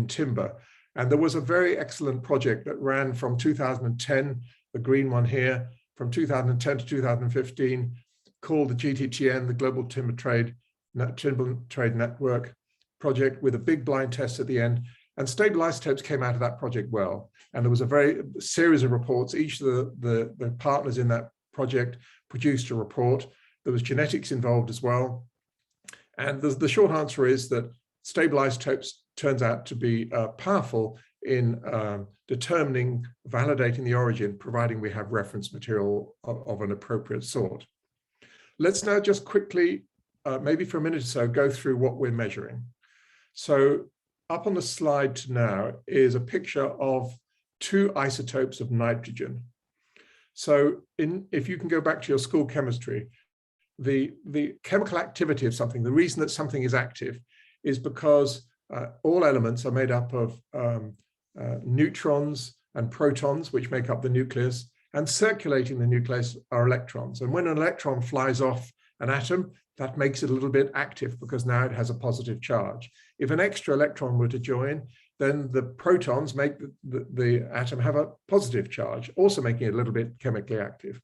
timber. And there was a very excellent project that ran from 2010, the green one here, from 2010 to 2015, called the GTTN, the Global Timber Trade Network project, with a big blind test at the end. And stable isotopes came out of that project well. And there was a series of reports. Each of the partners in that project produced a report. There was genetics involved as well. And the short answer is that stable isotopes turns out to be powerful in determining, validating the origin, providing we have reference material of an appropriate sort. Let's now just quickly, maybe for a minute or so, go through what we're measuring. So up on the slide now is a picture of 2 isotopes of nitrogen. So if you can go back to your school chemistry, the chemical activity of something, the reason that something is active is because all elements are made up of neutrons and protons, which make up the nucleus, and circulating the nucleus are electrons. And when an electron flies off an atom, that makes it a little bit active because now it has a positive charge. If an extra electron were to join, then the protons make the atom have a positive charge, also making it a little bit chemically active.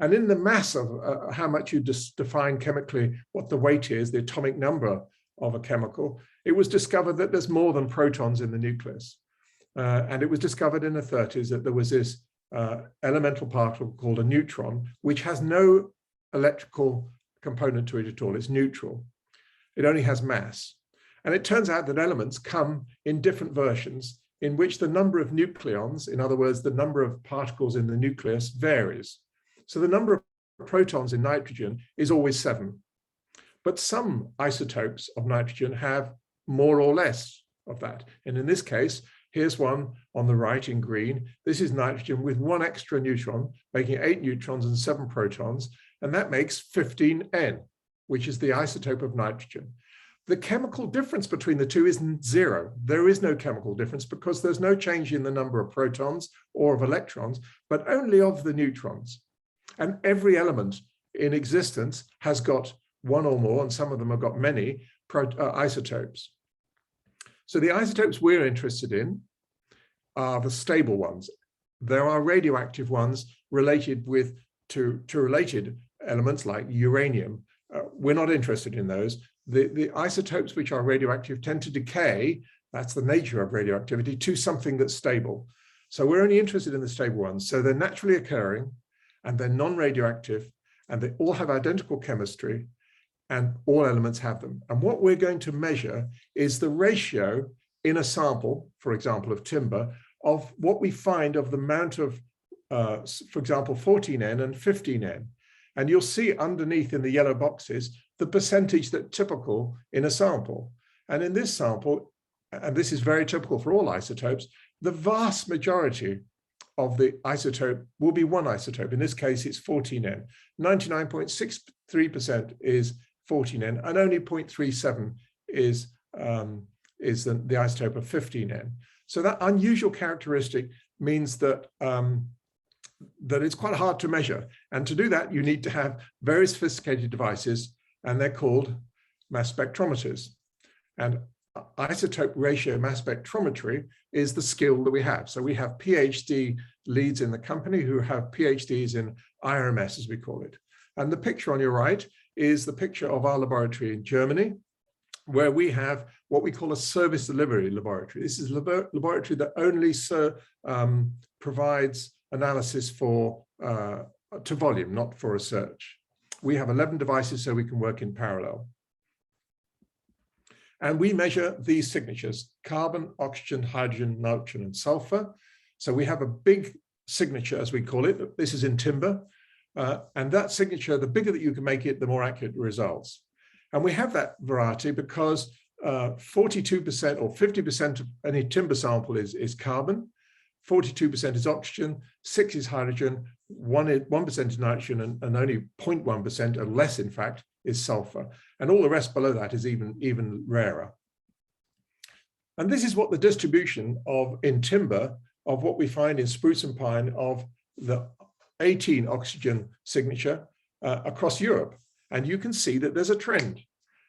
And in the mass of how much you define chemically what the weight is, the atomic number of a chemical, it was discovered that there's more than protons in the nucleus. And it was discovered in the 30s that there was this elemental particle called a neutron, which has no electrical component to it at all. It's neutral. It only has mass. And it turns out that elements come in different versions in which the number of nucleons, in other words, the number of particles in the nucleus, varies. So the number of protons in nitrogen is always 7. But some isotopes of nitrogen have more or less of that. And in this case, here's one on the right in green. This is nitrogen with 1 extra neutron, making 8 neutrons and 7 protons. And that makes 15N, which is the isotope of nitrogen. The chemical difference between the two is 0. There is no chemical difference because there's no change in the number of protons or of electrons, but only of the neutrons. And every element in existence has got 1 or more, and some of them have got many isotopes. So the isotopes we're interested in are the stable ones. There are radioactive ones related to related elements like uranium. We're not interested in those. The isotopes which are radioactive tend to decay, that's the nature of radioactivity, to something that's stable. So we're only interested in the stable ones. So they're naturally occurring, and they're non-radioactive, and they all have identical chemistry, and all elements have them. And what we're going to measure is the ratio in a sample, for example, of timber, of what we find of the amount of, for example, 14N and 15N. And you'll see underneath in the yellow boxes, the percentage that's typical in a sample. And in this sample, and this is very typical for all isotopes, the vast majority of the isotope will be 1 isotope. In this case, it's 14N. 99.63% is 14N, and only 0.37 is the isotope of 15N. So that unusual characteristic means that that it's quite hard to measure. And to do that, you need to have very sophisticated devices, and they're called mass spectrometers. And isotope ratio mass spectrometry is the skill that we have. So we have PhD leads in the company who have PhDs in IRMS, as we call it. And the picture on your right is the picture of our laboratory in Germany, where we have what we call a service delivery laboratory. This is a laboratory that only provides analysis for to volume, not for research. We have 11 devices so we can work in parallel. And we measure these signatures: carbon, oxygen, hydrogen, nitrogen, and sulfur. So we have a big signature, as we call it. This is in timber. And that signature, the bigger that you can make it, the more accurate the results. And we have that variety because 42% or 50% of any timber sample is carbon, 42% is oxygen, 6 is hydrogen, 1% is nitrogen, and only 0.1%, or less in fact, is sulfur. And all the rest below that is even rarer. And this is what the distribution in timber of what we find in spruce and pine of the 18 oxygen signature across Europe. And you can see that there's a trend.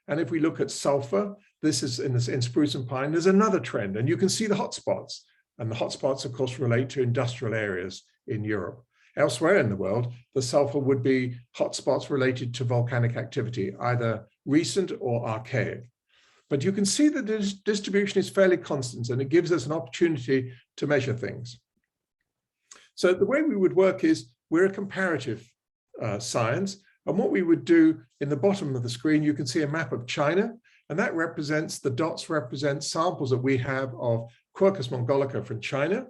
And if we look at sulfur, this is in spruce and pine, there's another trend. And you can see the hotspots. And the hotspots, of course, relate to industrial areas in Europe. Elsewhere in the world, the sulfur would be hotspots related to volcanic activity, either recent or archaic. But you can see that the distribution is fairly constant, and it gives us an opportunity to measure things. So the way we would work is we're a comparative science. And what we would do in the bottom of the screen, you can see a map of China, and that represents, the dots represent samples that we have of Quercus mongolica from China,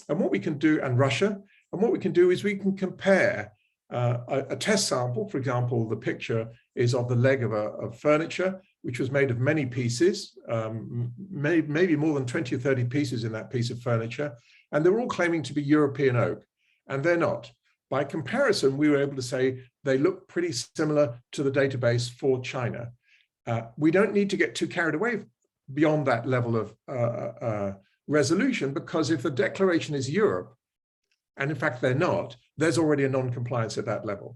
and what we can do, and Russia. And what we can do is we can compare a test sample. For example, the picture is of the leg of furniture, which was made of many pieces, maybe more than 20 or 30 pieces in that piece of furniture. And they're all claiming to be European oak, and they're not. By comparison, we were able to say they look pretty similar to the database for China. We don't need to get too carried away beyond that level of resolution, because if the declaration is Europe, and in fact they're not, there's already a non-compliance at that level.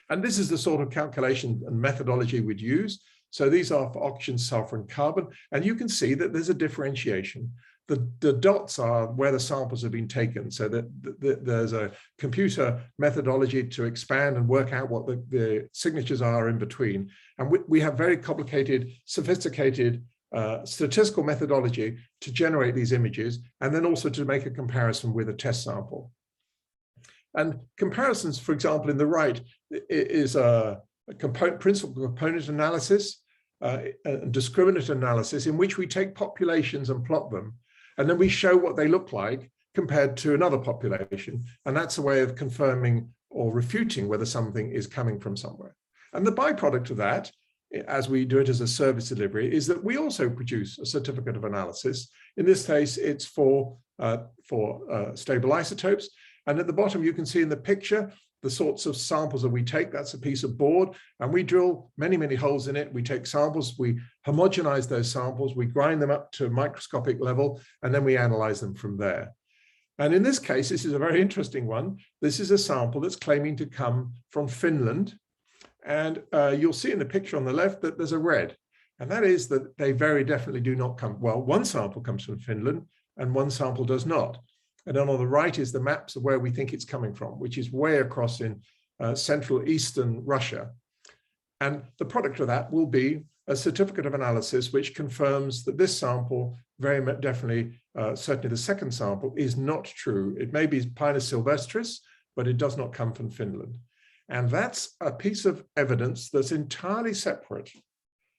And this is the sort of calculation and methodology we'd use. So these are for oxygen, sulfur, and carbon, and you can see that there's a differentiation. The dots are where the samples have been taken, so that there's a computer methodology to expand and work out what the signatures are in between. And we have very complicated, sophisticated statistical methodology to generate these images, and then also to make a comparison with a test sample. And comparisons, for example, in the right is a principal component analysis, and discriminant analysis, in which we take populations and plot them, and then we show what they look like compared to another population. And that's a way of confirming or refuting whether something is coming from somewhere. And the byproduct of that, as we do it as a service delivery, is that we also produce a certificate of analysis. In this case, it's for stable isotopes. And at the bottom, you can see in the picture the sorts of samples that we take. That's a piece of board, and we drill many, many holes in it. We take samples, we homogenize those samples, we grind them up to a microscopic level, and then we analyze them from there. And in this case, this is a very interesting one. This is a sample that's claiming to come from Finland. And you'll see in the picture on the left that there's a red. And that is that they very definitely do not come. Well, one sample comes from Finland and one sample does not. And then on the right is the maps of where we think it's coming from, which is way across in central eastern Russia. And the product of that will be a certificate of analysis, which confirms that this sample very definitely, certainly the second sample, is not true. It may be Pinus sylvestris, but it does not come from Finland. And that's a piece of evidence that's entirely separate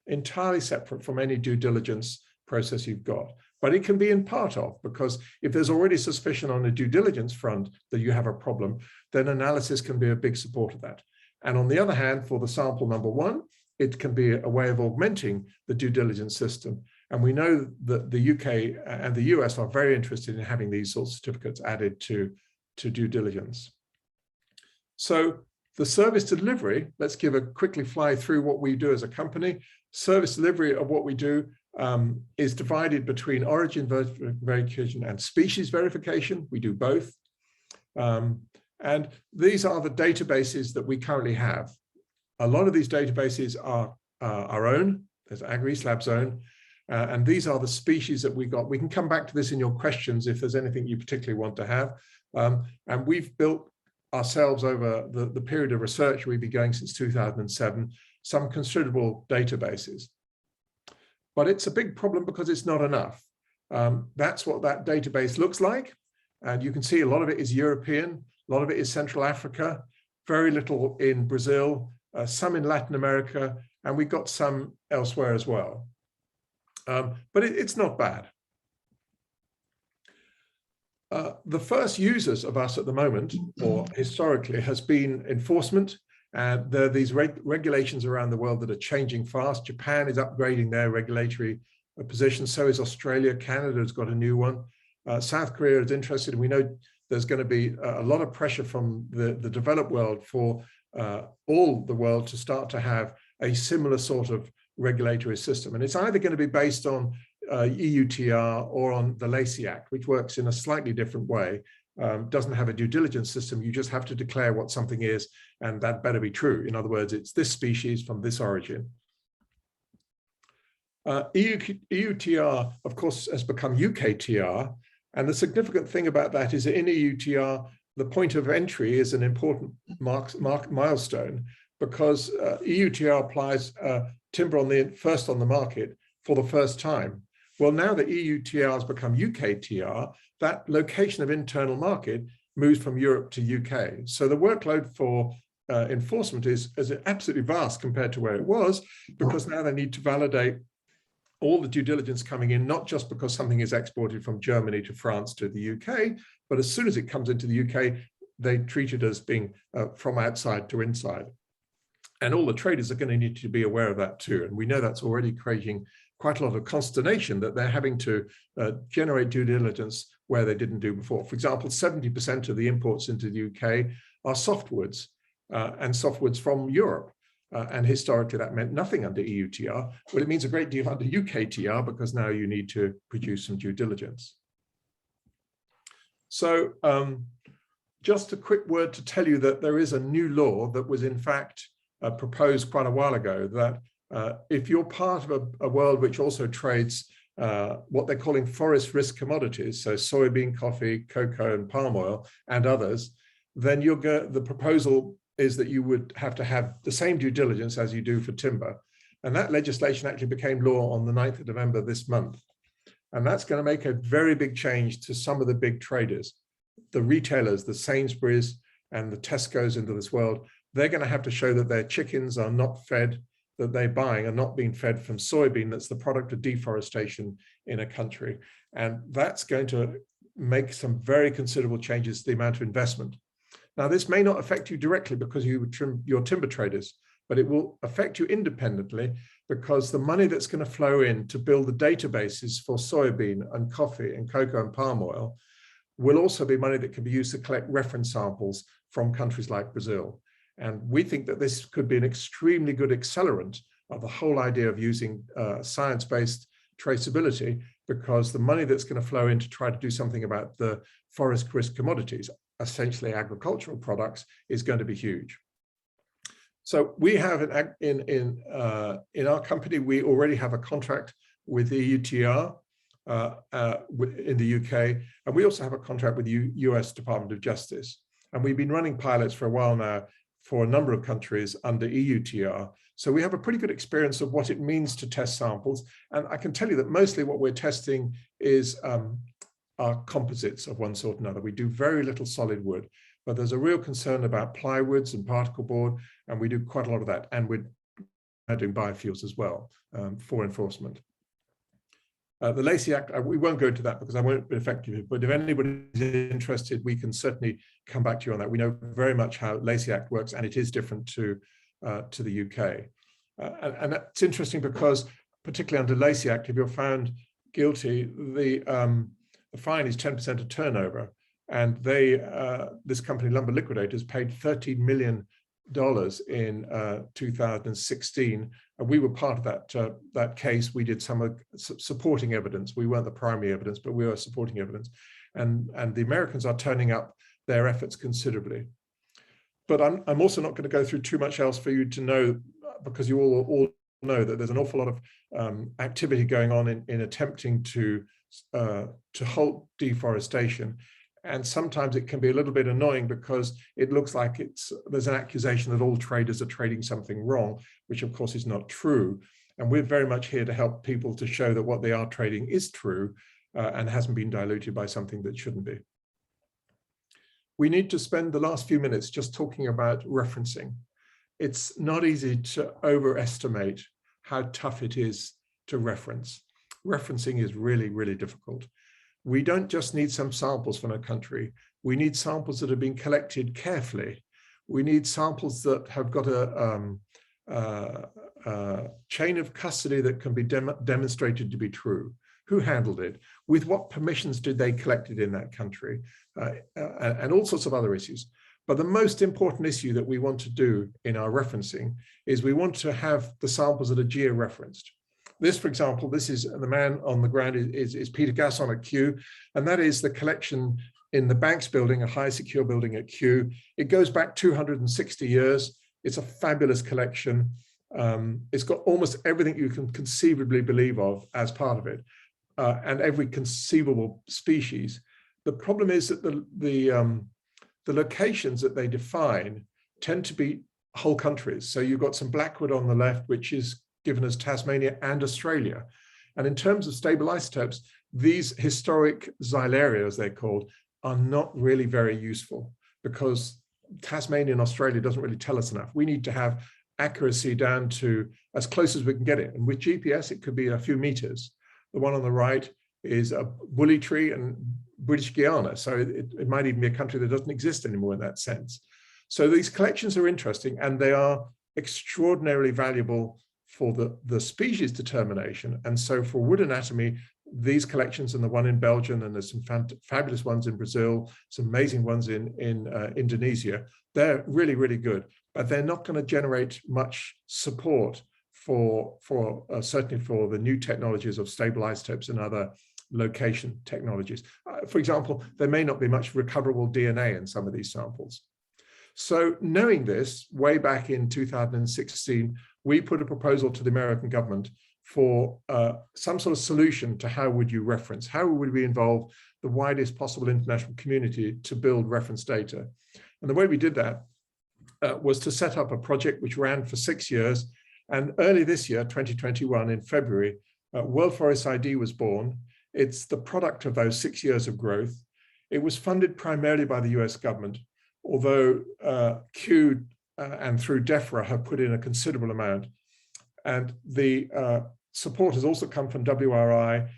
from any due diligence process you've got. But it can be in part of, because if there's already suspicion on the due diligence front that you have a problem, then analysis can be a big support of that. And on the other hand, for the sample number one, it can be a way of augmenting the due diligence system. And we know that the UK and the US are very interested in having these sorts of certificates added to due diligence. So the service delivery, let's quickly fly through what we do as a company. Service delivery of what we do is divided between origin verification and species verification. We do both. And these are the databases that we currently have. A lot of these databases are our own. There's AgriSlab's own. And these are the species that we got. We can come back to this in your questions if there's anything you particularly want to have. And we've built ourselves over the period of research we've been going since 2007, some considerable databases. But it's a big problem because it's not enough. That's what that database looks like. And you can see a lot of it is European, a lot of it is Central Africa, very little in Brazil, some in Latin America, and we got some elsewhere as well. But it's not bad. The first users of us at the moment, or historically, has been enforcement. There are these regulations around the world that are changing fast. Japan is upgrading their regulatory position. So is Australia. Canada has got a new one. South Korea is interested. We know there's going to be a lot of pressure from the developed world for all the world to start to have a similar sort of regulatory system. And it's either going to be based on EUTR or on the Lacey Act, which works in a slightly different way. doesn't have a due diligence system. You just have to declare what something is, and that better be true. In other words, it's this species from this origin. EUTR, of course, has become UKTR. And the significant thing about that is that in EUTR, the point of entry is an important milestone, because EUTR applies timber first on the market for the first time. Well, now that EUTR has become UKTR, that location of internal market moves from Europe to UK. So the workload for enforcement is absolutely vast compared to where it was, because now they need to validate all the due diligence coming in, not just because something is exported from Germany to France to the UK, but as soon as it comes into the UK, they treat it as being from outside to inside. And all the traders are going to need to be aware of that too. And we know that's already creating quite a lot of consternation, that they're having to generate due diligence where they didn't do before. For example, 70% of the imports into the UK are softwoods, and softwoods from Europe. And historically, that meant nothing under EUTR, but it means a great deal under UKTR, because now you need to produce some due diligence. So just a quick word to tell you that there is a new law that was in fact proposed quite a while ago, that if you're part of a world which also trades what they're calling forest risk commodities, so soybean, coffee, cocoa, and palm oil, and others, then the proposal is that you would have to have the same due diligence as you do for timber. And that legislation actually became law on the 9th of November this month. And that's going to make a very big change to some of the big traders. The retailers, the Sainsbury's and the Tesco's into this world, they're going to have to show that their chickens are not fed, that they're buying are not being fed from soybean that's the product of deforestation in a country. And that's going to make some very considerable changes to the amount of investment. Now, this may not affect you directly because you're timber traders, but it will affect you independently, because the money that's going to flow in to build the databases for soybean and coffee and cocoa and palm oil will also be money that can be used to collect reference samples from countries like Brazil. And we think that this could be an extremely good accelerant of the whole idea of using science-based traceability, because the money that's going to flow in to try to do something about the forest risk commodities, essentially agricultural products, is going to be huge. So we have in our company, we already have a contract with the EUTR in the UK, and we also have a contract with the US Department of Justice. And we've been running pilots for a while now for a number of countries under EUTR. So we have a pretty good experience of what it means to test samples. And I can tell you that mostly what we're testing is are composites of one sort or another. We do very little solid wood, but there's a real concern about plywoods and particle board, and we do quite a lot of that. And we're doing biofuels as well for enforcement. The Lacey Act, we won't go into that because I won't be effective, but if anybody's interested, we can certainly come back to you on that. We know very much how Lacey Act works, and it is different to the UK. And that's interesting because, particularly under Lacey Act, if you're found guilty, the fine is 10% of turnover. And this company, Lumber Liquidators, paid $13 million in 2016, and we were part of that case. We did some supporting evidence. We weren't the primary evidence, but we were supporting evidence, and the Americans are turning up their efforts considerably. But I'm also not going to go through too much else for you to know, because you all know that there's an awful lot of activity going on in attempting to halt deforestation. And sometimes it can be a little bit annoying because it looks like there's an accusation that all traders are trading something wrong, which of course is not true. And we're very much here to help people to show that what they are trading is true and hasn't been diluted by something that shouldn't be. We need to spend the last few minutes just talking about referencing. It's not easy to overestimate how tough it is to reference. Referencing is really, really difficult. We don't just need some samples from a country. We need samples that have been collected carefully. We need samples that have got a chain of custody that can be demonstrated to be true. Who handled it? With what permissions did they collect it in that country? And all sorts of other issues. But the most important issue that we want to do in our referencing is we want to have the samples that are geo-referenced. This, for example, this is the man on the ground is Peter Gasson at Kew, and that is the collection in the Banks building, a high secure building at Kew. It goes back 260 years. It's a fabulous collection. It's got almost everything you can conceivably believe of as part of it, and every conceivable species. The problem is that the locations that they define tend to be whole countries. So you've got some Blackwood on the left, which is given as Tasmania and Australia. And in terms of stable isotopes, these historic xylaria, as they're called, are not really very useful, because Tasmania and Australia doesn't really tell us enough. We need to have accuracy down to as close as we can get it. And with GPS, it could be a few meters. The one on the right is a bully tree and British Guiana. So it might even be a country that doesn't exist anymore in that sense. So these collections are interesting, and they are extraordinarily valuable for the species determination. And so for wood anatomy, these collections, and the one in Belgium, and there's some fabulous ones in Brazil, some amazing ones in Indonesia, they're really, really good, but they're not going to generate much support for certainly for the new technologies of stable isotopes and other location technologies. For example, there may not be much recoverable DNA in some of these samples. So knowing this, way back in 2016, we put a proposal to the American government for some sort of solution to how would you reference, how would we involve the widest possible international community to build reference data. And the way we did that was to set up a project which ran for 6 years. And early this year, 2021, in February, World Forest ID was born. It's the product of those 6 years of growth. It was funded primarily by the US government, although Kew and through DEFRA have put in a considerable amount. And the support has also come from WRI.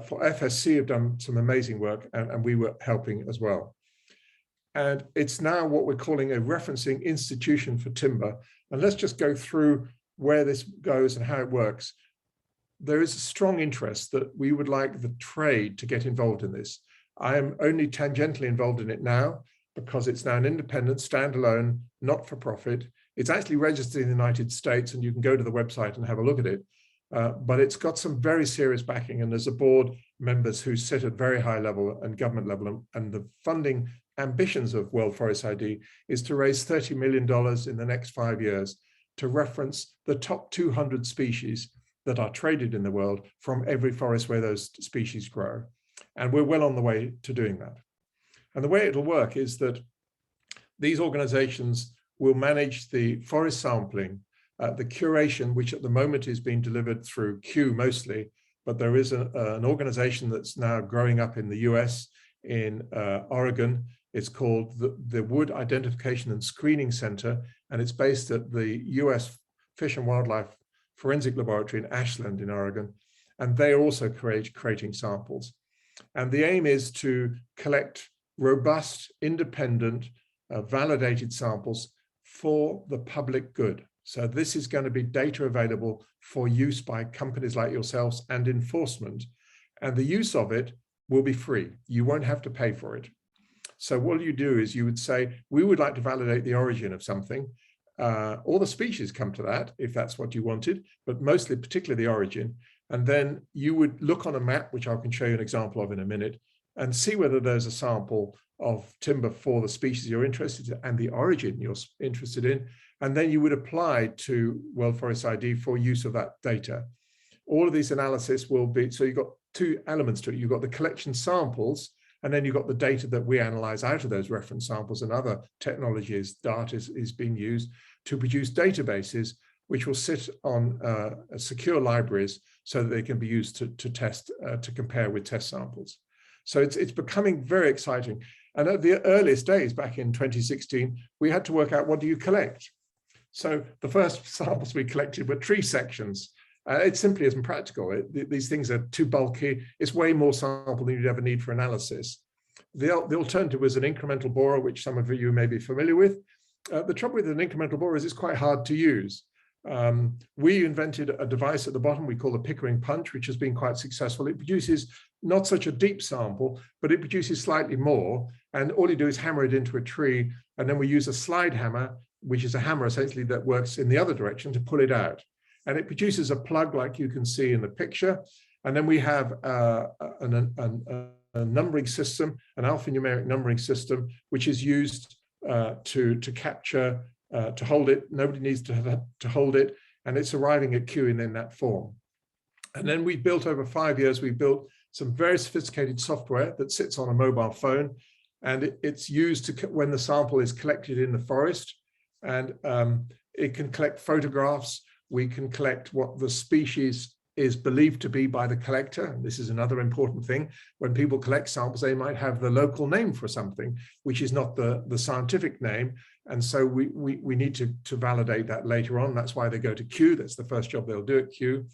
For FSC have done some amazing work, and we were helping as well. And it's now what we're calling a referencing institution for timber. And let's just go through where this goes and how it works. There is a strong interest that we would like the trade to get involved in this. I am only tangentially involved in it now, because it's now an independent, standalone, not-for-profit. It's actually registered in the United States, and you can go to the website and have a look at it. But it's got some very serious backing, and there's a board members who sit at very high level and government level, and the funding ambitions of World Forest ID is to raise $30 million in the next 5 years to reference the top 200 species that are traded in the world from every forest where those species grow. And we're well on the way to doing that. And the way it'll work is that these organizations will manage the forest sampling, the curation, which at the moment is being delivered through Kew mostly, but there is an organization that's now growing up in the US, in Oregon. It's called the Wood Identification and Screening Center, and it's based at the US Fish and Wildlife Forensic Laboratory in Ashland in Oregon, and they are also creating samples. And the aim is to collect robust, independent, validated samples for the public good. So this is going to be data available for use by companies like yourselves and enforcement. And the use of it will be free. You won't have to pay for it. So what you do is you would say, we would like to validate the origin of something. All the species come to that, if that's what you wanted, but mostly, particularly the origin. And then you would look on a map, which I can show you an example of in a minute, and see whether there's a sample of timber for the species you're interested in and the origin you're interested in. And then you would apply to World Forest ID for use of that data. All of these analysis will be, so you've got two elements to it. You've got the collection samples, and then you've got the data that we analyze out of those reference samples, and other technologies, data is being used to produce databases which will sit on secure libraries so that they can be used to test, to compare with test samples. So it's becoming very exciting. And at the earliest days, back in 2016, we had to work out, what do you collect? So the first samples we collected were tree sections. It simply isn't practical. These things are too bulky. It's way more sample than you'd ever need for analysis. The alternative was an incremental borer, which some of you may be familiar with. The trouble with an incremental borer is it's quite hard to use. We invented a device at the bottom we call the Pickering punch, which has been quite successful. It produces not such a deep sample, but it produces slightly more. And all you do is hammer it into a tree. And then we use a slide hammer, which is a hammer essentially that works in the other direction, to pull it out. And it produces a plug like you can see in the picture. And then we have an numbering system, an alphanumeric numbering system, which is used to capture, to hold it. Nobody needs to hold it, and it's arriving at Q in that form. And then we built over 5 years, we built some very sophisticated software that sits on a mobile phone, and it's used to when the sample is collected in the forest, and it can collect photographs. We can collect what the species is believed to be by the collector. And this is another important thing. When people collect samples, they might have the local name for something, which is not the scientific name. And so we need to validate that later on. That's why they go to Q. That's the first job they'll do at Q,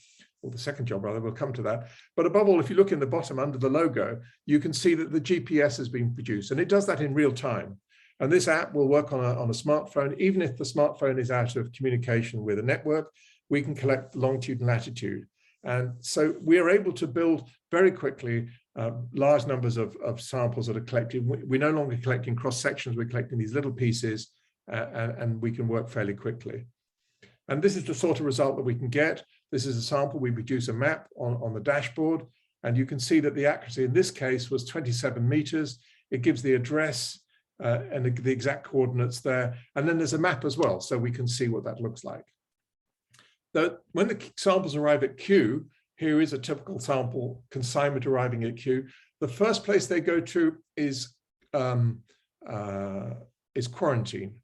or the second job rather, we'll come to that. But above all, if you look in the bottom under the logo, you can see that the GPS has been produced, and it does that in real time. And this app will work on a smartphone. Even if the smartphone is out of communication with a network, we can collect longitude and latitude. And so we are able to build very quickly large numbers of samples that are collected. We're no longer collecting cross sections, we're collecting these little pieces, and we can work fairly quickly. And this is the sort of result that we can get. This is a sample. We produce a map on the dashboard, and you can see that the accuracy in this case was 27 meters. It gives the address and the exact coordinates there. And then there's a map as well, so we can see what that looks like. When the samples arrive at Q, here is a typical sample consignment arriving at Q. The first place they go to is quarantine.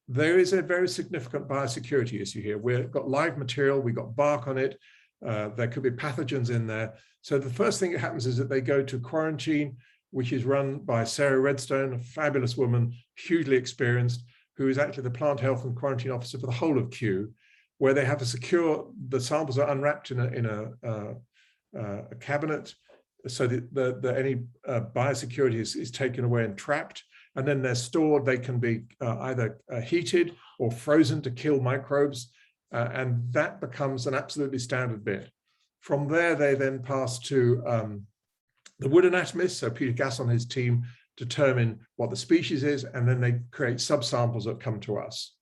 There is a very significant biosecurity issue here. We've got live material, we've got bark on it, there could be pathogens in there. So the first thing that happens is that they go to quarantine, which is run by Sarah Redstone, a fabulous woman, hugely experienced, who is actually the plant health and quarantine officer for the whole of Q, where they have to secure, the samples are unwrapped in a cabinet so that any biosecurity is taken away and trapped. And then they're stored. They can be either heated or frozen to kill microbes. And that becomes an absolutely standard bit. From there, they then pass to the wood anatomist. So Peter Gass and his team determine what the species is, and then they create subsamples that come to us.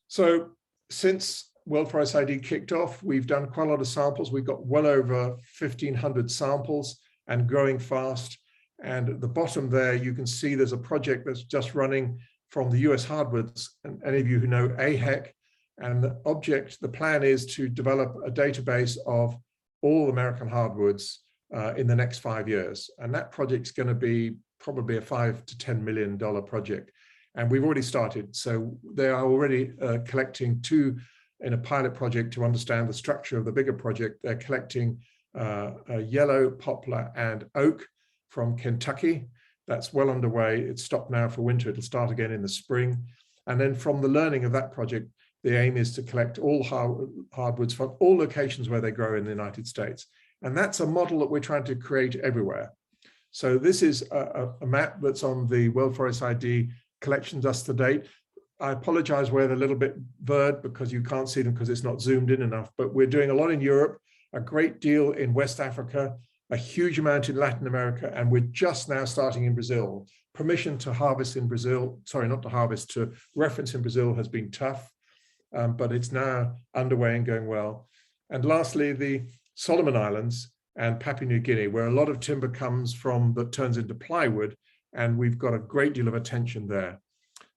So since World Forest ID kicked off, we've done quite a lot of samples. We've got well over 1,500 samples and growing fast. And at the bottom there, you can see there's a project that's just running from the US hardwoods. And any of you who know AHEC, and the plan is to develop a database of all American hardwoods in the next 5 years. And that project's going to be probably a $5 to $10 million project. And we've already started. So they are already collecting in a pilot project to understand the structure of the bigger project. They're collecting yellow, poplar, and oak from Kentucky. That's well underway. It's stopped now for winter. It'll start again in the spring. And then from the learning of that project, the aim is to collect all hardwoods from all locations where they grow in the United States. And that's a model that we're trying to create everywhere. So this is a map that's on the World Forest ID collections us to date. I apologize where they're a little bit blurred because you can't see them because it's not zoomed in enough, but we're doing a lot in Europe, a great deal in West Africa, a huge amount in Latin America, and we're just now starting in Brazil. Permission to harvest in Brazil, sorry, not to harvest, to reference in Brazil has been tough, but it's now underway and going well. And lastly, the Solomon Islands and Papua New Guinea, where a lot of timber comes from that turns into plywood, and we've got a great deal of attention there.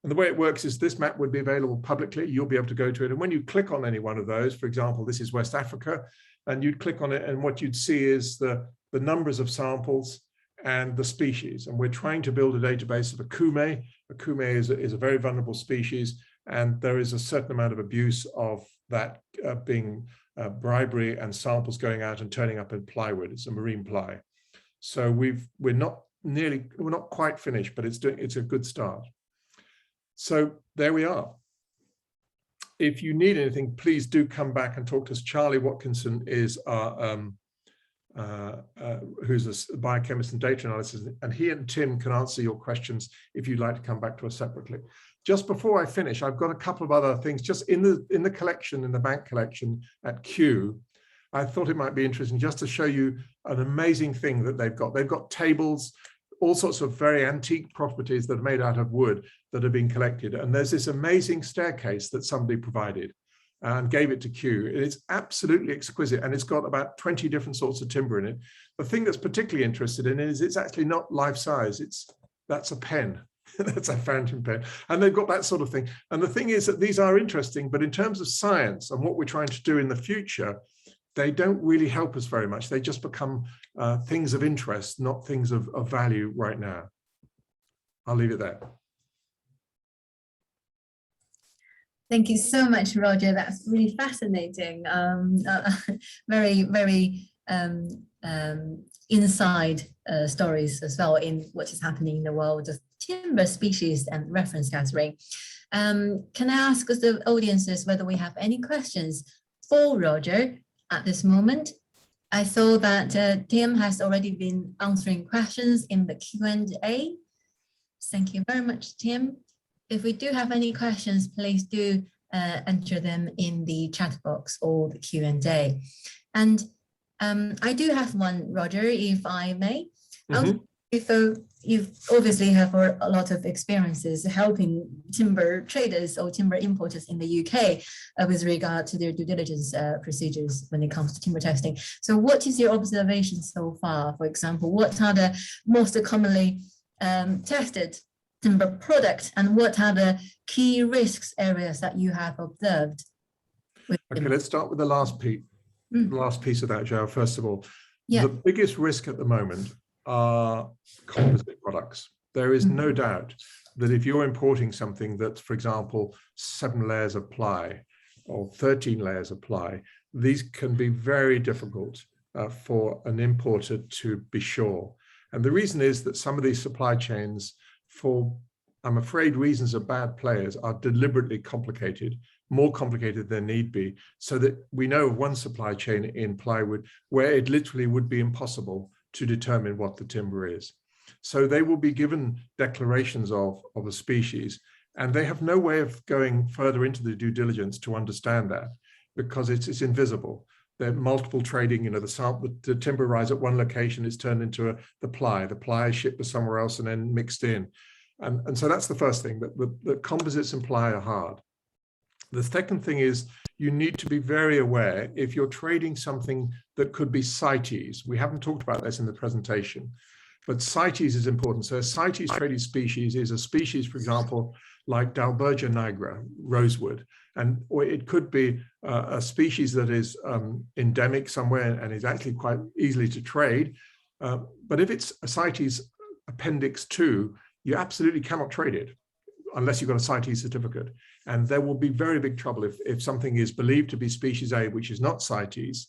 And the way it works is this map would be available publicly. You'll be able to go to it. And when you click on any one of those, for example, this is West Africa, and you'd click on it, and what you'd see is the numbers of samples and the species. And we're trying to build a database of a kume. A kume is a very vulnerable species, and there is a certain amount of abuse of that being bribery and samples going out and turning up in plywood. It's a marine ply. So we're not quite finished, but it's a good start. So there we are. If you need anything, please do come back and talk to us. Charlie Watkinson is our who's a biochemist and data analyst, and he and Tim can answer your questions if you'd like to come back to us separately. Just before I finish, I've got a couple of other things just in the collection, in the bank collection at Q. I thought it might be interesting just to show you an amazing thing that they've got. They've got tables, all sorts of very antique properties that are made out of wood that are being collected. And there's this amazing staircase that somebody provided. and gave it to Q. It's absolutely exquisite, and it's got about 20 different sorts of timber in it. The thing that's particularly interested in it is it's actually not life size. That's a pen. That's a fountain pen. And they've got that sort of thing. And the thing is that these are interesting, but in terms of science and what we're trying to do in the future, they don't really help us very much. They just become things of interest, not things of value right now. I'll leave it there. Thank you so much, Roger. That's really fascinating. Very, very inside stories as well in what is happening in the world of timber species and reference gathering. Can I ask the audiences whether we have any questions for Roger at this moment? I saw that Tim has already been answering questions in the Q&A. Thank you very much, Tim. If we do have any questions, please do enter them in the chat box or the Q&A. And I do have one, Roger, if I may. So you obviously have a lot of experiences helping timber traders or timber importers in the UK with regard to their due diligence procedures when it comes to timber testing. So what is your observation so far? For example, what are the most commonly tested timber products, and what are the key risks areas that you have observed? Okay, let's start with the last piece. Last piece of that, Joe. First of all, yeah. The biggest risk at the moment are composite products. There is no doubt that if you're importing something that's, for example, 7 layers of ply or 13 layers of ply, these can be very difficult for an importer to be sure. And the reason is that some of these supply chains, for, I'm afraid, reasons of bad players, are deliberately complicated, more complicated than need be, so that we know of one supply chain in plywood where it literally would be impossible to determine what the timber is. So they will be given declarations of a species, and they have no way of going further into the due diligence to understand that, because it's invisible. There are multiple trading, you know, the timber arrives at one location, it's turned into the ply is shipped to somewhere else and then mixed in. And so that's the first thing, that the composites and ply are hard. The second thing is you need to be very aware if you're trading something that could be CITES. We haven't talked about this in the presentation, but CITES is important. So a CITES traded species is a species, for example, like Dalbergia nigra, rosewood, or it could be a species that is endemic somewhere and is actually quite easily to trade. But if it's a CITES Appendix 2, you absolutely cannot trade it unless you've got a CITES certificate. And there will be very big trouble if something is believed to be species A, which is not CITES,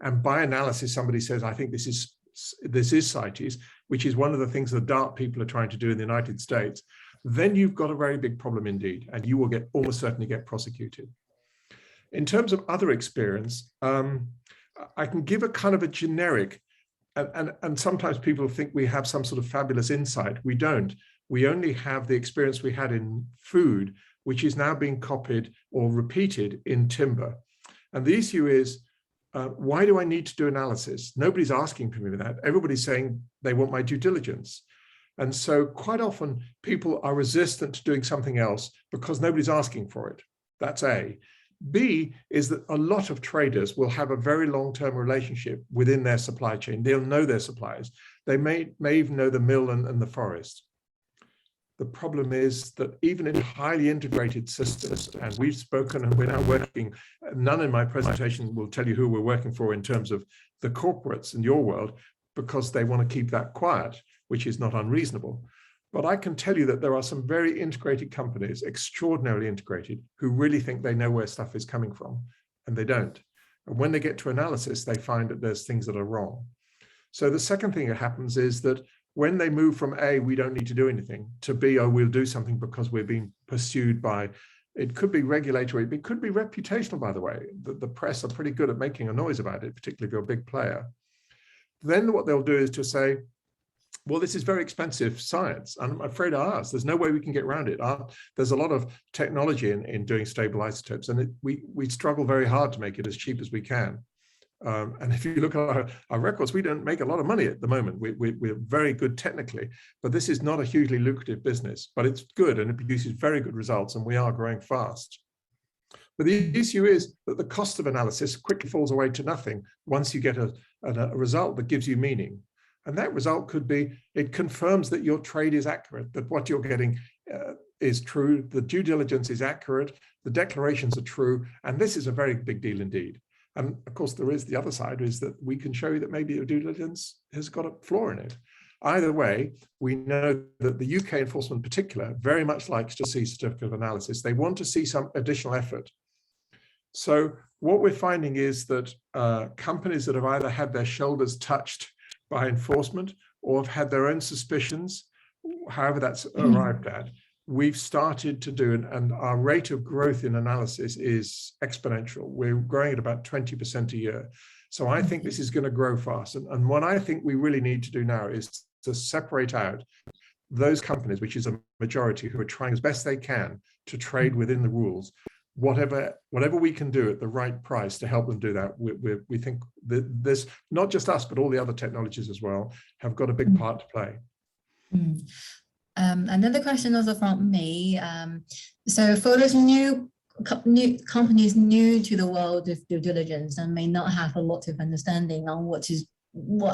and by analysis somebody says, I think this is CITES, which is one of the things the DART people are trying to do in the United States, then you've got a very big problem indeed, and you will almost certainly get prosecuted. In terms of other experience, I can give a kind of a generic, and sometimes people think we have some sort of fabulous insight. We don't. We only have the experience we had in food, which is now being copied or repeated in timber. And the issue is, why do I need to do analysis? Nobody's asking for me that. Everybody's saying they want my due diligence. And so quite often people are resistant to doing something else because nobody's asking for it. That's A. B is that a lot of traders will have a very long-term relationship within their supply chain. They'll know their suppliers. They may even know the mill and the forest. The problem is that even in highly integrated systems, and we've spoken and we're now working, none in my presentation will tell you who we're working for in terms of the corporates in your world, because they want to keep that quiet, which is not unreasonable. But I can tell you that there are some very integrated companies, extraordinarily integrated, who really think they know where stuff is coming from, and they don't. And when they get to analysis, they find that there's things that are wrong. So the second thing that happens is that when they move from A, we don't need to do anything, to B, oh, we'll do something because we're being pursued by, it could be regulatory, it could be reputational, by the way. The press are pretty good at making a noise about it, particularly if you're a big player. Then what they'll do is to say, well, this is very expensive science. I'm afraid I ask. There's no way we can get around it. There's a lot of technology in doing stable isotopes, and we struggle very hard to make it as cheap as we can. And if you look at our records, we don't make a lot of money at the moment. We're very good technically, but this is not a hugely lucrative business, but it's good and it produces very good results, and we are growing fast. But the issue is that the cost of analysis quickly falls away to nothing once you get a result that gives you meaning. And that result could be, it confirms that your trade is accurate, that what you're getting is true, the due diligence is accurate, the declarations are true, and this is a very big deal indeed. And of course, there is the other side, is that we can show you that maybe your due diligence has got a flaw in it. Either way, we know that the UK enforcement in particular very much likes to see certificate of analysis. They want to see some additional effort. So what we're finding is that companies that have either had their shoulders touched by enforcement or have had their own suspicions, however that's arrived at, we've started to do, and our rate of growth in analysis is exponential. We're growing at about 20% a year. So I think this is going to grow fast. And what I think we really need to do now is to separate out those companies, which is a majority, who are trying as best they can to trade within the rules. Whatever we can do at the right price to help them do that, we think that this, not just us, but all the other technologies as well, have got a big part to play. Another question also from me. So for those new companies new to the world of due diligence and may not have a lot of understanding on what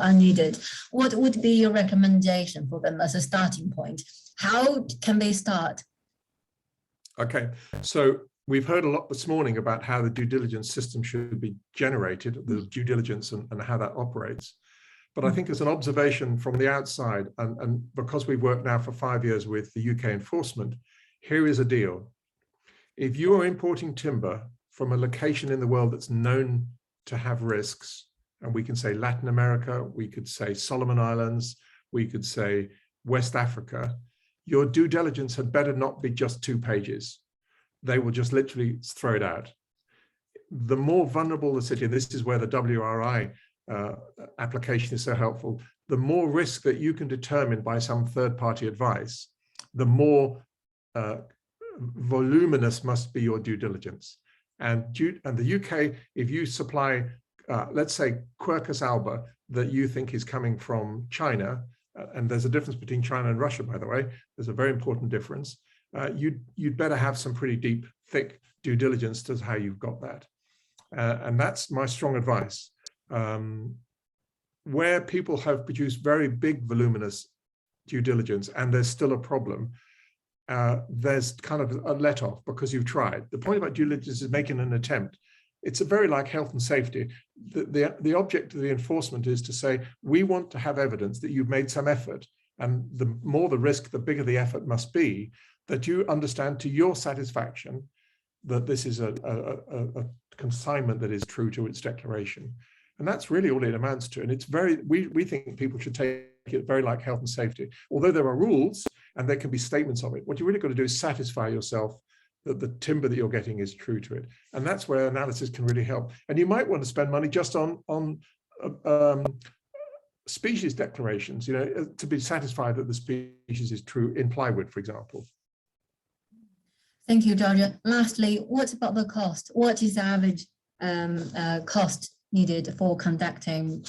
are needed, what would be your recommendation for them as a starting point? How can they start? Okay, so we've heard a lot this morning about how the due diligence system should be generated, the due diligence and how that operates. But I think as an observation from the outside, and because we've worked now for 5 years with the UK enforcement, here is a deal. If you are importing timber from a location in the world that's known to have risks, and we can say Latin America, we could say Solomon Islands, we could say West Africa, your due diligence had better not be just 2 pages. They will just literally throw it out. The more vulnerable the city, and this is where the WRI application is so helpful, the more risk that you can determine by some third-party advice, the more voluminous must be your due diligence. And the UK, if you supply, let's say, Quercus alba that you think is coming from China, and there's a difference between China and Russia, by the way, there's a very important difference, you'd better have some pretty deep, thick due diligence as to how you've got that. And that's my strong advice. Where people have produced very big, voluminous due diligence and there's still a problem, there's kind of a let-off because you've tried. The point about due diligence is making an attempt. It's very like health and safety. The object of the enforcement is to say, we want to have evidence that you've made some effort, and the more the risk, the bigger the effort must be, that you understand to your satisfaction that this is a consignment that is true to its declaration. And that's really all it amounts to. And it's very, we think people should take it very like health and safety. Although there are rules and there can be statements of it, what you really got to do is satisfy yourself that the timber that you're getting is true to it. And that's where analysis can really help. And you might want to spend money just on species declarations, you know, to be satisfied that the species is true in plywood, for example. Thank you, Georgia. Lastly, what about the cost? What is the average cost needed for conducting,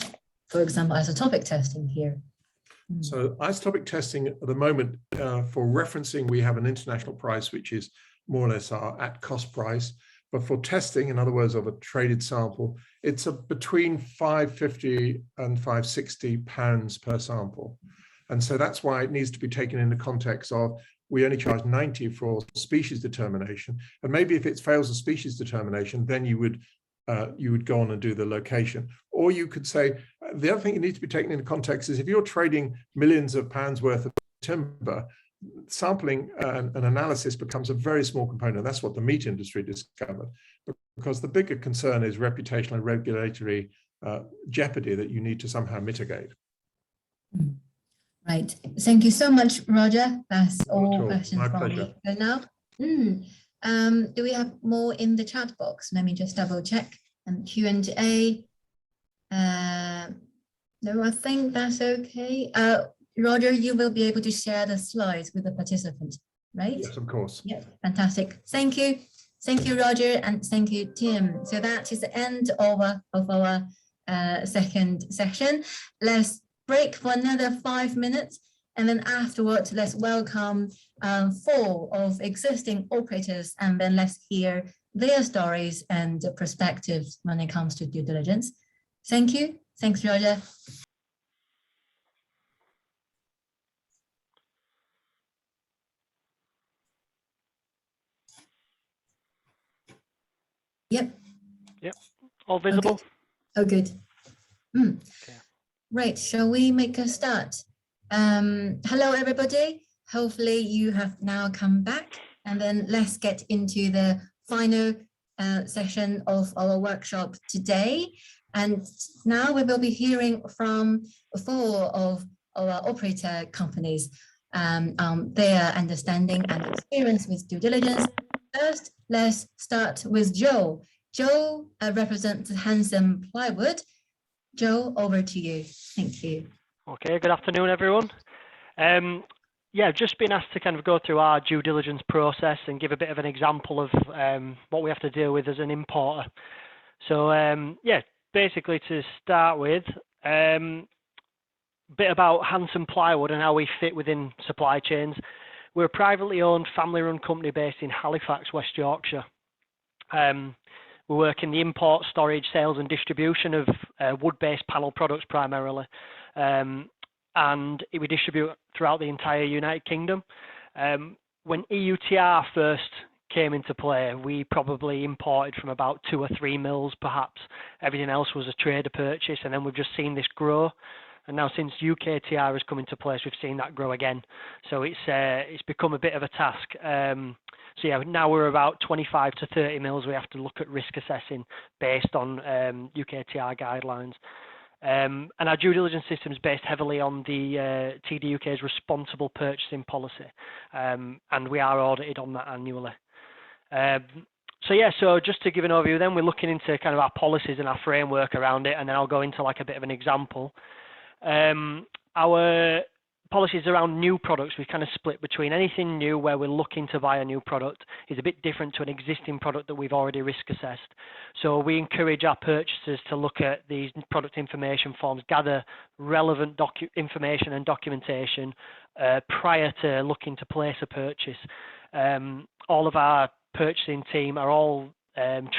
for example, isotopic testing here? So isotopic testing at the moment, for referencing, we have an international price, which is more or less our at-cost price. But for testing, in other words, of a traded sample, it's between £550 and £560 per sample. And so that's why it needs to be taken in the context of, we only charge 90 for species determination. And maybe if it fails a species determination, then you would go on and do the location. Or you could say, the other thing that needs to be taken into context is if you're trading millions of pounds worth of timber, sampling and analysis becomes a very small component. That's what the meat industry discovered, because the bigger concern is reputational and regulatory jeopardy that you need to somehow mitigate. Right. Thank you so much, Roger. That's all questions from me for now. Do we have more in the chat box? Let me just double check. And Q&A. No, I think that's okay. Roger, you will be able to share the slides with the participants, right? Yes, of course. Yeah, fantastic. Thank you. Thank you, Roger, and thank you, Tim. So that is the end of our second section. Let's break for another 5 minutes, and then afterwards, let's welcome 4 of existing operators, and then let's hear their stories and perspectives when it comes to due diligence. Thank you. Thanks, Roger. Yep. All visible? Oh, good. Okay. Right, shall we make a start? Hello, everybody. Hopefully you have now come back, and then let's get into the final session of our workshop today. And now we will be hearing from 4 of our operator companies on their understanding and experience with due diligence. First, let's start with Joe. Joe represents Handsome Plywood. Joe, over to you. Thank you. Okay, good afternoon, everyone. Yeah, just been asked to kind of go through our due diligence process and give a bit of an example of what we have to deal with as an importer. So yeah, basically to start with, a bit about Handsome Plywood and how we fit within supply chains. We're a privately owned, family-run company based in Halifax, West Yorkshire. We work in the import, storage, sales and distribution of wood-based panel products primarily. And we distribute throughout the entire United Kingdom. When EUTR first came into play, we probably imported from about 2 or 3 mills perhaps. Everything else was a trader purchase, and then we've just seen this grow. And now since UKTR has come into place, we've seen that grow again. So it's become a bit of a task. So yeah, now we're about 25 to 30 mills we have to look at risk assessing based on UKTR guidelines. And our due diligence system is based heavily on the TDUK's responsible purchasing policy. And we are audited on that annually. So yeah, so just to give an overview then, we're looking into kind of our policies and our framework around it, and then I'll go into like a bit of an example. Our policies around new products, we kind of split between anything new where we're looking to buy a new product is a bit different to an existing product that we've already risk assessed. So we encourage our purchasers to look at these product information forms, gather relevant information and documentation prior to looking to place a purchase. All of our purchasing team are all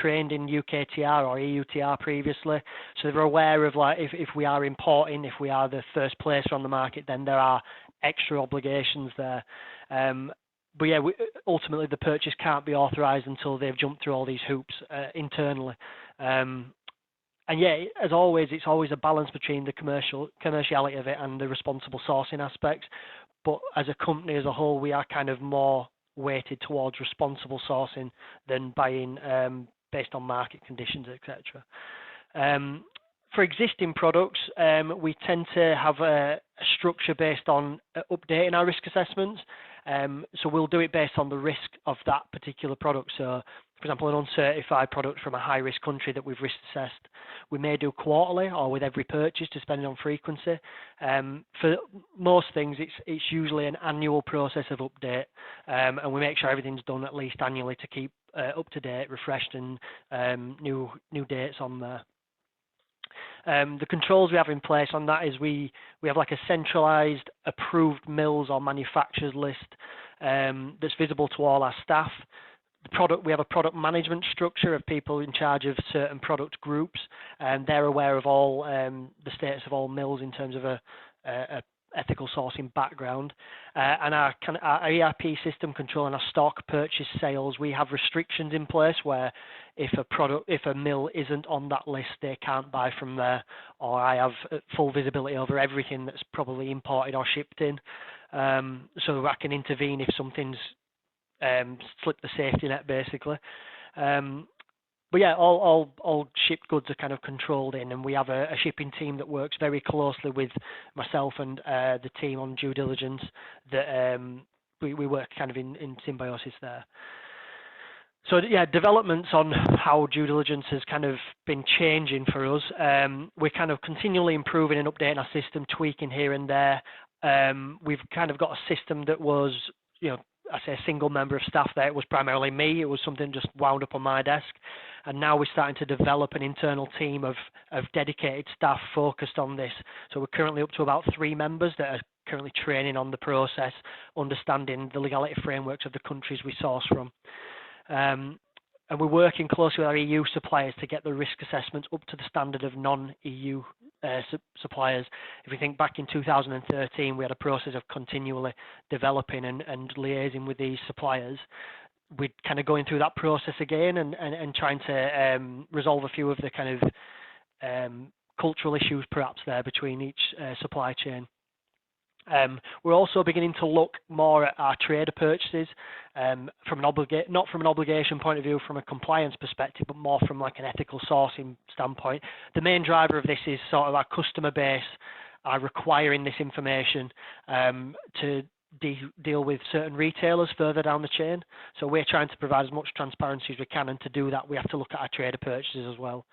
trained in UKTR or EUTR previously, so they're aware of like if we are importing, if we are the first placer on the market, then there are extra obligations there. But yeah, ultimately the purchase can't be authorised until they've jumped through all these hoops internally. And yeah, as always, it's always a balance between the commerciality of it and the responsible sourcing aspects. But as a company as a whole, we are kind of more weighted towards responsible sourcing than buying based on market conditions, etc. For existing products, we tend to have a structure based on updating our risk assessments. So we'll do it based on the risk of that particular product. So, for example, an uncertified product from a high-risk country that we've risk assessed, we may do quarterly or with every purchase, depending on frequency. For most things, it's usually an annual process of update, and we make sure everything's done at least annually to keep up to date, refreshed, and new dates on there. The controls we have in place on that is we have like a centralized approved mills or manufacturers list that's visible to all our staff. We have a product management structure of people in charge of certain product groups, and they're aware of all the status of all mills in terms of a ethical sourcing background. And our ERP system controlling our stock, purchase, sales, we have restrictions in place where if a mill isn't on that list, they can't buy from there, or I have full visibility over everything that's probably imported or shipped in. So I can intervene if something's slipped the safety net, basically. But yeah, all shipped goods are kind of controlled in, and we have a shipping team that works very closely with myself and the team on due diligence. That we work kind of in symbiosis there. So yeah, developments on how due diligence has kind of been changing for us. We're kind of continually improving and updating our system, tweaking here and there. We've kind of got a system that was, I say a single member of staff there. It was primarily me. It was something just wound up on my desk. And now we're starting to develop an internal team of dedicated staff focused on this. So we're currently up to about 3 members that are currently training on the process, understanding the legality frameworks of the countries we source from. we're working closely with our EU suppliers to get the risk assessments up to the standard of non-EU suppliers. If we think back in 2013, we had a process of continually developing and liaising with these suppliers. We're kind of going through that process again and trying to resolve a few of the kind of cultural issues perhaps there between each supply chain. We're also beginning to look more at our trader purchases from not from an obligation point of view, from a compliance perspective, but more from like an ethical sourcing standpoint. The main driver of this is sort of our customer base are requiring this information to deal with certain retailers further down the chain. So we're trying to provide as much transparency as we can, and to do that, we have to look at our trader purchases as well.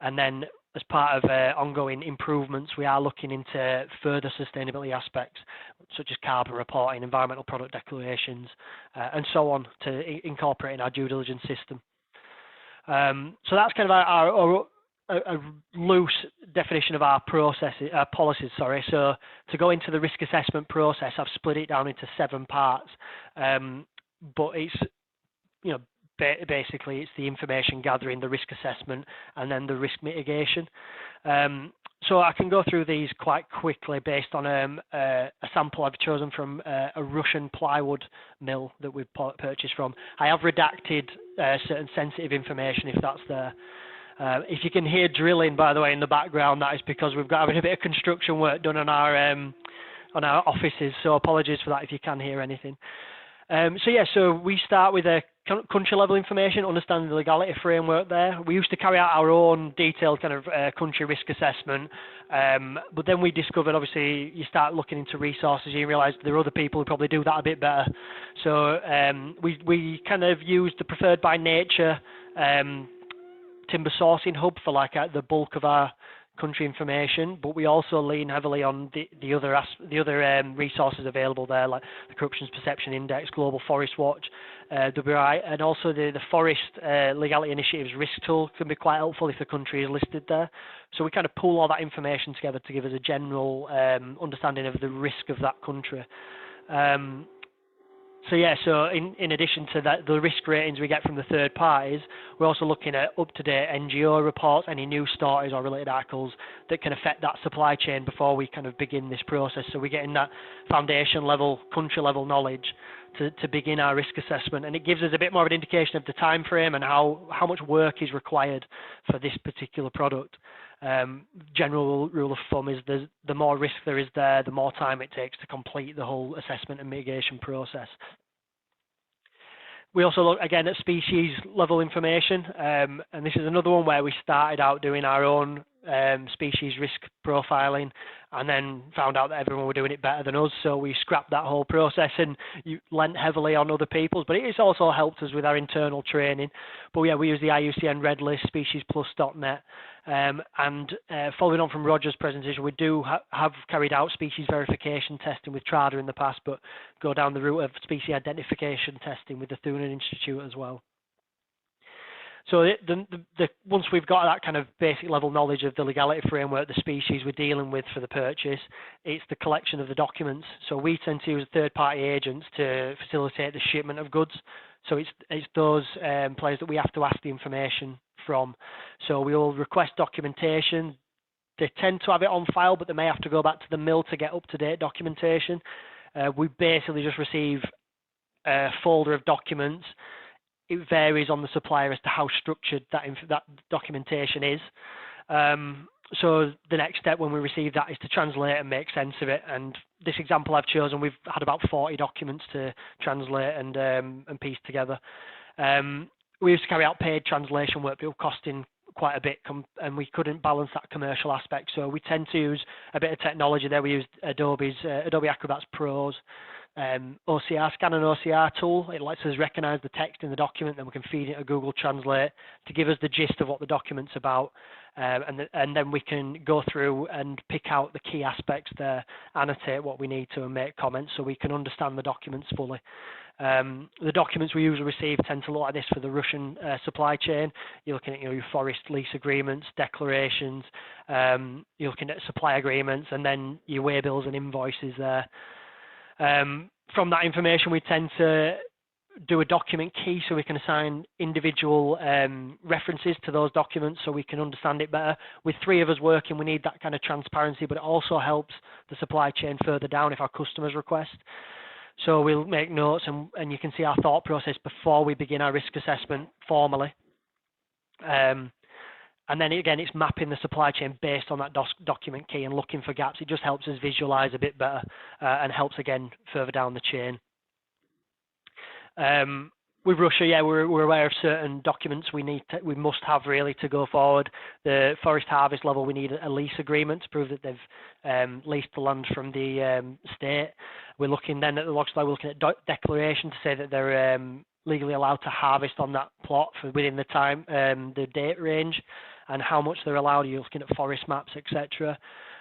And then as part of ongoing improvements, we are looking into further sustainability aspects, such as carbon reporting, environmental product declarations, and so on, to incorporate in our due diligence system. So that's kind of a loose definition of our processes, policies, sorry. So to go into the risk assessment process, I've split it down into 7 parts, but it's, you know, basically it's the information gathering, the risk assessment, and then the risk mitigation. So I can go through these quite quickly based on a sample I've chosen from a Russian plywood mill that we've purchased from. I have redacted certain sensitive information if that's there. If you can hear drilling, by the way, in the background, that is because we've got having a bit of construction work done on our offices. So apologies for that if you can hear anything. So we start with a country level information, understanding the legality framework there. We used to carry out our own detailed kind of country risk assessment, but then we discovered, obviously, you start looking into resources, you realise there are other people who probably do that a bit better. So we kind of used the preferred by nature timber sourcing hub for like the bulk of our country information, but we also lean heavily on the other resources available there, like the Corruption Perception Index, Global Forest Watch, WRI, and also the Forest Legality Initiative's risk tool can be quite helpful if the country is listed there. So we kind of pull all that information together to give us a general understanding of the risk of that country. So in addition to that, the risk ratings we get from the third parties, we're also looking at up-to-date NGO reports, any news stories or related articles that can affect that supply chain before we kind of begin this process. So we're getting that foundation level, country level knowledge to begin our risk assessment, and it gives us a bit more of an indication of the time frame and how much work is required for this particular product. General rule of thumb is the more risk there is there, the more time it takes to complete the whole assessment and mitigation process. We also look again at species level information, and this is another one where we started out doing our own species risk profiling, and then found out that everyone were doing it better than us, so we scrapped that whole process and lent heavily on other people's, but it's also helped us with our internal training. But yeah, we use the IUCN Red List, speciesplus.net, and following on from Roger's presentation, we do have carried out species verification testing with TRADA in the past, but go down the route of species identification testing with the Thunen Institute as well. So once we've got that kind of basic level knowledge of the legality framework, the species we're dealing with for the purchase, it's the collection of the documents. So we tend to use third-party agents to facilitate the shipment of goods. So it's those players that we have to ask the information from. So we will request documentation. They tend to have it on file, but they may have to go back to the mill to get up-to-date documentation. We basically just receive a folder of documents. It varies on the supplier as to how structured that documentation is. So the next step when we receive that is to translate and make sense of it. And this example I've chosen, we've had about 40 documents to translate and piece together. We used to carry out paid translation work, but it was costing quite a bit, and we couldn't balance that commercial aspect. So we tend to use a bit of technology there. We used Adobe Acrobat's Pros. OCR, scan and OCR tool. It lets us recognize the text in the document, then we can feed it a Google Translate to give us the gist of what the document's about, and then we can go through and pick out the key aspects there, annotate what we need to, and make comments so we can understand the documents fully. The documents we usually receive tend to look like this for the Russian supply chain. You're looking at your forest lease agreements, declarations, you're looking at supply agreements, and then your way bills and invoices there. From that information, we tend to do a document key so we can assign individual references to those documents so we can understand it better. With 3 of us working, we need that kind of transparency, but it also helps the supply chain further down if our customers request. So we'll make notes, and you can see our thought process before we begin our risk assessment formally. And then again, it's mapping the supply chain based on that document key and looking for gaps. It just helps us visualize a bit better and helps again further down the chain. With Russia, yeah, we're aware of certain documents we must have really to go forward. The forest harvest level, we need a lease agreement to prove that they've leased the land from the state. We're looking then at the log supply, we're looking at declaration to say that they're legally allowed to harvest on that plot for within the time, the date range, and how much they're allowed. You're looking at forest maps, etc.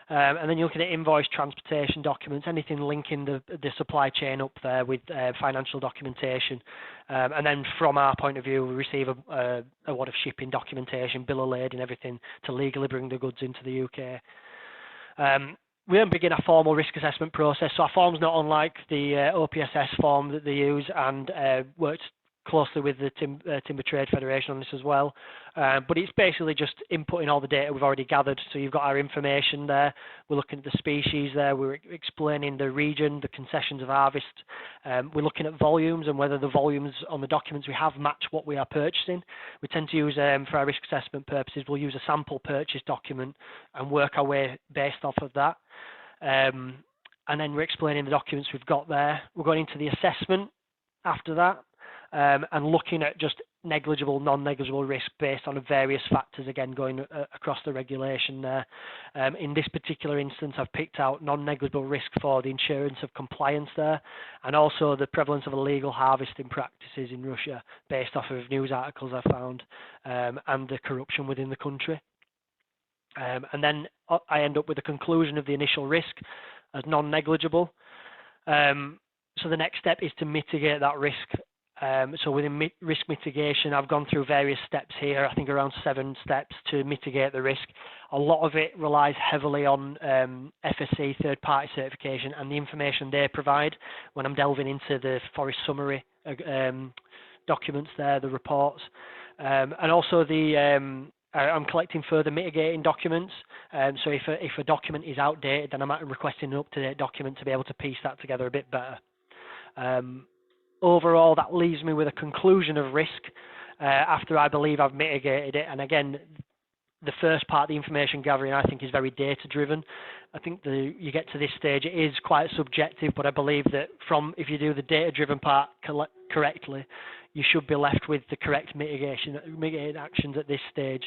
And then you're looking at invoice, transportation documents, anything linking the supply chain up there with financial documentation. And then from our point of view, we receive a lot of shipping documentation, bill of lading, everything to legally bring the goods into the UK. We then begin a formal risk assessment process. So our form's not unlike the OPSS form that they use, and works closely with the Timber Trade Federation on this as well. But it's basically just inputting all the data we've already gathered. So you've got our information there. We're looking at the species there. We're explaining the region, the concessions of harvest. We're looking at volumes and whether the volumes on the documents we have match what we are purchasing. We tend to use, for our risk assessment purposes, we'll use a sample purchase document and work our way based off of that. And then we're explaining the documents we've got there. We're going into the assessment after that. And looking at just negligible, non-negligible risk based on various factors, again, going across the regulation there. In this particular instance, I've picked out non-negligible risk for the insurance of compliance there, and also the prevalence of illegal harvesting practices in Russia based off of news articles I found, and the corruption within the country. And then I end up with a conclusion of the initial risk as non-negligible. So the next step is to mitigate that risk. So within risk mitigation, I've gone through various steps here, I think around 7 steps to mitigate the risk. A lot of it relies heavily on FSC third-party certification and the information they provide when I'm delving into the forest summary documents there, the reports. And also I'm collecting further mitigating documents. So if a document is outdated, then I'm requesting an up-to-date document to be able to piece that together a bit better. Overall, that leaves me with a conclusion of risk after I believe I've mitigated it. And again, the first part, the information gathering, I think is very data-driven. I think you get to this stage, it is quite subjective, but I believe that if you do the data-driven part correctly, you should be left with the correct mitigating actions at this stage.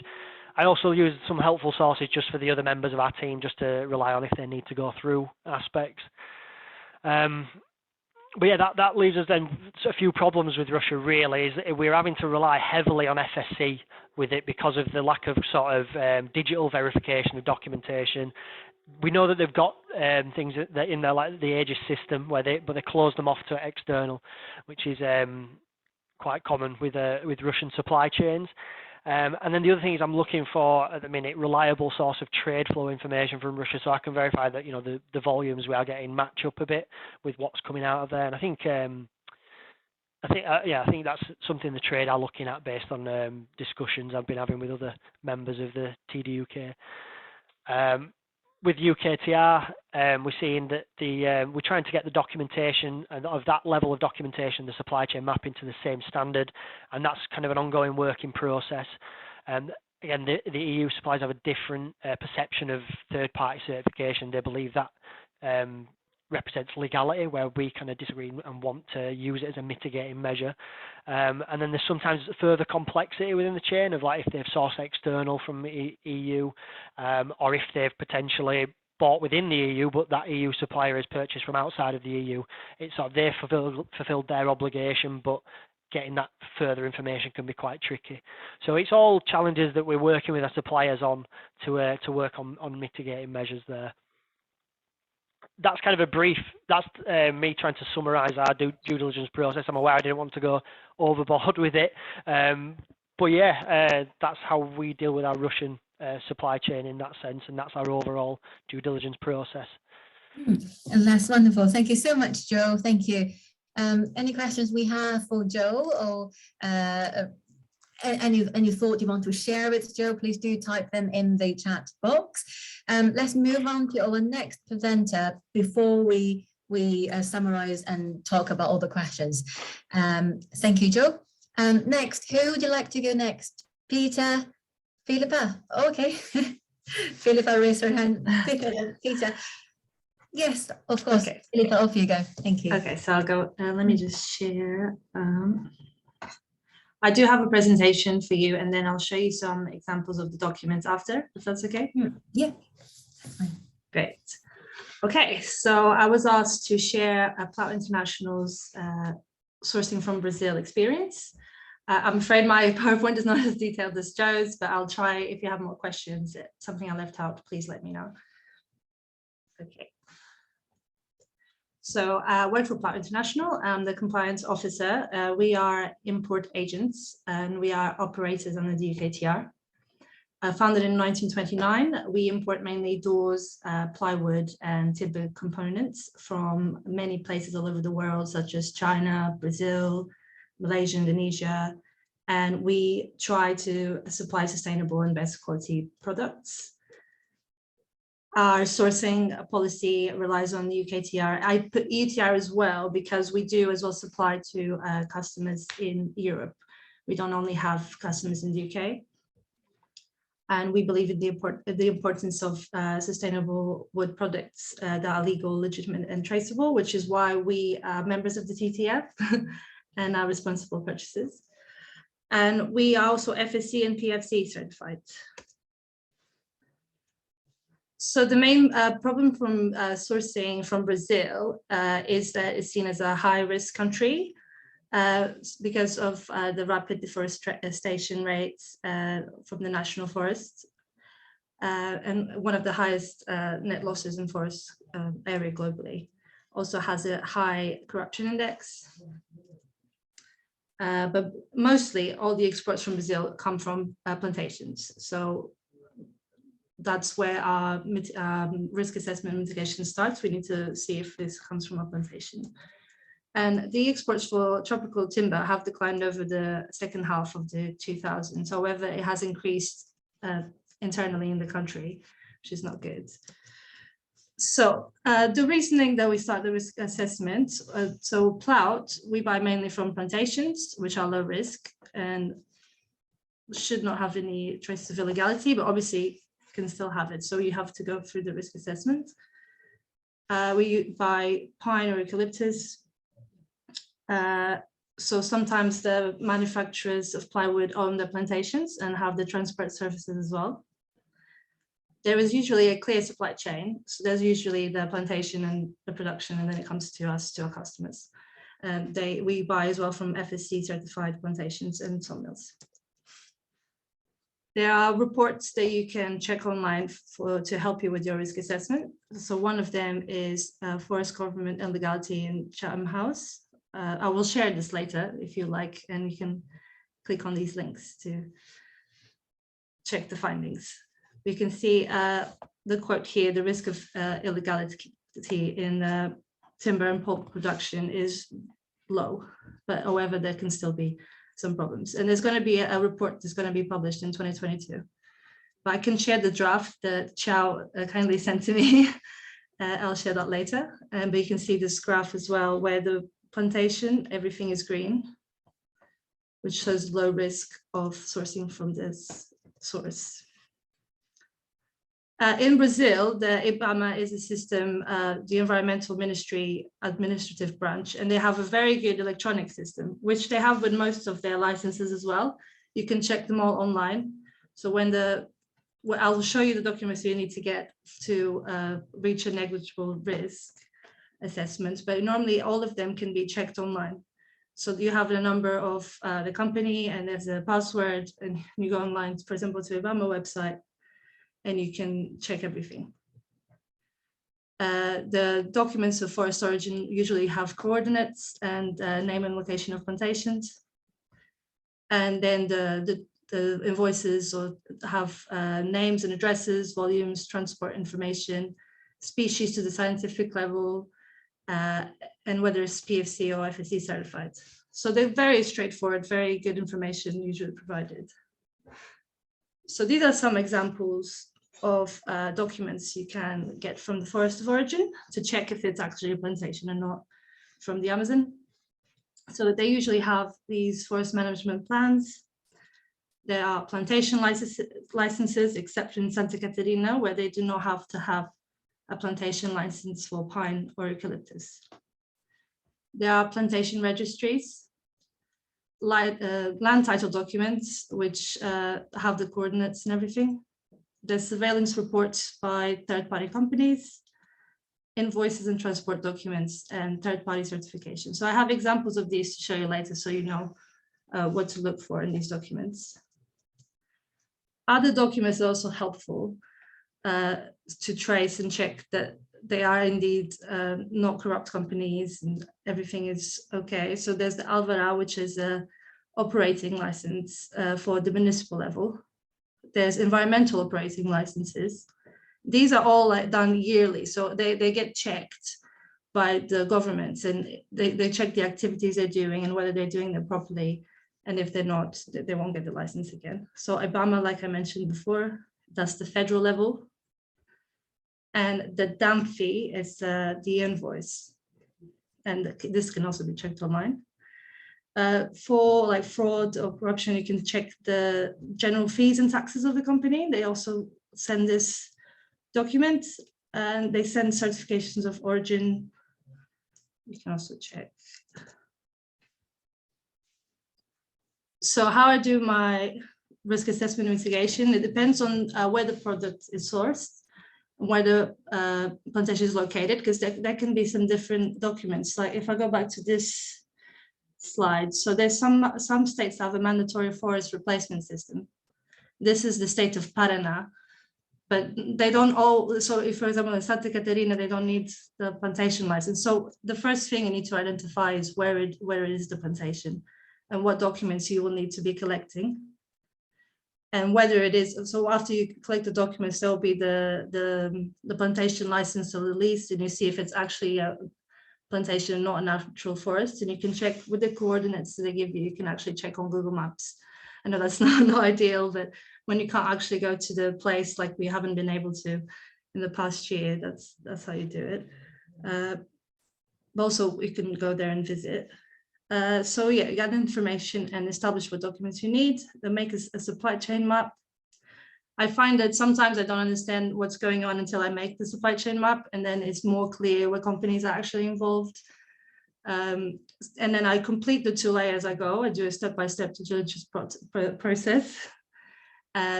I also use some helpful sources just for the other members of our team, just to rely on if they need to go through aspects. But yeah, that leaves us then a few problems with Russia, really, is that we're having to rely heavily on FSC with it because of the lack of sort of digital verification of documentation. We know that they've got things that in there like the Aegis system, but they close them off to external, which is quite common with Russian supply chains. And then the other thing is I'm looking for, at the minute, reliable source of trade flow information from Russia, so I can verify that the volumes we are getting match up a bit with what's coming out of there. And I think that's something the trade are looking at based on discussions I've been having with other members of the TDUK. With UKTR, we're seeing that we're trying to get the documentation and of that level of documentation, the supply chain mapping to the same standard, and that's kind of an ongoing working process. Again, the EU suppliers have a different perception of third-party certification. They believe that represents legality, where we kind of disagree and want to use it as a mitigating measure. And then there's sometimes further complexity within the chain of like if they've sourced external from the EU, or if they've potentially bought within the EU, but that EU supplier is purchased from outside of the EU. It's sort of they've fulfilled their obligation, but getting that further information can be quite tricky. So it's all challenges that we're working with our suppliers on to work on mitigating measures there. That's kind of a brief, that's me trying to summarise our due diligence process. I'm aware I didn't want to go overboard with it. But yeah, that's how we deal with our Russian supply chain in that sense, and that's our overall due diligence process. And that's wonderful. Thank you so much, Joe. Thank you. Any questions we have for Joe, or any thought you want to share with Joe, please do type them in the chat box. Let's move on to our next presenter before we summarize and talk about all the questions. Thank you, Joe. Next, who would you like to go next? Peter? Philippa? Okay. Philippa, raise her hand. Peter. Yes, of course. Okay. Philippa, off you go. Thank you. Okay, so I'll go. Let me just share. I do have a presentation for you, and then I'll show you some examples of the documents after, if that's okay. Yeah. Great. Okay, so I was asked to share Plout International's sourcing from Brazil experience. I'm afraid my PowerPoint is not as detailed as Joe's, but I'll try. If you have more questions, something I left out, please let me know. Okay. So I work for Plout International. I'm the compliance officer. We are import agents and we are operators under the UKTR. Founded in 1929, we import mainly doors, plywood and timber components from many places all over the world, such as China, Brazil, Malaysia, Indonesia, and we try to supply sustainable and best quality products. Our sourcing policy relies on the UKTR. I put EUTR as well because we do as well supply to customers in Europe. We don't only have customers in the UK. And we believe in the importance of sustainable wood products that are legal, legitimate, and traceable, which is why we are members of the TTF and are responsible purchasers. And we are also FSC and PFC certified. So the main problem from sourcing from Brazil is that it's seen as a high-risk country because of the rapid deforestation rates from the national forests and one of the highest net losses in forest area globally. Also has a high corruption index. But mostly all the exports from Brazil come from plantations. So that's where our risk assessment mitigation starts. We need to see if this comes from a plantation. And the exports for tropical timber have declined over the second half of the 2000s. However, it has increased internally in the country, which is not good. So the reasoning that we start the risk assessment, so Plout, we buy mainly from plantations, which are low risk and should not have any traces of illegality, but obviously can still have it. So you have to go through the risk assessment. We buy pine or eucalyptus. So sometimes the manufacturers of plywood own the plantations and have the transport services as well. There is usually a clear supply chain. So there's usually the plantation and the production, and then it comes to us, to our customers. We buy as well from FSC certified plantations and sawmills. There are reports that you can check online to help you with your risk assessment. So one of them is Forest Government and Legality in Chatham House. I will share this later if you like, and you can click on these links to check the findings. We can see the quote here: the risk of illegality in timber and pulp production is low, but however, there can still be some problems. And there's going to be a report that's going to be published in 2022. But I can share the draft that Chow kindly sent to me. I'll share that later. But you can see this graph as well, where the plantation, everything is green, which shows low risk of sourcing from this source. In Brazil, the IBAMA is a system, the Environmental Ministry administrative branch, and they have a very good electronic system, which they have with most of their licenses as well. You can check them all online. So I'll show you the documents you need to get to reach a negligible risk assessment, but normally all of them can be checked online. So you have the number of the company and there's a password, and you go online, for example, to IBAMA website, and you can check everything. The documents of forest origin usually have coordinates and name and location of plantations. And then the invoices or have names and addresses, volumes, transport information, species to the scientific level, and whether it's PFC or FSC certified. So they're very straightforward, very good information usually provided. So these are some examples of documents you can get from the forest of origin to check if it's actually a plantation or not from the Amazon. So they usually have these forest management plans. There are plantation licenses, except in Santa Catarina, where they do not have to have a plantation license for pine or eucalyptus. There are plantation registries, land title documents, which have the coordinates and everything. There's surveillance reports by third-party companies, invoices and transport documents, and third-party certification. So I have examples of these to show you later, so you know what to look for in these documents. Other documents are also helpful to trace and check that they are indeed not corrupt companies and everything is okay. So there's the Alvará, which is a operating license for the municipal level. There's environmental operating licenses. These are all done yearly, so they get checked by the governments, and they check the activities they're doing and whether they're doing them properly. And if they're not, they won't get the license again. So IBAMA, like I mentioned before, that's the federal level. And the DAMP fee is the invoice. And this can also be checked online. For like fraud or corruption, you can check the general fees and taxes of the company. They also send this document, and they send certifications of origin. You can also check. So how I do my risk assessment mitigation, it depends on where the product is sourced, where the plantation is located, because there can be some different documents. Like if I go back to this slide, so there's some states have a mandatory forest replacement system. This is the state of Paraná, but they don't all, so if, for example, in Santa Catarina, they don't need the plantation license. So the first thing you need to identify is where it is the plantation and what documents you will need to be collecting. And whether it is, so after you collect the documents, there'll be the plantation license or the lease, and you see if it's actually a plantation, not a natural forest, and you can check with the coordinates that they give you. You can actually check on Google Maps. I know that's not ideal, but when you can't actually go to the place, like we haven't been able to in the past year, that's how you do it. But also you can go there and visit. So yeah, you got information and establish what documents you need. Then make a supply chain map. I find that sometimes I don't understand what's going on until I make the supply chain map, and then it's more clear what companies are actually involved. And then I complete the 2 layers as I go. I do a step-by-step due diligence process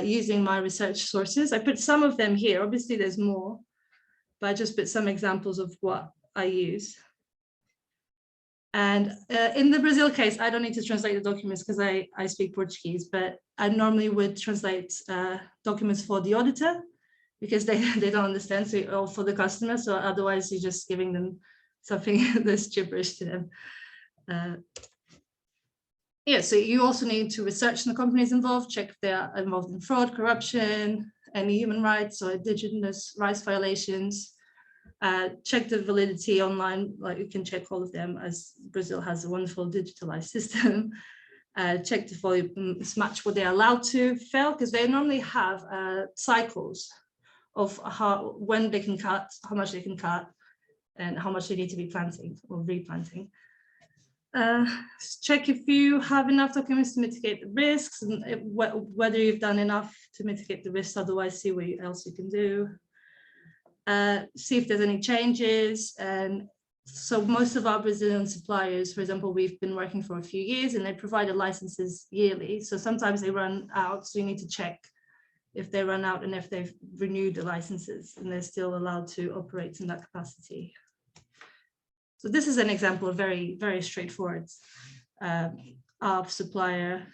using my research sources. I put some of them here. Obviously, there's more, but I just put some examples of what I use. And in the Brazil case, I don't need to translate the documents because I speak Portuguese, but I normally would translate documents for the auditor because they don't understand, so, or for the customer. So otherwise you're just giving them something that's gibberish to them. Yeah, so you also need to research the companies involved, check if they're involved in fraud, corruption, any human rights or indigenous rights violations. Check the validity online, like you can check all of them, as Brazil has a wonderful digitalized system. Check the volumes match what they're allowed to fail, because they normally have cycles of when they can cut, how much they can cut, and how much they need to be planting or replanting. Check if you have enough documents to mitigate the risks, and whether you've done enough to mitigate the risks, otherwise see what else you can do. See if there's any changes. And so most of our Brazilian suppliers, for example, we've been working for a few years and they provided licenses yearly. So sometimes they run out, so you need to check if they run out and if they've renewed the licenses and they're still allowed to operate in that capacity. So this is an example of very, very straightforward. Our supplier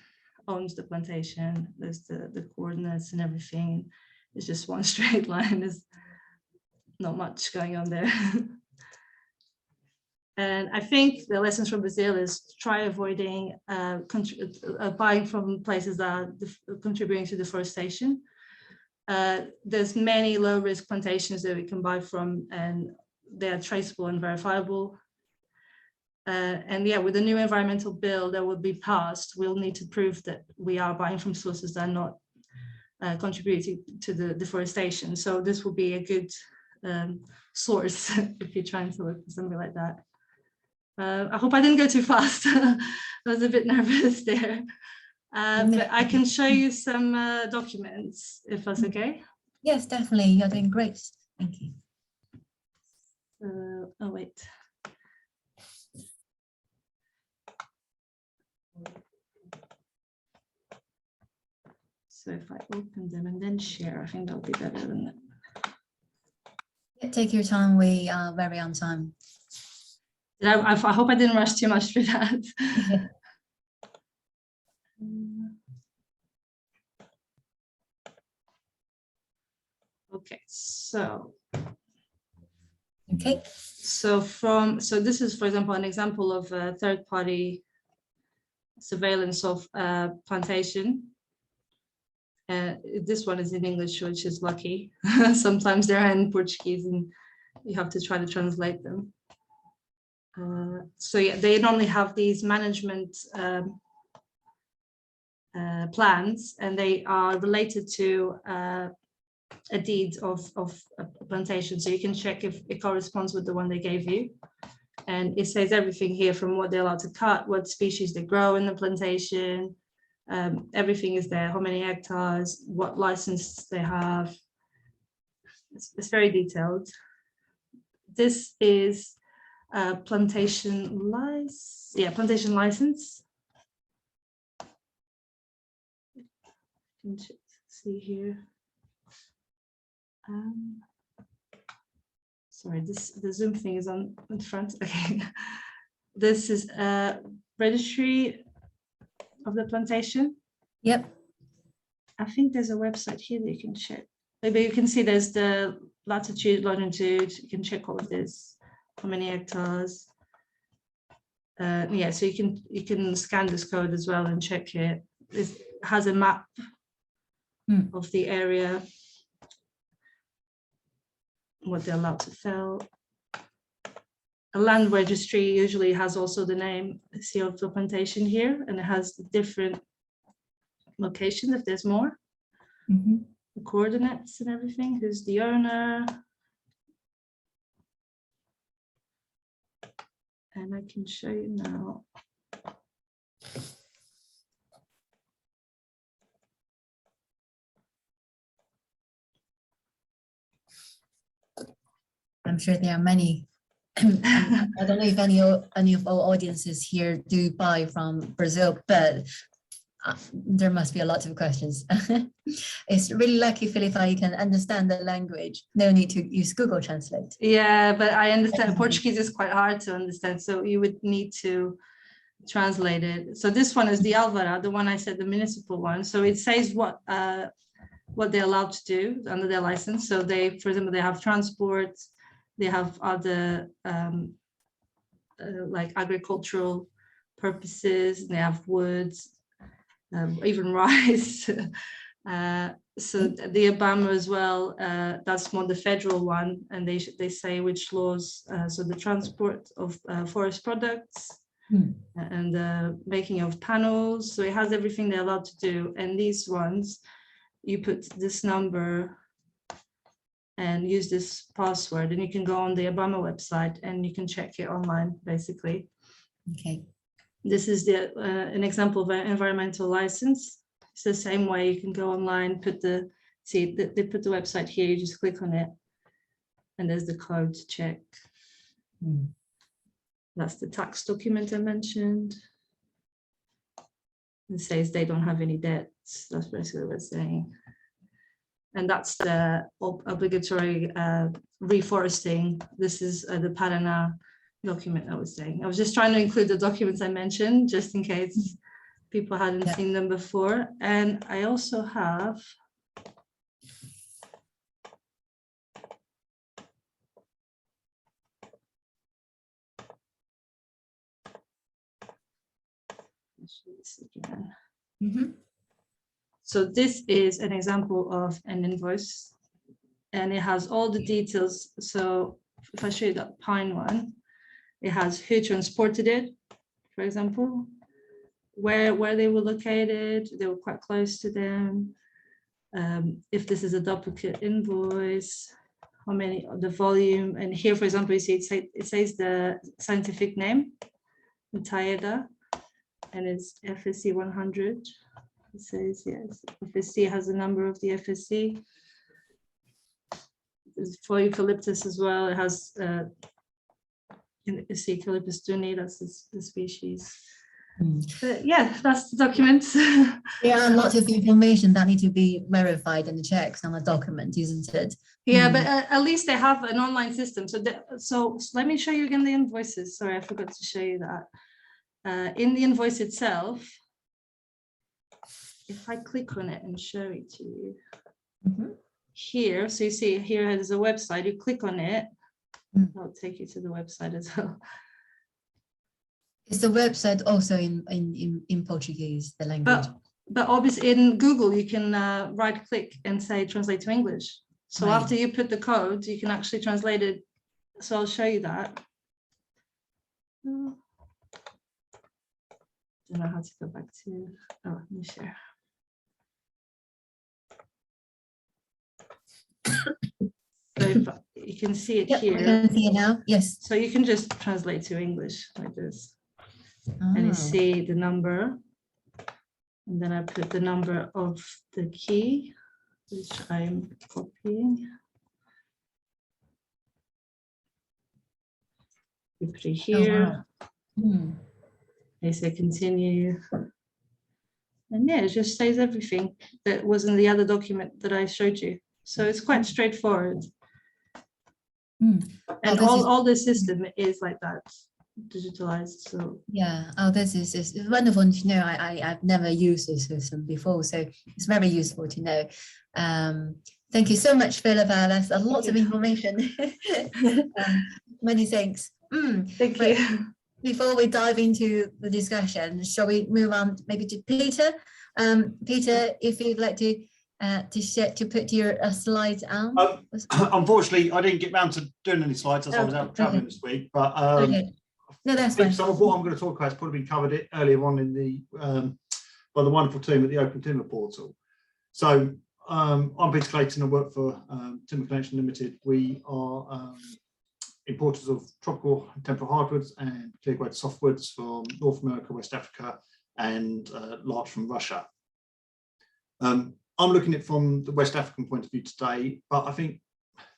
owns the plantation, there's the coordinates and everything. It's just one straight line. There's not much going on there. And I think the lessons from Brazil is try avoiding buying from places that are contributing to deforestation. There's many low-risk plantations that we can buy from, and they are traceable and verifiable. And yeah, with the new environmental bill that will be passed, we'll need to prove that we are buying from sources that are not contributing to the deforestation. So this will be a good source if you're trying to look for something like that. I hope I didn't go too fast. I was a bit nervous there. But I can show you some documents if that's okay. Yes, definitely. You're doing great. Thank you. Oh, wait. So if I open them and then share, I think that'll be better than it. Yeah, take your time. We are very on time. I hope I didn't rush too much through that. Okay, so. Okay. So this is, for example, an example of a third-party surveillance of plantation. This one is in English, which is lucky. Sometimes they're in Portuguese and you have to try to translate them. So yeah, they normally have these management plans, and they are related to a deed of a plantation. So you can check if it corresponds with the one they gave you. And it says everything here from what they're allowed to cut, what species they grow in the plantation. Everything is there, how many hectares, what license they have. It's very detailed. This is a plantation license. Yeah, plantation license. You can see here. Sorry, the Zoom thing is on in front. Okay. This is a registry of the plantation. Yep. I think there's a website here that you can check. Maybe you can see there's the latitude, longitude. You can check all of this. How many hectares? Yeah, so you can scan this code as well and check it. It has a map of the area, what they're allowed to fell. A land registry usually has also the name of the plantation here, and it has different locations if there's more. The coordinates and everything, who's the owner. And I can show you now. I'm sure there are many. I don't know if any of our audiences here do buy from Brazil, but there must be a lot of questions. It's really lucky, Philippa, you can understand the language. No need to use Google Translate. Yeah, but I understand Portuguese is quite hard to understand, so you would need to translate it. So this one is the Alvará, the one I said, the municipal one. So it says what they're allowed to do under their license. So they, for example, they have transport, they have other like agricultural purposes, they have woods, even rice. So the Obama as well, that's more the federal one, and they say which laws, so the transport of forest products and the making of panels. So it has everything they're allowed to do. And these ones, you put this number and use this password, and you can go on the Obama website and you can check it online, basically. Okay. This is an example of an environmental license. It's the same way. You can go online, they put the website here, you just click on it, and there's the code to check. That's the tax document I mentioned. It says they don't have any debts. That's basically what it's saying. And that's the obligatory reforesting. This is the Paraná document I was saying. I was just trying to include the documents I mentioned, just in case people hadn't seen them before. And I also have this again. So this is an example of an invoice, and it has all the details. So if I show you that pine one, it has who transported it, for example, where they were located, they were quite close to them. If this is a duplicate invoice, how many, the volume, and here, for example, you see it says the scientific name, Taeda, and it's FSC 100. It says, yes, FSC has the number of the FSC. For eucalyptus as well, it has Eucalyptus duni, that's the species. But yeah, that's the document. There are lots of information that need to be verified and checked on the document, isn't it? Yeah, but at least they have an online system. So let me show you again the invoices. Sorry, I forgot to show you that. In the invoice itself, if I click on it and show it to you, here, so you see here there's a website, you click on it, I'll take you to the website as well. Is the website also in Portuguese, the language? But obviously in Google, you can right click and say translate to English. So Right. after you put the code, you can actually translate it. So I'll show you that. Don't know how to go back to, oh, let me share. So you can see it here. I can see it now. Yes. So you can just translate to English like this. And you see the number. And then I put the number of the key, which I'm copying. We put it here. They say continue. And yeah, it just says everything that was in the other document that I showed you. So it's quite straightforward. And all the system is like that, digitalized. So yeah, this is wonderful to know. I've never used this system before, so it's very useful to know. Thank you so much, Philippa. That's a lot of information. Many thanks. Thank you. Before we dive into the discussion, shall we move on maybe to Peter? Peter, if you'd like to put your slides on. Unfortunately, I didn't get round to doing any slides as I was out traveling this week. But no, that's I think fine. some of what I'm going to talk about has probably been covered earlier on in the by the wonderful team at the Open Timber Portal. So I'm Peter Clayton. I work for Timber Connection Limited. We are importers of tropical and temperate hardwoods and clear grade softwoods from North America, West Africa, and larch from Russia. I'm looking at it from the West African point of view today, but I think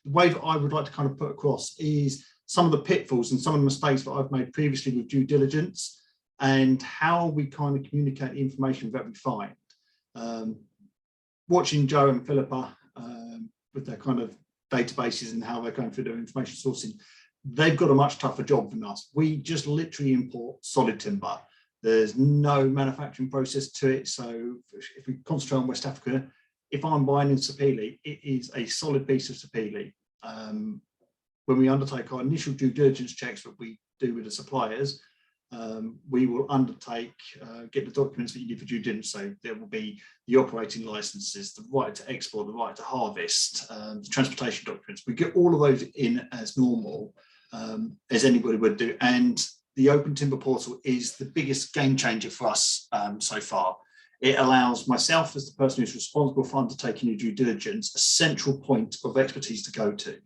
the way that I would like to kind of put across is some of the pitfalls and some of the mistakes that I've made previously with due diligence and how we kind of communicate the information that we find. Watching Joe and Philippa with their kind of databases and how they're going through their information sourcing, they've got a much tougher job than us. We just literally import solid timber. There's no manufacturing process to it. So if we concentrate on West Africa, if I'm buying in sapele, it is a solid piece of sapele. When we undertake our initial due diligence checks that we do with the suppliers, we will undertake, get the documents that you need for due diligence. So there will be the operating licenses, the right to export, the right to harvest, the transportation documents. We get all of those in as normal, as anybody would do. And the Open Timber Portal is the biggest game changer for us so far. It allows myself, as the person who's responsible for undertaking your due diligence, a central point of expertise to go to.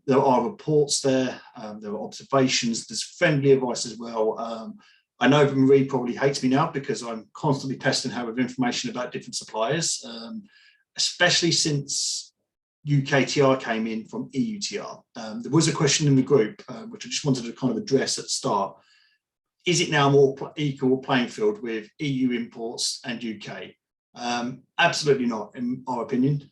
There are reports there, there are observations, there's friendly advice as well. I know that Marie probably hates me now because I'm constantly pestering her with information about different suppliers, especially since UKTR came in from EUTR. There was a question in the group, which I just wanted to kind of address at the start. Is it now more equal playing field with EU imports and UK? Absolutely not, in our opinion.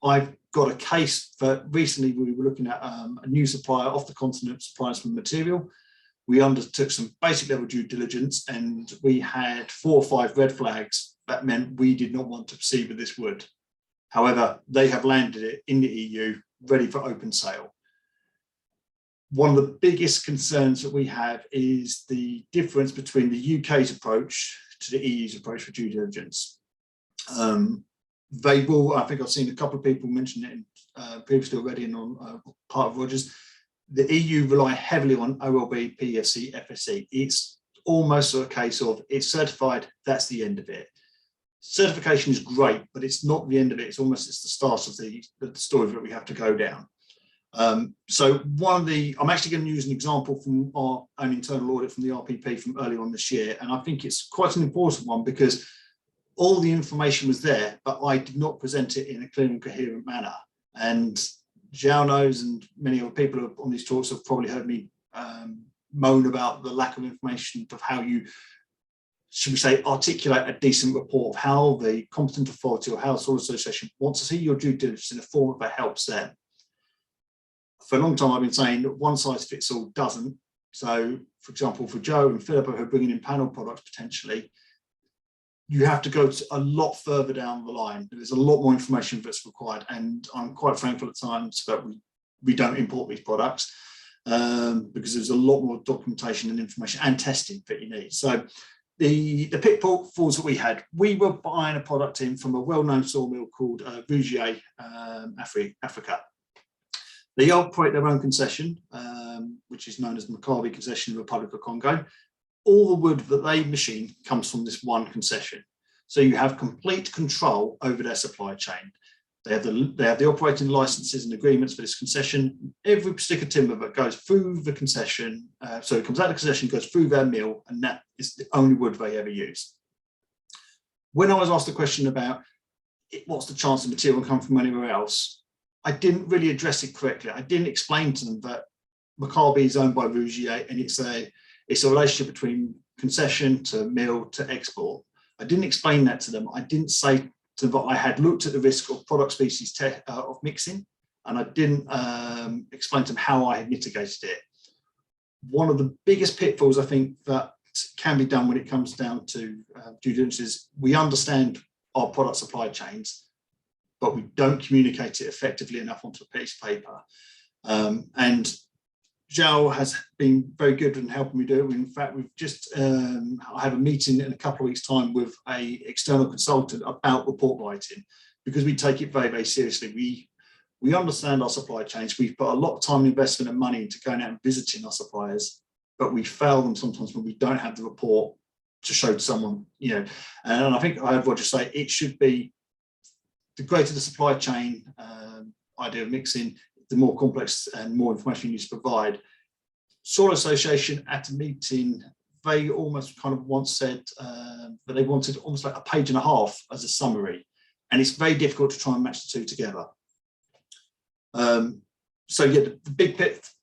I've got a case that recently we were looking at a new supplier off the continent supplying some material. We undertook some basic level due diligence and we had 4 or 5 red flags that meant we did not want to proceed with this wood. However, they have landed it in the EU, ready for open sale. One of the biggest concerns that we have is the difference between the UK's approach to the EU's approach for due diligence. They will, I think I've seen a couple of people mention it previously already and on part of Rogers, the EU rely heavily on OLB, PFC, FSC. It's almost a case of it's certified, that's the end of it. Certification is great, but it's not the end of it. It's the start of the story that we have to go down. So I'm actually going to use an example from our own internal audit from the RPP from earlier on this year. And I think it's quite an important one because all the information was there, but I did not present it in a clear and coherent manner. And Zhao knows, and many other people on these talks have probably heard me moan about the lack of information of how you, should we say, articulate a decent report of how the competent authority or household association wants to see your due diligence in a form that helps them. For a long time, I've been saying that one size fits all doesn't. So, for example, for Joe and Philippa, who are bringing in panel products potentially, you have to go a lot further down the line. There's a lot more information that's required. And I'm quite thankful at times that we don't import these products because there's a lot more documentation and information and testing that you need. So the pitfalls that we were buying a product in from a well-known sawmill called Rougier, Africa. They operate their own concession, which is known as the Maccabi concession in the Republic of Congo. All the wood that they machine comes from this one concession. So you have complete control over their supply chain. They have the operating licenses and agreements for this concession. Every stick of timber that goes through the concession, so it comes out of the concession, goes through their mill, and that is the only wood they ever use. When I was asked the question about what's the chance of material come from anywhere else, I didn't really address it correctly. I didn't explain to them that Maccabi is owned by Rougier and it's a relationship between concession to mill to export. I didn't explain that to them. I didn't say to them that I had looked at the risk of product species of mixing, and I didn't explain to them how I had mitigated it. One of the biggest pitfalls I think that can be done when it comes down to due diligence is we understand our product supply chains, but we don't communicate it effectively enough onto a piece of paper. And Zhao has been very good in helping me do it. In fact, we've just, I have a meeting in a couple of weeks' time with an external consultant about report writing, because we take it very, very seriously. We understand our supply chains. We've put a lot of time, investment and money into going out and visiting our suppliers, but we fail them sometimes when we don't have the report to show to someone, you know. And I think I heard Roger say it should be the greater the supply chain idea of mixing, the more complex and more information you need to provide. Soil Association at a meeting, they almost kind of once said that they wanted almost like a page and a half as a summary. And it's very difficult to try and match the two together. So yeah, the big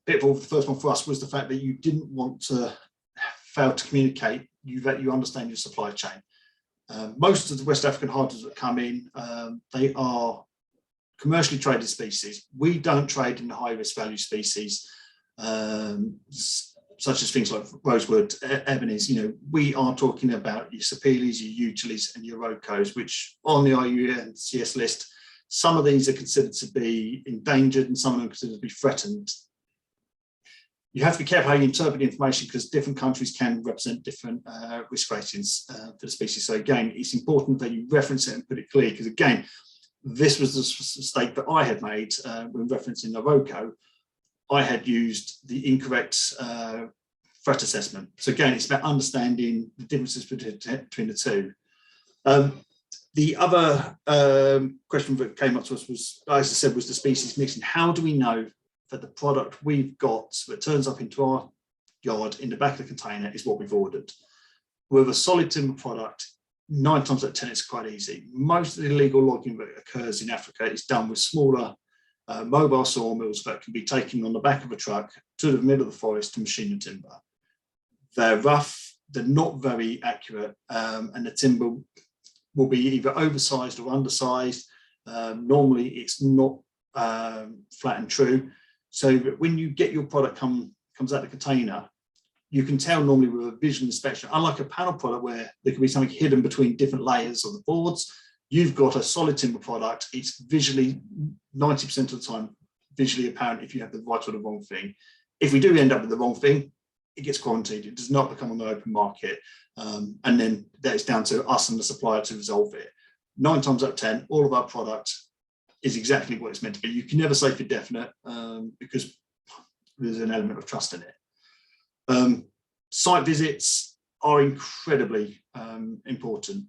pitfall, the first one for us, was the fact that you didn't want to fail to communicate that you understand your supply chain. Most of the West African hardwoods that come in, they are commercially traded species. We don't trade in the high risk value species, such as things like rosewood, ebonies. You know, we are talking about your Sapelis, your Utiles, and your Rocos, which on the IUCN list, some of these are considered to be endangered and some of them are considered to be threatened. You have to be careful how you interpret the information, because different countries can represent different risk ratings for the species. So again, it's important that you reference it and put it clear, because again, this was the mistake that I had made when referencing the Rocco. I had used the incorrect threat assessment. So again, it's about understanding the differences between the two. The other question that came up to us was, as I said, was the species mixing. How do we know that the product we've got that turns up into our yard in the back of the container is what we've ordered? With a solid timber product, 9 times out of 10, it's quite easy. Most of the illegal logging that occurs in Africa is done with smaller mobile sawmills that can be taken on the back of a truck to the middle of the forest to machine the timber. They're rough, they're not very accurate, and the timber will be either oversized or undersized. Normally, it's not flat and true. So when you get your product comes out of the container, you can tell normally with a visual inspection. Unlike a panel product where there could be something hidden between different layers of the boards, you've got a solid timber product. It's visually, 90% of the time, visually apparent if you have the right or the wrong thing. If we do end up with the wrong thing, it gets quarantined. It does not become on the open market. And then that is down to us and the supplier to resolve it. 9 times out of 10, all of our product is exactly what it's meant to be. You can never say for definite because there's an element of trust in it. Site visits are incredibly important.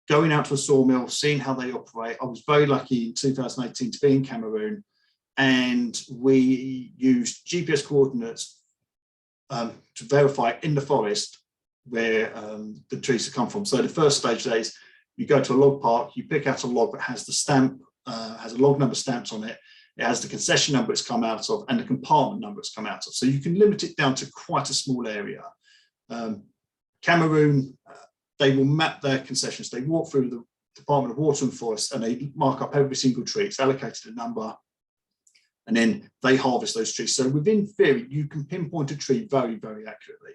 Going out to a sawmill, seeing how they operate. I was very lucky in 2018 to be in Cameroon, and we used GPS coordinates to verify in the forest where the trees have come from. So the first stage there is you go to a log park, you pick out a log that has the stamp, has a log number stamped on it. It has the concession number it's come out of and the compartment number it's come out of. So you can limit it down to quite a small area. Cameroon, they will map their concessions. They walk through the Department of Water and Forest and they mark up every single tree. It's allocated a number, and then they harvest those trees. So within theory, you can pinpoint a tree very, very accurately.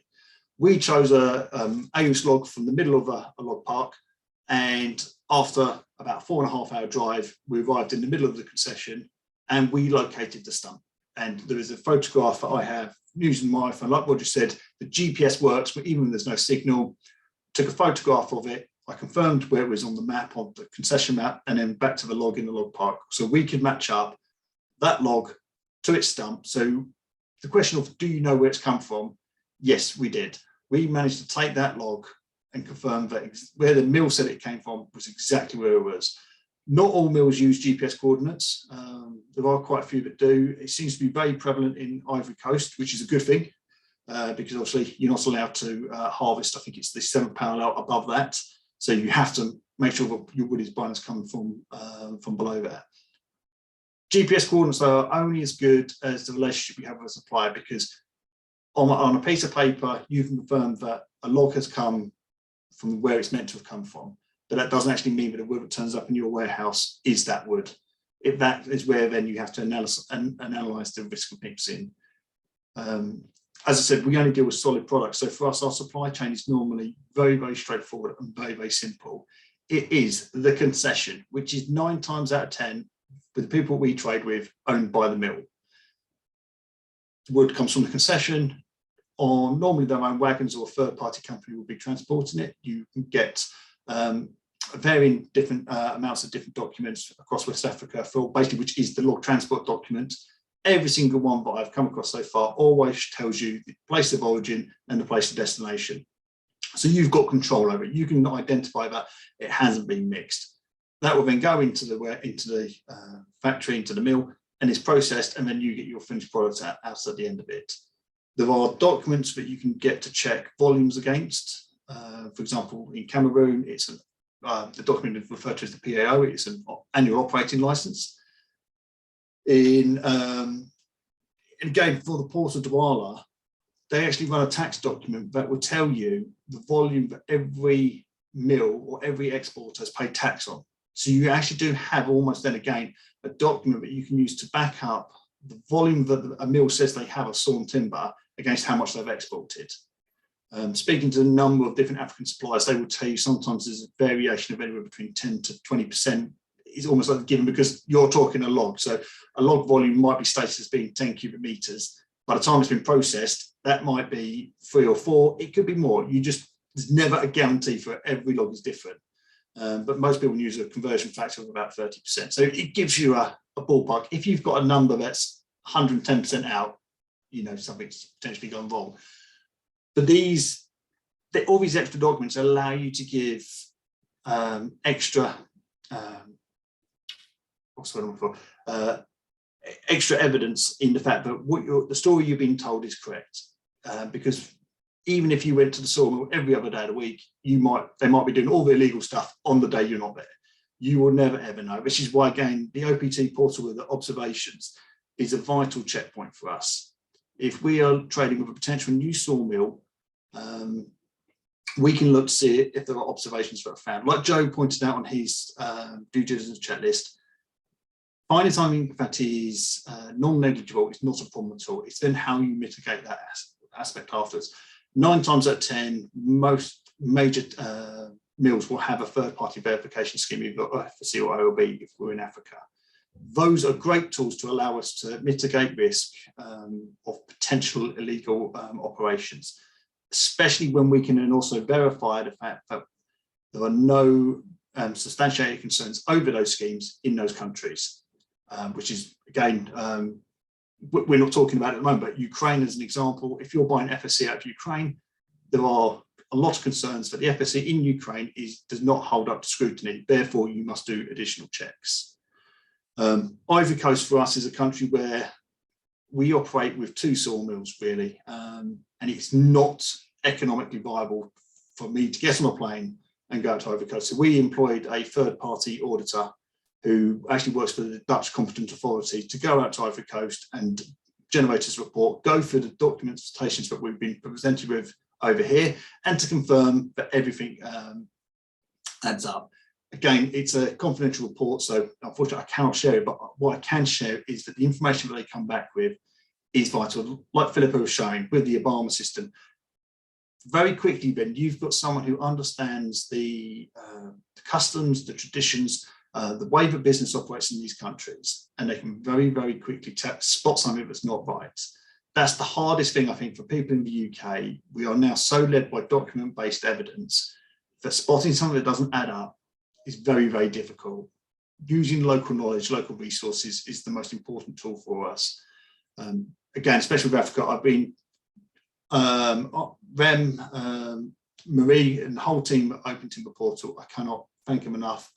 We chose a AUS log from the middle of a log park, and after about 4.5 hour drive, we arrived in the middle of the concession and we located the stump. And there is a photograph that I have using my iPhone. Like Roger said, the GPS works, but even when there's no signal, took a photograph of it. I confirmed where it was on the map, on the concession map, and then back to the log in the log park. So we could match up that log to its stump. So the question of, do you know where it's come from? Yes, we did. We managed to take that log and confirm that where the mill said it came from was exactly where it was. Not all mills use GPS coordinates. There are quite a few that do. It seems to be very prevalent in Ivory Coast, which is a good thing, because obviously you're not allowed to harvest. I think it's the 7th parallel above that. So you have to make sure that your wood is by us coming from below there. GPS coordinates are only as good as the relationship you have with a supplier, because on a piece of paper, you can confirm that a log has come from where it's meant to have come from. But that doesn't actually mean that the wood that turns up in your warehouse is that wood. If that is where then you have to analyze the risk of mixing. As I said, we only deal with solid products. So for us, our supply chain is normally very, very straightforward and very, very simple. It is the concession, which is 9 times out of 10 with the people we trade with owned by the mill. The wood comes from the concession, or normally their own wagons or a third-party company will be transporting it. You can get varying different amounts of different documents across West Africa, for basically which is the log transport document. Every single one that I've come across so far always tells you the place of origin and the place of destination. So you've got control over it. You can identify that it hasn't been mixed. That will then go into the factory, into the mill, and it's processed, and then you get your finished product out at the end of it. There are documents that you can get to check volumes against. For example, in Cameroon, it's the document referred to as the PAO. It's an annual operating license. Again, for the Port of Douala, they actually run a tax document that will tell you the volume that every mill or every exporter has paid tax on. So you actually do have almost then again a document that you can use to back up the volume that a mill says they have of sawn timber against how much they've exported. Speaking to a number of different African suppliers, they will tell you sometimes there's a variation of anywhere between 10 to 20%. It's almost like a given because you're talking a log. So a log volume might be stated as being 10 cubic meters. By the time it's been processed, that might be 3 or 4. It could be more. There's never a guarantee for every log is different. But most people use a conversion factor of about 30%. So it gives you a ballpark. If you've got a number that's 110% out, you know something's potentially gone wrong. But all these extra documents allow you to give extra extra evidence in the fact that the story you've been told is correct. Because even if you went to the sawmill every other day of the week, they might be doing all the illegal stuff on the day you're not there. You will never ever know, which is why, again, the OPT portal with the observations is a vital checkpoint for us. If we are trading with a potential new sawmill, we can look to see if there are observations that are found. Like Joe pointed out on his due diligence checklist, finding something that is non-negligible is not a problem at all. It's then how you mitigate that aspect afterwards. 9 times out of 10, most major mills will have a third-party verification scheme, either FSC or OLB if we're in Africa. Those are great tools to allow us to mitigate risk of potential illegal operations, especially when we can then also verify the fact that there are no substantiated concerns over those schemes in those countries, which is, again, we're not talking about it at the moment, but Ukraine as an example. If you're buying FSC out of Ukraine, there are a lot of concerns that the FSC in Ukraine does not hold up to scrutiny. Therefore, you must do additional checks. Ivory Coast for us is a country where we operate with 2 sawmills, really, and it's not economically viable for me to get on a plane and go to Ivory Coast. So we employed a third-party auditor who actually works for the Dutch Competent Authority to go out to Ivory Coast and generate this report, go through the documentations that we've been presented with over here, and to confirm that everything adds up. Again, it's a confidential report, so unfortunately I cannot share it, but what I can share is that the information that they come back with is vital. Like Philippa was showing with the Obama system, very quickly then you've got someone who understands the customs, the traditions, the way the business operates in these countries, and they can very, very quickly spot something that's not right. That's the hardest thing, I think, for people in the UK. We are now so led by document-based evidence that spotting something that doesn't add up is very, very difficult. Using local knowledge, local resources is the most important tool for us. Again, especially with Africa, I've been, Rem, Marie and the whole team at Open Timber Portal, I cannot thank them enough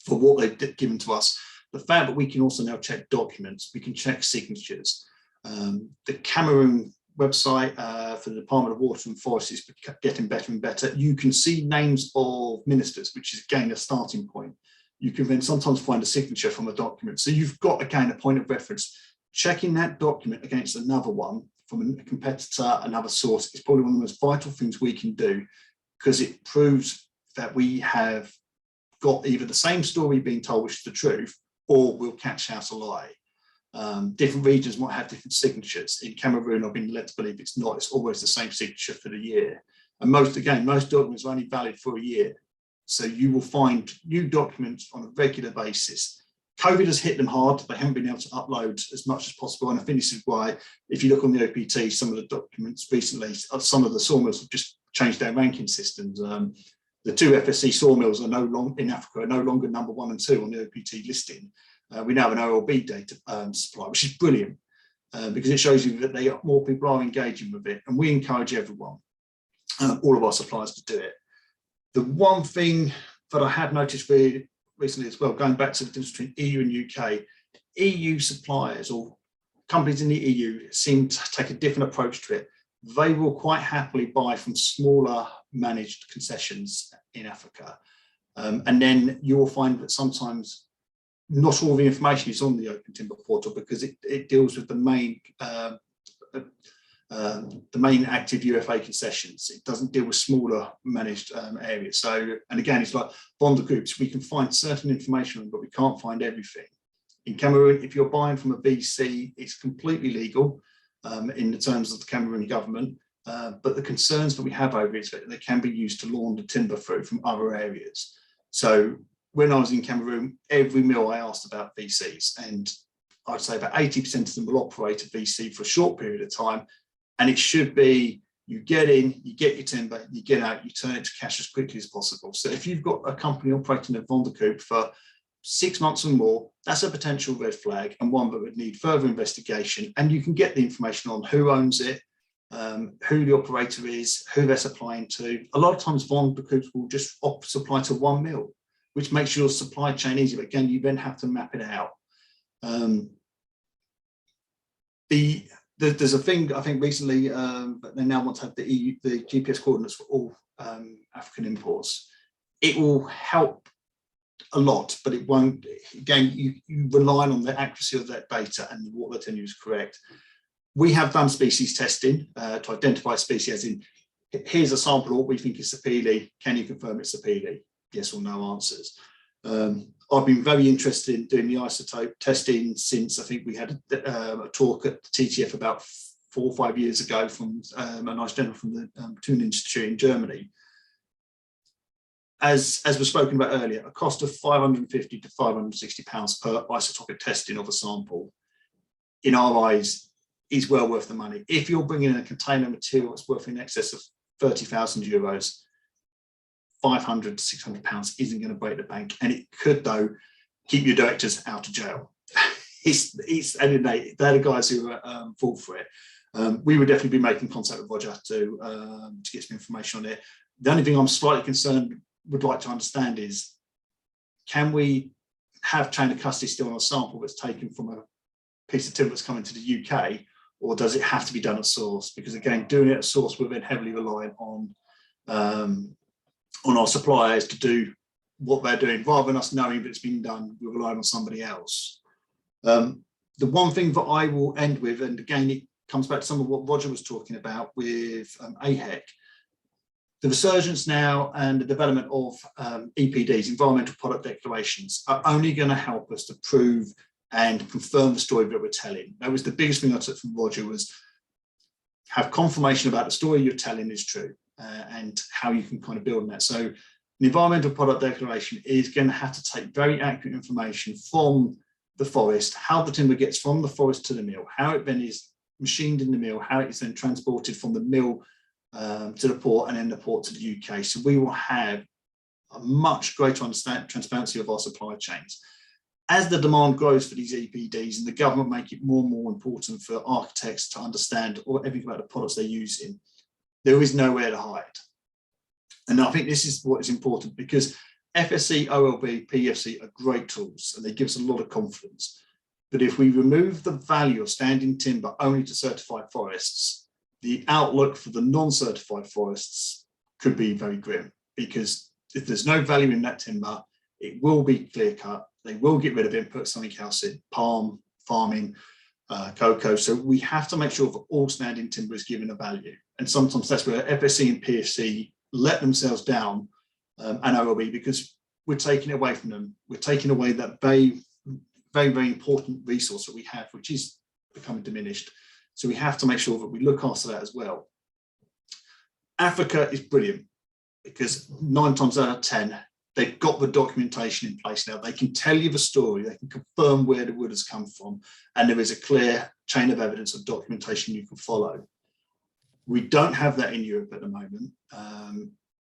for what they've given to us. The fact that we can also now check documents, we can check signatures. The Cameroon website for the Department of Water and Forests is getting better and better. You can see names of ministers, which is again a starting point. You can then sometimes find a signature from a document. So you've got, again, a point of reference. Checking that document against another one from a competitor, another source, is probably one of the most vital things we can do, because it proves that we have got either the same story being told, which is the truth, or we'll catch out a lie. Different regions might have different signatures. In Cameroon, I've been led to believe it's not. It's always the same signature for the year. And most documents are only valid for a year. So you will find new documents on a regular basis. COVID has hit them hard. They haven't been able to upload as much as possible. And I think this is why, if you look on the OPT, some of the documents recently, some of the sawmills have just changed their ranking systems. The 2 FSC sawmills are no longer in Africa, are no longer number 1 and 2 on the OPT listing. We now have an OLB data supply, which is brilliant because it shows you that more people are engaging with it, and we encourage everyone, all of our suppliers, to do it. The one thing that I have noticed recently as well, going back to the difference between EU and UK, EU suppliers or companies in the EU seem to take a different approach to it. They will quite happily buy from smaller managed concessions in Africa. And then you will find that sometimes not all the information is on the Open Timber Portal because it deals with the main active UFA concessions. It doesn't deal with smaller managed areas. So, and again, it's like bonder groups. We can find certain information, but we can't find everything. In Cameroon, if you're buying from a VC, it's completely legal in the terms of the Cameroon government. But the concerns that we have over it is that they can be used to launder timber through from other areas. So when I was in Cameroon, every mill I asked about VCs, and I'd say about 80% of them will operate a VC for a short period of time. And it should be, you get in, you get your timber, you get out, you turn it to cash as quickly as possible. So if you've got a company operating a Vonderkoop for 6 months or more, that's a potential red flag, and one that would need further investigation. And you can get the information on who owns it, who the operator is, who they're supplying to. A lot of times Vonderkoops will just supply to one mill, which makes your supply chain easy. But again, you then have to map it out. There's a thing, I think recently, but they now want to have the GPS coordinates for all African imports. It will help a lot, but it won't. Again, you rely on the accuracy of that data and what they're telling you is correct. We have done species testing to identify species, as in, here's a sample of what we think is sapele. Can you confirm it's sapele? Yes or no answers. I've been very interested in doing the isotope testing since I think we had a talk at the TTF about 4 or 5 years ago from a nice gentleman from the Thun Institute in Germany. As was spoken about earlier, a cost of £550 to £560 per isotopic testing of a sample, in our eyes, is well worth the money. If you're bringing in a container material that's worth in excess of €30,000, £500 to £600 isn't going to break the bank, and it could, though, keep your directors out of jail. And they're the guys who fall for it. We would definitely be making contact with Roger to get some information on it. The only thing I'm slightly concerned, would like to understand is, can we have chain of custody still on a sample that's taken from a piece of timber that's coming to the UK, or does it have to be done at source? Because again, doing it at source, we're then heavily reliant on our suppliers to do what they're doing, rather than us knowing that it's been done, we're relying on somebody else. The one thing that I will end with, and again, it comes back to some of what Roger was talking about with AHEC, the resurgence now and the development of EPDs, environmental product declarations, are only going to help us to prove and confirm the story that we're telling. That was the biggest thing I took from Roger, was have confirmation about the story you're telling is true, and how you can kind of build on that. So the environmental product declaration is going to have to take very accurate information from the forest, how the timber gets from the forest to the mill, how it then is machined in the mill, how it is then transported from the mill to the port, and then the port to the UK. So we will have a much greater transparency of our supply chains. As the demand grows for these EPDs, and the government make it more and more important for architects to understand everything about the products they're using, there is nowhere to hide. And I think this is what is important, because FSC, OLB, PFC are great tools, and they give us a lot of confidence. But if we remove the value of standing timber only to certified forests, the outlook for the non-certified forests could be very grim, because if there's no value in that timber, it will be clear cut. They will get rid of it and put something else in, palm, farming, cocoa. So we have to make sure that all standing timber is given a value. And sometimes that's where FSC and PFC let themselves down, and OLB, because we're taking it away from them. We're taking away that very, very important resource that we have, which is becoming diminished. So we have to make sure that we look after that as well. Africa is brilliant, because 9 times out of 10, they've got the documentation in place now. They can tell you the story, they can confirm where the wood has come from, and there is a clear chain of evidence of documentation you can follow. We don't have that in Europe at the moment.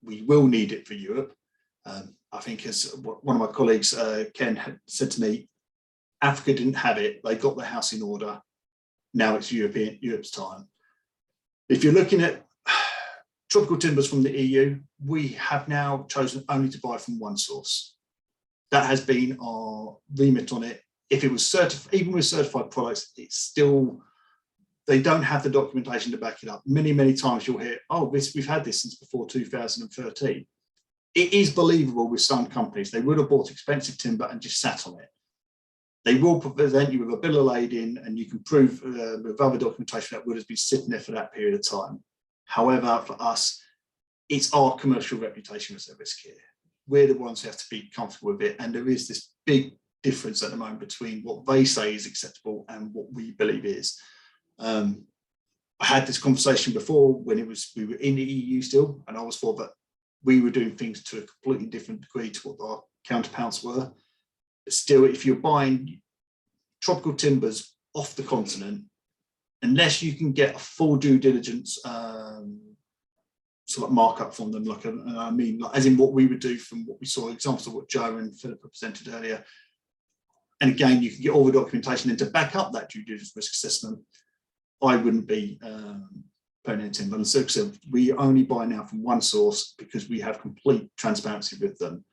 We will need it for Europe. I think, as one of my colleagues, Ken, had said to me, Africa didn't have it. They got their house in order. Now it's Europe's time. If you're looking at tropical timbers from the EU, we have now chosen only to buy from one source. That has been our remit on it. If it was certified, even with certified products, it's still, they don't have the documentation to back it up. Many, many times you'll hear, oh, we've had this since before 2013. It is believable with some companies. They would have bought expensive timber and just sat on it. They will present you with a bill of lading, and you can prove with other documentation that wood has been sitting there for that period of time. However, for us, it's our commercial reputation that's at risk here. We're the ones who have to be comfortable with it. And there is this big difference at the moment between what they say is acceptable and what we believe is. I had this conversation before when we were in the EU still, and I was for that we were doing things to a completely different degree to what our counterparts were. But still, if you're buying tropical timbers off the continent, unless you can get a full due diligence sort of markup from them, like I mean, like, as in what we would do from what we saw, examples of what Joe and Philip presented earlier. And again, you can get all the documentation, and to back up that due diligence risk assessment, I wouldn't be putting in timber. And so we only buy now from one source because we have complete transparency with them.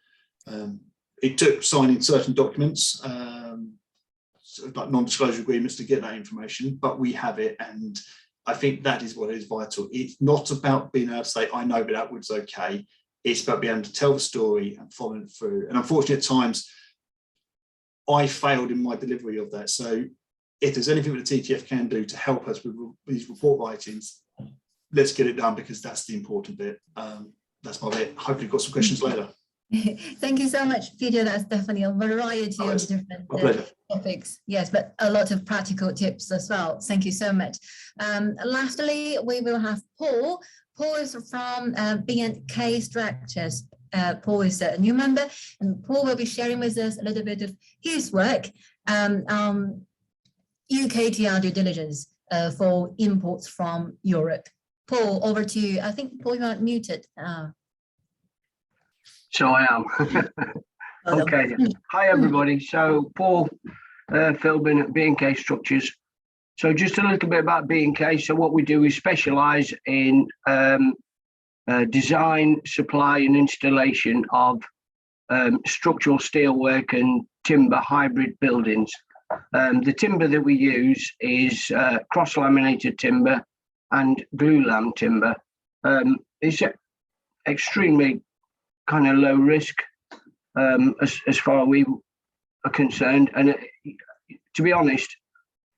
It took signing certain documents, like non-disclosure agreements, to get that information, but we have it, and I think that is what is vital. It's not about being able to say, I know that wood's okay. It's about being able to tell the story and following through. And unfortunately, at times, I failed in my delivery of that. So if there's anything that the TTF can do to help us with these report writings, let's get it done, because that's the important bit. That's my bit. Hopefully you've got some questions later. Thank you so much, Peter. That's definitely a variety of different topics. Yes, but a lot of practical tips as well. Thank you so much. Lastly, we will have Paul. Paul is from B&K Structures. Paul is a new member, and Paul will be sharing with us a little bit of his work on UKTR due diligence for imports from Europe. Paul, over to you. I think, Paul, you are muted. So I am. Okay. Hi, everybody. So Paul Philbin at B&K Structures. So just a little bit about B&K. So what we do is specialize in design, supply and installation of structural steelwork and timber hybrid buildings. The timber that we use is cross-laminated timber and glue-lam timber. It's extremely kind of low risk as far as we are concerned. And to be honest,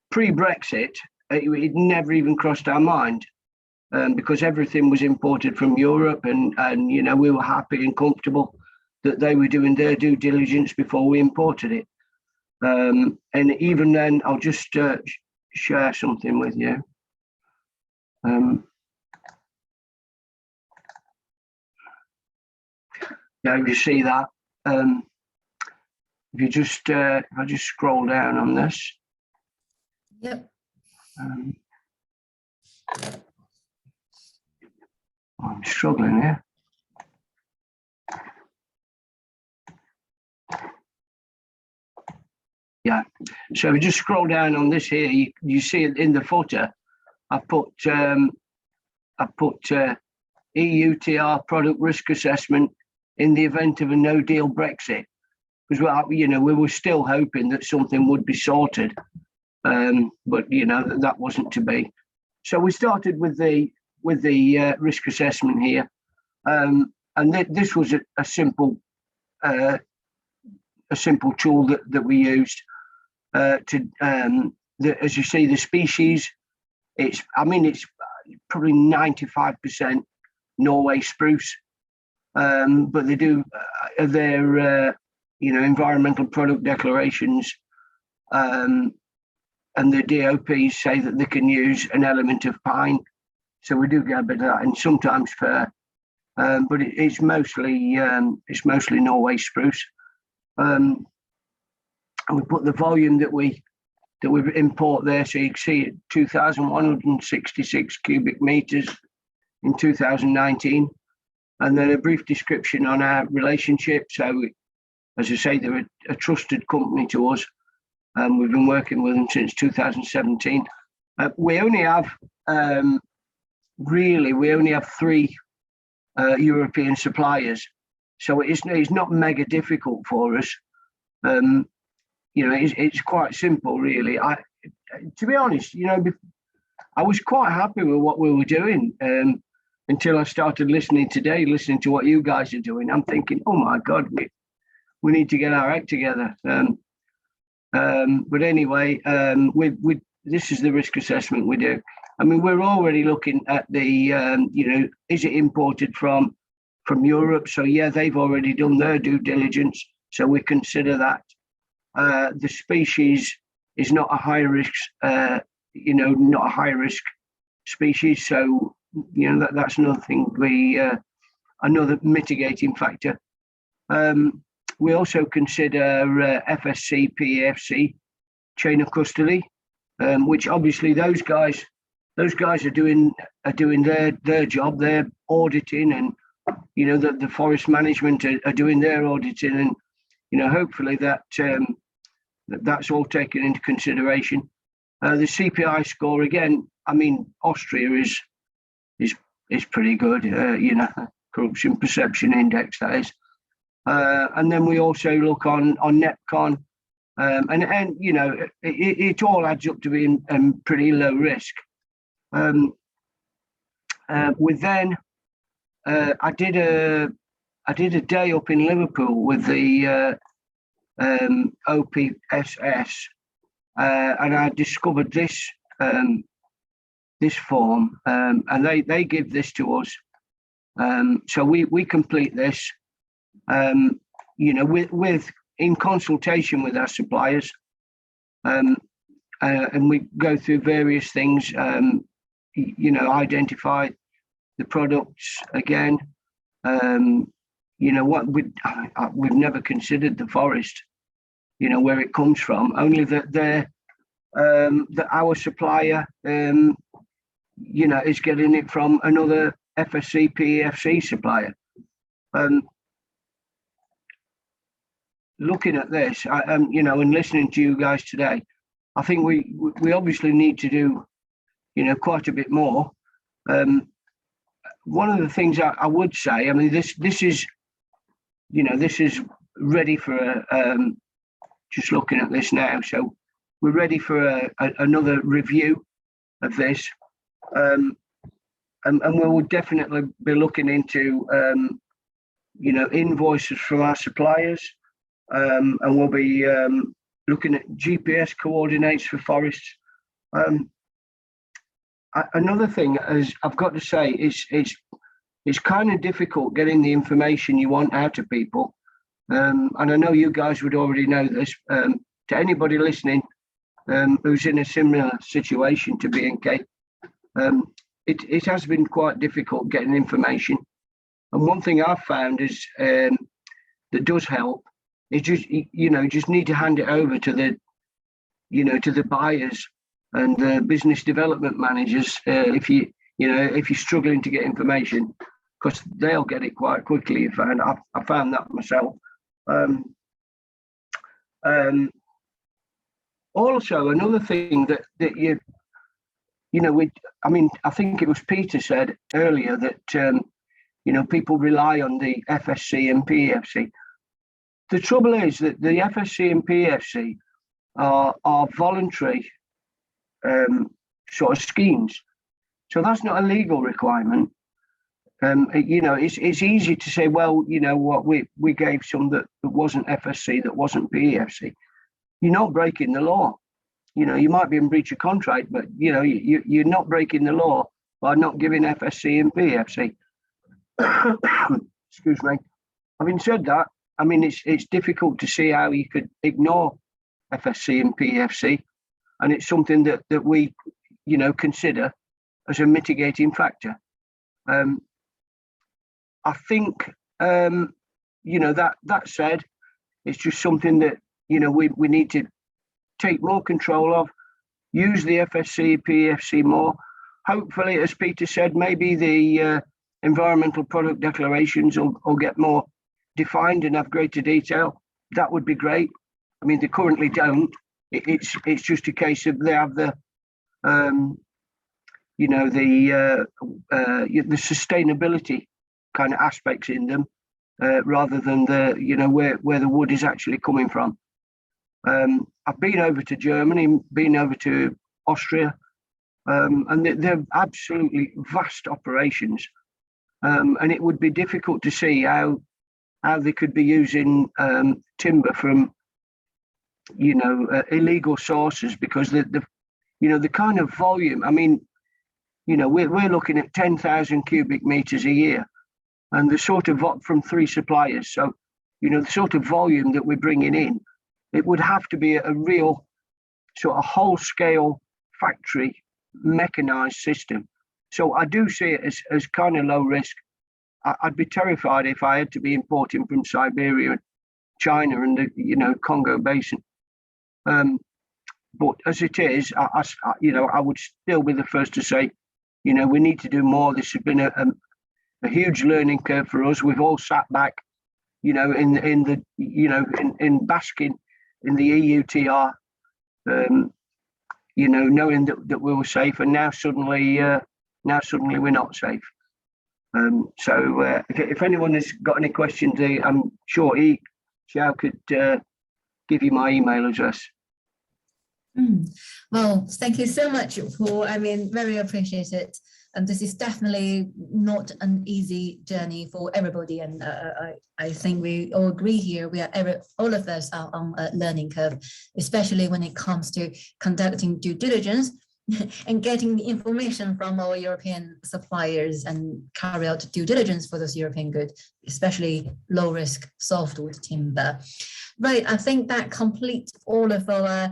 pre-Brexit, it never even crossed our mind because everything was imported from Europe, and you know, we were happy and comfortable that they were doing their due diligence before we imported it. And even then, I'll just share something with you. Yeah, you see that. If you just, if I just scroll down on this. Yep. I'm struggling here. Yeah, so if you just scroll down on this here, you see it in the footer. I put EUTR product risk assessment in the event of a no deal Brexit, because you know, we were still hoping that something would be sorted, but you know, that wasn't to be. So we started with the risk assessment here, and this was a simple tool that we used as you see, the species. It's probably 95% Norway spruce, but they do their you know, environmental product declarations, and the DOPs say that they can use an element of pine, so we do get a bit of that, and sometimes fir, but it's mostly Norway spruce. And we put the volume that we import there, so you can see it, 2,166 cubic meters in 2019, and then a brief description on our relationship. So, as I say, they're a trusted company to us, and we've been working with them since 2017. We only have three European suppliers, so it's not mega difficult for us. You know, it's quite simple, really. To be honest, you know, I was quite happy with what we were doing until I started listening to what you guys are doing. I'm thinking, oh my God, we need to get our act together. But anyway, this is the risk assessment we do. I mean, we're already looking at the, you know, is it imported from Europe? So yeah, they've already done their due diligence, so we consider that. The species is not a high risk, you know, not a high risk species. So, you know, that's another thing, another mitigating factor. We also consider FSC, PAFC, chain of custody, which obviously those guys are doing their job. They're auditing, and you know, the forest management are doing their auditing, and you know, hopefully that's all taken into consideration. The CPI score, again, I mean, Austria is pretty good. You know, corruption perception index, that is. And then we also look on NEPCON, and you know, it all adds up to being pretty low risk. With then, I did a day up in Liverpool with the OPSS, and I discovered this form, and they give this to us. So we complete this, you know, with in consultation with our suppliers, and we go through various things, you know, identify the products again. You know, what we've never considered the forest, you know, where it comes from, only that our supplier, you know, is getting it from another FSC, PEFC supplier. looking at this, you know, and listening to you guys today, I think we obviously need to do, you know, quite a bit more. One of the things I would say, I mean, this is, you know, this is ready for just looking at this now. So we're ready for another review of this, and we will definitely be looking into, you know, invoices from our suppliers, and we'll be looking at GPS coordinates for forests. Another thing, as I've got to say, is it's kind of difficult getting the information you want out of people. And I know you guys would already know this. To anybody listening who's in a similar situation to B&K, it has been quite difficult getting information. And one thing I've found is that does help is just, you know, just need to hand it over to the, you know, to the buyers and the business development managers if you're struggling to get information, because they'll get it quite quickly. I found that myself. Also, another thing that you know, I mean, I think it was Peter said earlier that you know, people rely on the FSC and PEFC. The trouble is that the FSC and PEFC are voluntary sort of schemes, so that's not a legal requirement. You know, it's easy to say, well, you know what, we gave some that wasn't FSC, that wasn't PEFC. You're not breaking the law. You know, you might be in breach of contract, but you know, you're not breaking the law by not giving FSC and PEFC. Excuse me. Having said that, I mean, it's difficult to see how you could ignore FSC and PEFC, and it's something that we, you know, consider as a mitigating factor. I think, you know, that said, it's just something that, you know, we need to take more control of, use the FSC, PEFC more. Hopefully, as Peter said, maybe the environmental product declarations will get more defined and have greater detail. That would be great. I mean, they currently don't. It's just a case of they have the, you know, the sustainability kind of aspects in them, rather than the, you know, where the wood is actually coming from. I've been over to Germany, been over to Austria, and they're absolutely vast operations, and it would be difficult to see how they could be using timber from, you know, illegal sources, because the you know, the kind of volume. I mean, you know, we're looking at 10,000 cubic meters a year, and the sort of from 3 suppliers. So, you know, the sort of volume that we're bringing in, it would have to be a real sort of whole scale factory mechanized system. So I do see it as kind of low risk. I'd be terrified if I had to be importing from Siberia and China and the, you know, Congo Basin. But as it is, you know, I would still be the first to say, you know, we need to do more. This has been a huge learning curve for us. We've all sat back, you know, in the, you know, in basking in the EUTR, you know, knowing that we were safe, and now suddenly we're not safe. So if anyone has got any questions, I'm sure Xiao could give you my email address. Well, thank you so much, Paul. I mean, very appreciate it. And this is definitely not an easy journey for everybody. And I think we all agree here, all of us are on a learning curve, especially when it comes to conducting due diligence and getting the information from our European suppliers and carry out due diligence for those European goods, especially low risk softwood timber. Right, I think that completes all of our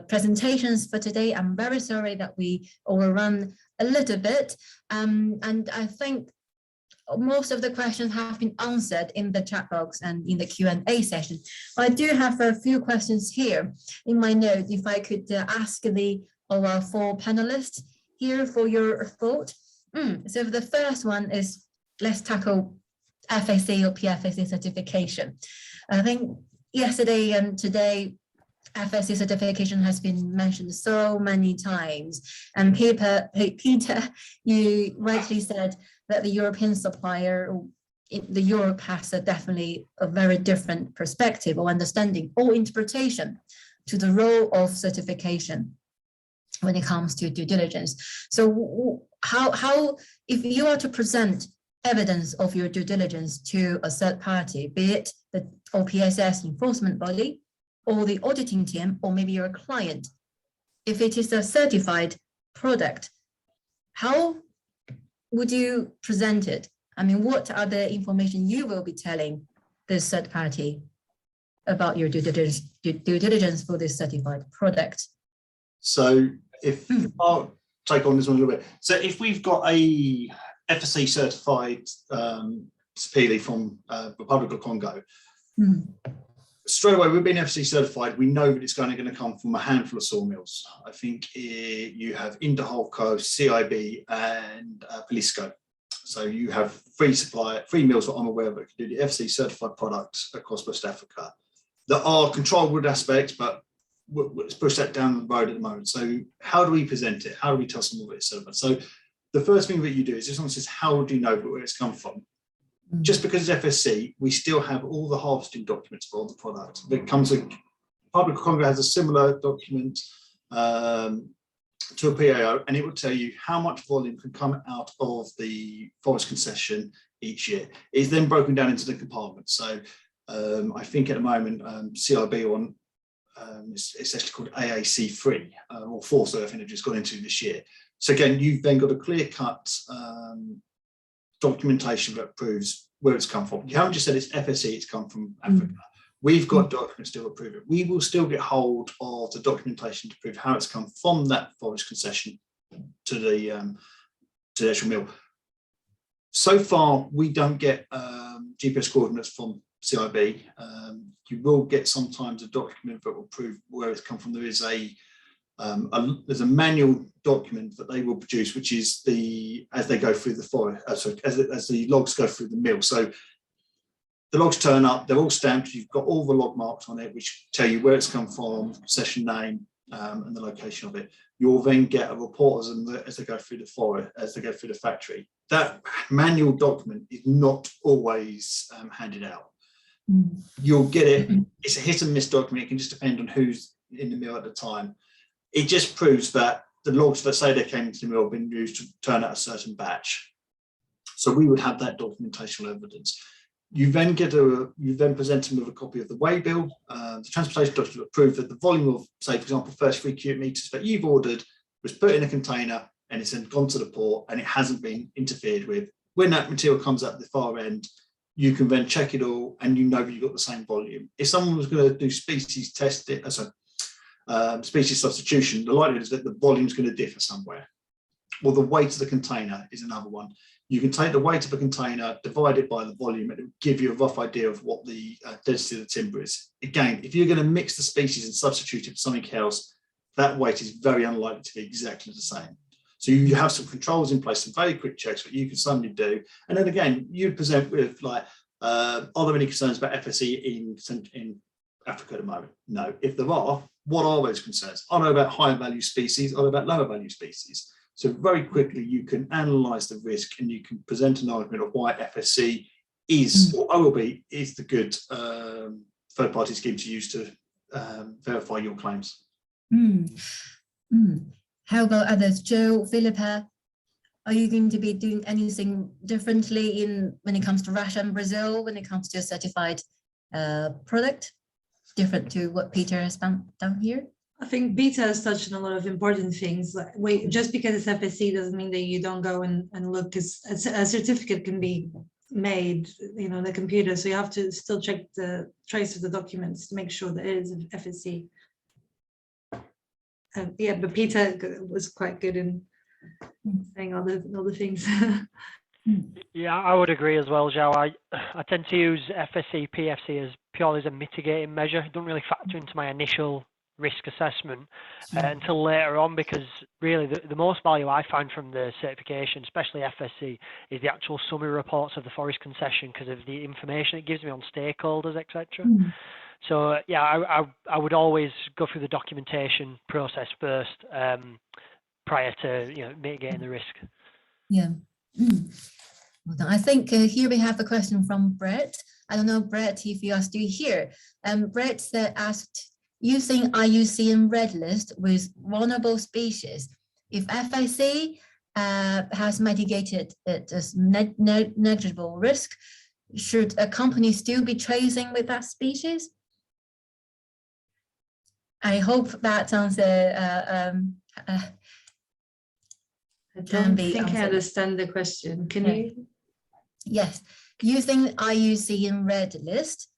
presentations for today. I'm very sorry that we overrun a little bit, and I think most of the questions have been answered in the chat box and in the Q&A session. I do have a few questions here in my notes. If I could ask our 4 panelists here for your thought. So the first one is, let's tackle FSC or PFSC certification. I think yesterday and today, FSC certification has been mentioned so many times. And Peter, you rightly said that the European supplier, the Europe has definitely a very different perspective or understanding or interpretation to the role of certification when it comes to due diligence. So how if you are to present evidence of your due diligence to a third party, be it the OPSS enforcement body or the auditing team, or maybe your client, if it is a certified product, how would you present it? I mean, what are the information you will be telling this third party about your due diligence for this certified product? So if I'll take on this one a little bit. So if we've got a FSC certified sapele from Republic of Congo, straight away we've been FSC certified. We know that it's going to come from a handful of sawmills. I think you have Indaholco, CIB, and Polisco. So you have three mills that I'm aware of that can do the FSC certified products across West Africa. There are control wood aspects, but let's push that down the road at the moment. So how do we present it? How do we tell someone what it's certified? So the first thing that you do is, if someone says, how do you know where it's come from? Just because it's FSC, we still have all the harvesting documents for the product. It comes with, Republic of Congo has a similar document to a PAO, and it will tell you how much volume can come out of the forest concession each year. It's then broken down into the compartments. So I think at the moment, CIB on, it's actually called AAC3 or 4, so I think they've just gone into this year. So again, you've then got a clear-cut documentation that proves where it's come from. You haven't just said it's FSC, it's come from Africa. We've got documents to prove it. We will still get hold of the documentation to prove how it's come from that forest concession to the actual mill. So far, we don't get GPS coordinates from CIB. You will get sometimes a document that will prove where it's come from. There is there's a manual document that they will produce, which is as they go through the forest, as the logs go through the mill. So the logs turn up, they're all stamped, you've got all the log marks on it, which tell you where it's come from, concession name, and the location of it. You'll then get a report as they go through the forest, as they go through the factory. That manual document is not always handed out. You'll get it, it's a hit and miss document, it can just depend on who's in the mill at the time. It just proves that the logs that say they came into the mill have been used to turn out a certain batch. So we would have that documentational evidence. You then present them with a copy of the weigh bill, the transportation document prove that the volume of, say, for example, 33 cubic meters that you've ordered was put in a container and it's then gone to the port and it hasn't been interfered with. When that material comes out the far end, you can then check it all and you know that you've got the same volume. If someone was going to do species testing, species substitution, the likelihood is that the volume is going to differ somewhere. Well, the weight of the container is another one. You can take the weight of a container, divide it by the volume, and it will give you a rough idea of what the density of the timber is. Again, if you're going to mix the species and substitute it for something else, that weight is very unlikely to be exactly the same. So you have some controls in place, some very quick checks that you can suddenly do. And then again, you present with like, are there any concerns about FSC in Africa at the moment? No. If there are, what are those concerns? Are they about higher value species? Are they about lower value species? So very quickly, you can analyse the risk and you can present an argument of why FSC is, or OLB is the good third-party scheme to use to verify your claims. How about others? Joe, Philippa, are you going to be doing anything differently when it comes to Russia and Brazil, when it comes to a certified product, different to what Peter has done here? I think Peter has touched on a lot of important things. Just because it's FSC doesn't mean that you don't go and look, because a certificate can be made, on the computer. So you have to still check the trace of the documents to make sure that it is FSC. Yeah, but Peter was quite good in saying all the things. Yeah, I would agree as well, Zhao. I tend to use FSC, PFC as purely as a mitigating measure. It doesn't really factor into my initial risk assessment until later on, because really the most value I find from the certification, especially FSC, is the actual summary reports of the forest concession, because of the information it gives me on stakeholders, etc. So yeah, I would always go through the documentation process first prior to mitigating the risk. Yeah. Well done. I think here we have a question from Brett. I don't know, Brett, if you are still here. Brett asked, using IUCN Red List with vulnerable species, if FIC has mitigated it as negligible risk, should a company still be tracing with that species? I hope that answer I don't think I understand the question. Can you? Yes, using IUCN Red List,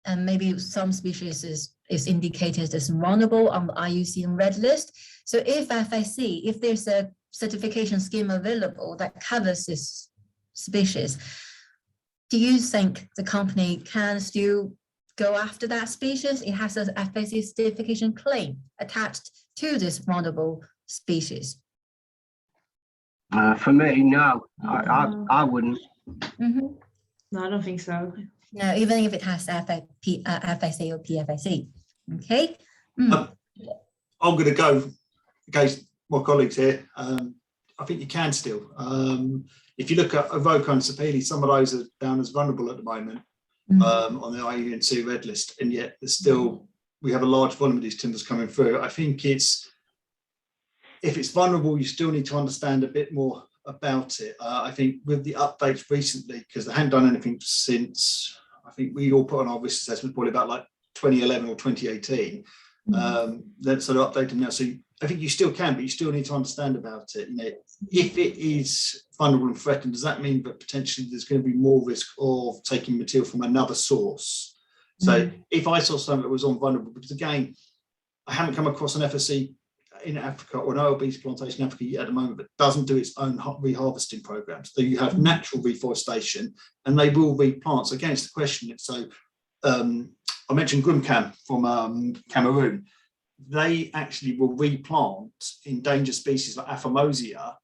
and maybe some species is indicated as vulnerable on the IUCN Red List. So if FIC, if there's a certification scheme available that covers this species, do you think the company can still go after that species? It has an FIC certification claim attached to this vulnerable species. For me, no, I wouldn't. No, I don't think so. No, even if it has FIC or PFIC. Okay. I'm going to go against my colleagues here. I think you can still. If you look at Avoca and Sapele, some of those are down as vulnerable at the moment on the IUCN Red List, and yet there's still, we have a large volume of these timbers coming through. I think if it's vulnerable, you still need to understand a bit more about it. I think with the updates recently, because they hadn't done anything since, I think we all put on our risk assessment probably about like 2011 or 2018. Then sort of update them now. So I think you still can, but you still need to understand about it. If it is vulnerable and threatened, does that mean that potentially there's going to be more risk of taking material from another source? So if I saw something that was on vulnerable, because again, I haven't come across an FSC in Africa or an OLB plantation in Africa yet at the moment, but doesn't do its own reharvesting programs. So you have natural reforestation, and they will replant. So again, it's the question. So I mentioned Bootcamp from Cameroon. They actually will replant endangered species like Aphamosia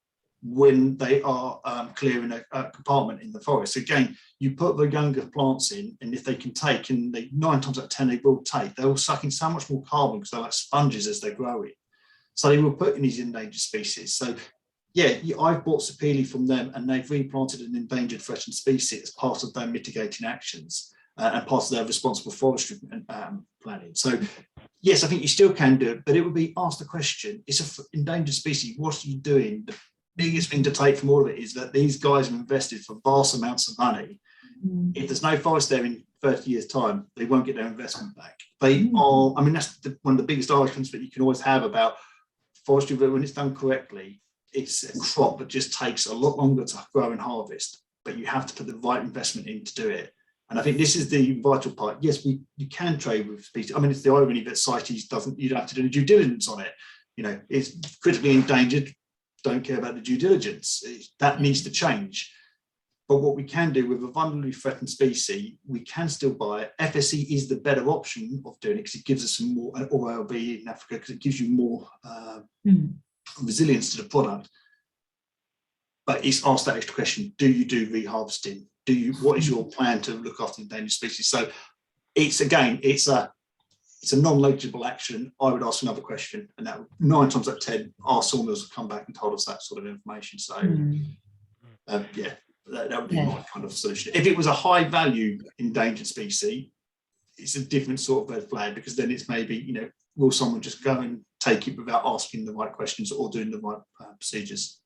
when they are clearing a compartment in the forest. Again, you put the younger plants in, and if they can take, and 9 times out of 10 they will take, they'll suck in so much more carbon because they're like sponges as they grow it. So they will put in these endangered species. So yeah, I've bought Sapele from them, and they've replanted an endangered threatened species as part of their mitigating actions and part of their responsible forestry planning. So yes, I think you still can do it, but it would be asked the question, it's an endangered species, what are you doing? The biggest thing to take from all of it is that these guys have invested for vast amounts of money. If there's no forest there in 30 years' time, they won't get their investment back. They are, I mean, that's one of the biggest arguments that you can always have about forestry, but when it's done correctly, it's a crop that just takes a lot longer to grow and harvest, but you have to put the right investment in to do it. And I think this is the vital part. Yes, you can trade with species. I mean, it's the irony that CITES you don't have to do any due diligence on it. It's critically endangered, don't care about the due diligence. That needs to change. But what we can do with a vulnerably threatened species, we can still buy it. FSC is the better option of doing it because it gives us some more, or OLB in Africa, because it gives you more resilience to the product. But it's asked that extra question: do you do reharvesting? What is your plan to look after endangered species? So it's a non-legible action. I would ask another question, and that 9 times out of 10, our sawmills have come back and told us that sort of information. So yeah. That would be my kind of solution. If it was a high value endangered species, it's a different sort of red flag, because then it's maybe, will someone just go and take it without asking the right questions or doing the right procedures?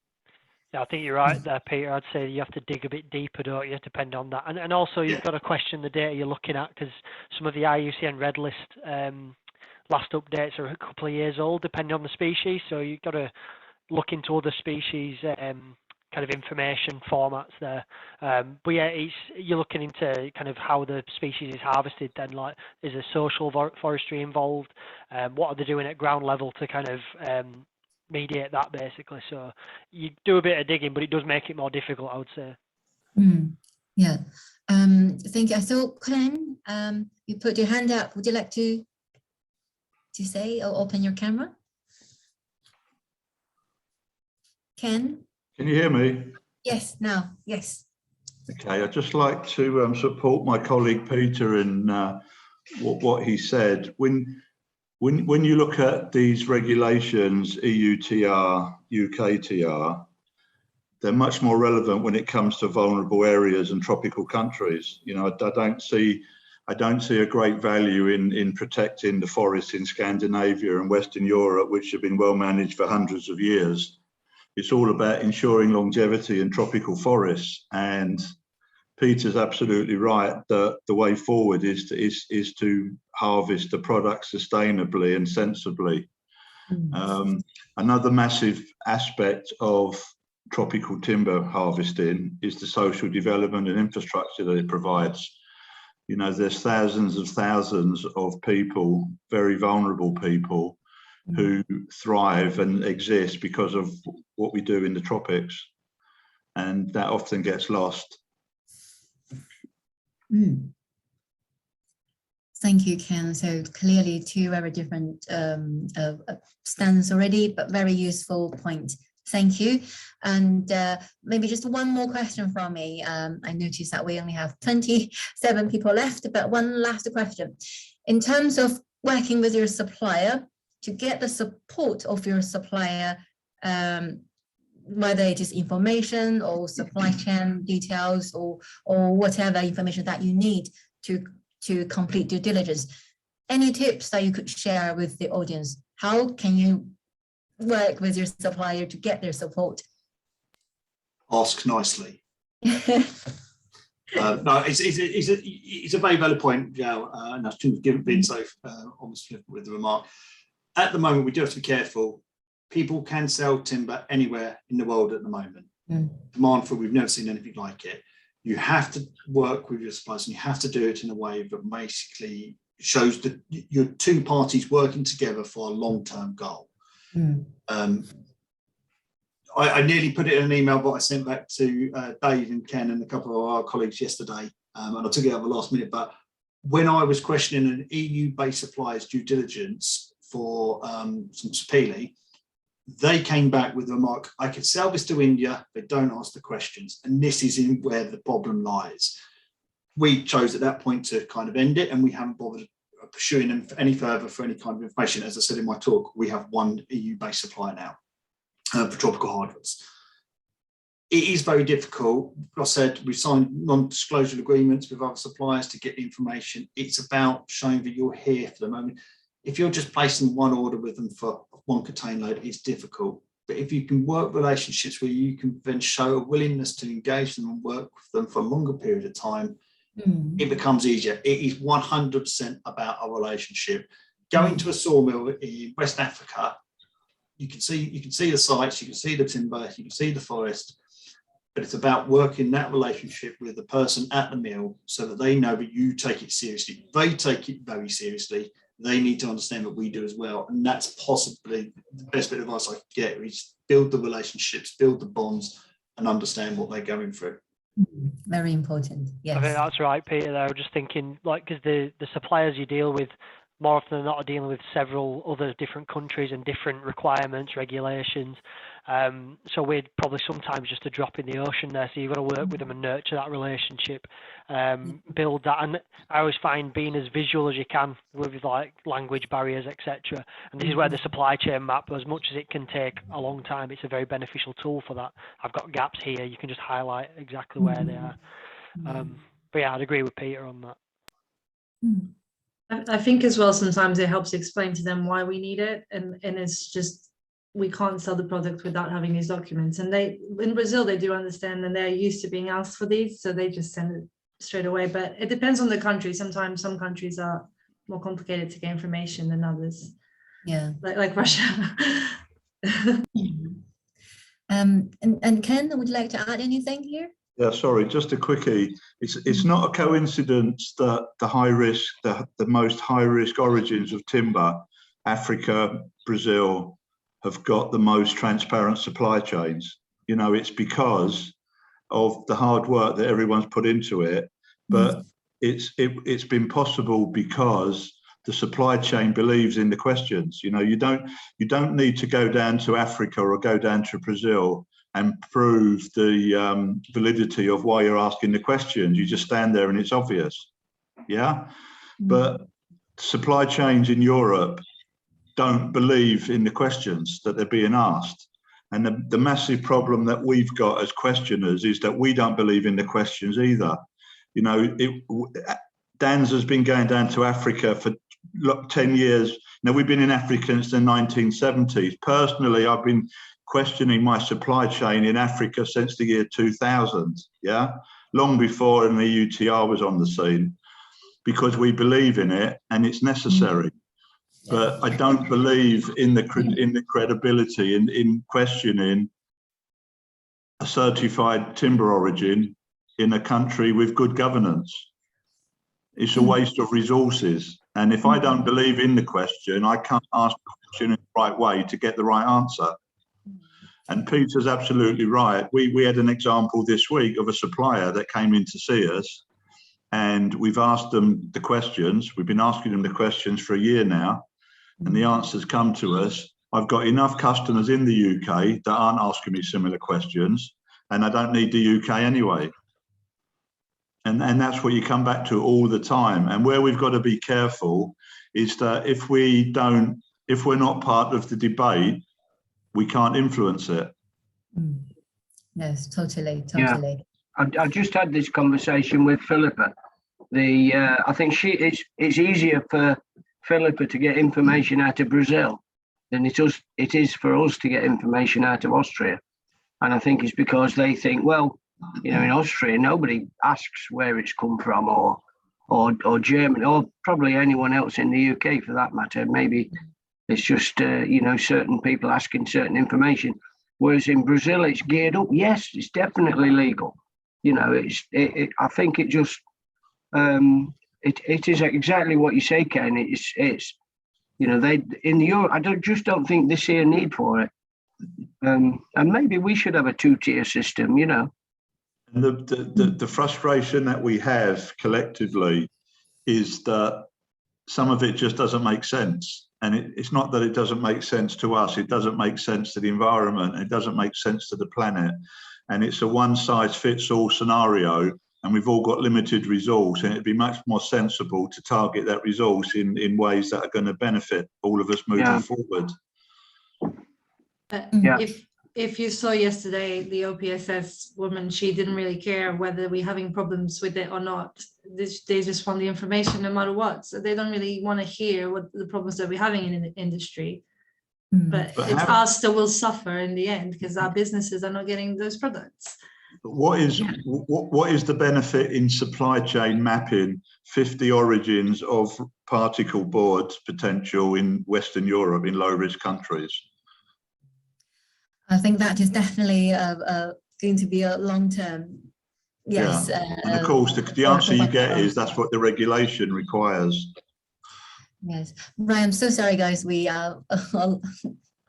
Yeah, I think you're right there, Peter. I'd say you have to dig a bit deeper, don't you, depend on that. And also you've got to question the data you're looking at, because some of the IUCN Red List last updates are a couple of years old, depending on the species. So you've got to look into other species kind of information formats there, but yeah, you're looking into kind of how the species is harvested. Then, like, is there social forestry involved? What are they doing at ground level to kind of mediate that, basically? So you do a bit of digging, but it does make it more difficult, I would say. Yeah, thank you. I saw Glenn, you put your hand up. Would you like to to say or open your camera? Ken? Can you hear me? Yes, now, yes. Okay, I'd just like to support my colleague Peter in what he said. When you look at these regulations, EUTR, UKTR, they're much more relevant when it comes to vulnerable areas and tropical countries. You know, I don't see a great value in protecting the forests in Scandinavia and Western Europe, which have been well managed for hundreds of years. It's all about ensuring longevity in tropical forests. And Peter's absolutely right that the way forward is to harvest the product sustainably and sensibly. Another massive aspect of tropical timber harvesting is the social development and infrastructure that it provides. You know, there's thousands of people, very vulnerable people, who thrive and exist because of what we do in the tropics, and that often gets lost. Thank you, Ken. So clearly two very different stands already, but very useful point. Thank you. And maybe just one more question from me. I noticed that we only have 27 people left, but one last question. In terms of working with your supplier, to get the support of your supplier, whether it is information or supply chain details or whatever information that you need to complete due diligence, any tips that you could share with the audience? How can you work with your supplier to get their support? Ask nicely. No, it's a very valid point, Joe, and I shouldn't have been so honest with the remark. At the moment, we do have to be careful. People can sell timber anywhere in the world at the moment. Demand for, we've never seen anything like it. You have to work with your suppliers, and you have to do it in a way that basically shows that you're two parties working together for a long-term goal. I nearly put it in an email, but I sent back to Dave and Ken and a couple of our colleagues yesterday, and I took it at the last minute. But when I was questioning an EU-based supplier's due diligence for some sapele, they came back with the remark, I could sell this to India, they don't ask the questions. And this is in where the problem lies. We chose at that point to kind of end it, and we haven't bothered pursuing them any further for any kind of information. As I said in my talk, we have one EU-based supplier now for tropical hardwoods. It is very difficult. Like I said, we've signed non-disclosure agreements with other suppliers to get the information. It's about showing that you're here for the moment. If you're just placing one order with them for one container load, it's difficult. But if you can work relationships where you can then show a willingness to engage them and work with them for a longer period of time, it becomes easier. It is 100% about a relationship. Going to a sawmill in West Africa, you can see the sites, you can see the timber, you can see the forest, but it's about working that relationship with the person at the mill so that they know that you take it seriously. They take it very seriously. They need to understand what we do as well. And that's possibly the best bit of advice I could get, is build the relationships, build the bonds, and understand what they're going through. Very important. Yes. I think that's right, Peter. There, I was just thinking, like, because the suppliers you deal with more often than not are dealing with several other different countries and different requirements, regulations. So we'd probably sometimes just a drop in the ocean there. So you've got to work with them and nurture that relationship, build that. And I always find being as visual as you can with like language barriers, etc. And this is where the supply chain map, as much as it can take a long time, it's a very beneficial tool for that. I've got gaps here. You can just highlight exactly where they are. But yeah, I'd agree with Peter on that. I think as well, sometimes it helps explain to them why we need it. And it's just, we can't sell the product without having these documents. And they, in Brazil, they do understand, and they're used to being asked for these, so they just send it straight away. But it depends on the country. Sometimes some countries are more complicated to get information than others. Yeah. Like Russia. And Ken, would you like to add anything here? Yeah, sorry, just a quickie. It's not a coincidence that the most high risk origins of timber, Africa, Brazil, have got the most transparent supply chains. You know, it's because of the hard work that everyone's put into it, but it's been possible because the supply chain believes in the questions. You know, you don't need to go down to Africa or go down to Brazil and prove the validity of why you're asking the questions. You just stand there and it's obvious. Yeah, but supply chains in Europe don't believe in the questions that they're being asked. And the massive problem that we've got as questioners is that we don't believe in the questions either. You know, Dan's has been going down to Africa for 10 years. Now, we've been in Africa since the 1970s. Personally, I've been questioning my supply chain in Africa since the year 2000, yeah? Long before an UKTR was on the scene, because we believe in it and it's necessary. But I don't believe in the credibility in questioning a certified timber origin in a country with good governance. It's a waste of resources. And if I don't believe in the question, I can't ask the question in the right way to get the right answer. And Peter's absolutely right. We had an example this week of a supplier that came in to see us, and we've asked them the questions. We've been asking them the questions for a year now, and the answers come to us. I've got enough customers in the UK that aren't asking me similar questions, and I don't need the UK anyway. And that's what you come back to all the time. And where we've got to be careful is that if we're not part of the debate, we can't influence it. Yes, totally. Yeah. I just had this conversation with Philippa. I think it's easier for Philippa to get information out of Brazil than it is for us to get information out of Austria. And I think it's because they think, well, you know, in Austria, nobody asks where it's come from, or Germany, or probably anyone else in the UK for that matter. Maybe it's just, you know, certain people asking certain information. Whereas in Brazil, it's geared up. Yes, it's definitely legal. You know, I think it just, it is exactly what you say, Ken. It's, you know, I don't think they see a need for it. And maybe we should have a two-tier system, you know. And the frustration that we have collectively is that some of it just doesn't make sense. And it's not that it doesn't make sense to us, it doesn't make sense to the environment, it doesn't make sense to the planet. And it's a one-size-fits-all scenario, and we've all got limited resource, and it'd be much more sensible to target that resource in ways that are going to benefit all of us moving forward. If you saw yesterday, the OPSS woman, she didn't really care whether we're having problems with it or not. They just want the information no matter what. So they don't really want to hear what the problems that we're having in the industry. But it's us that will suffer in the end because our businesses are not getting those products. What is the benefit in supply chain mapping 50 origins of particle boards potential in Western Europe in low-risk countries? I think that is definitely going to be a long-term, yes. Yeah. And of course, the answer you get is that's what the regulation requires. Yes, right. I'm so sorry, guys. We are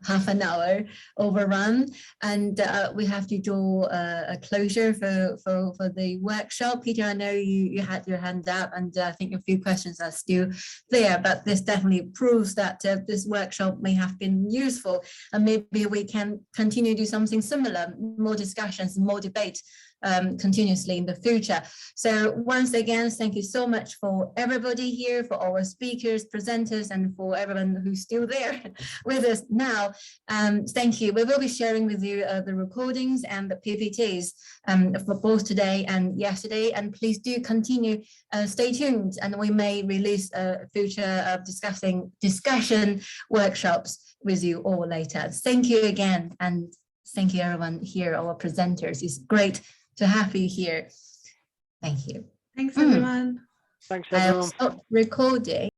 half an hour overrun, and we have to draw a closure for the workshop. Peter, I know you had your hand up, and I think a few questions are still there, but this definitely proves that this workshop may have been useful, and maybe we can continue to do something similar, more discussions, more debate continuously in the future. So once again, thank you so much for everybody here, for our speakers, presenters, and for everyone who's still there with us now. Thank you. We will be sharing with you the recordings and the PPTs for both today and yesterday. And please do continue, stay tuned, and we may release future discussion workshops with you all later. Thank you again, and thank you everyone here, our presenters. It's great to have you here. Thank you. Thanks everyone. Thanks everyone. I'll stop recording.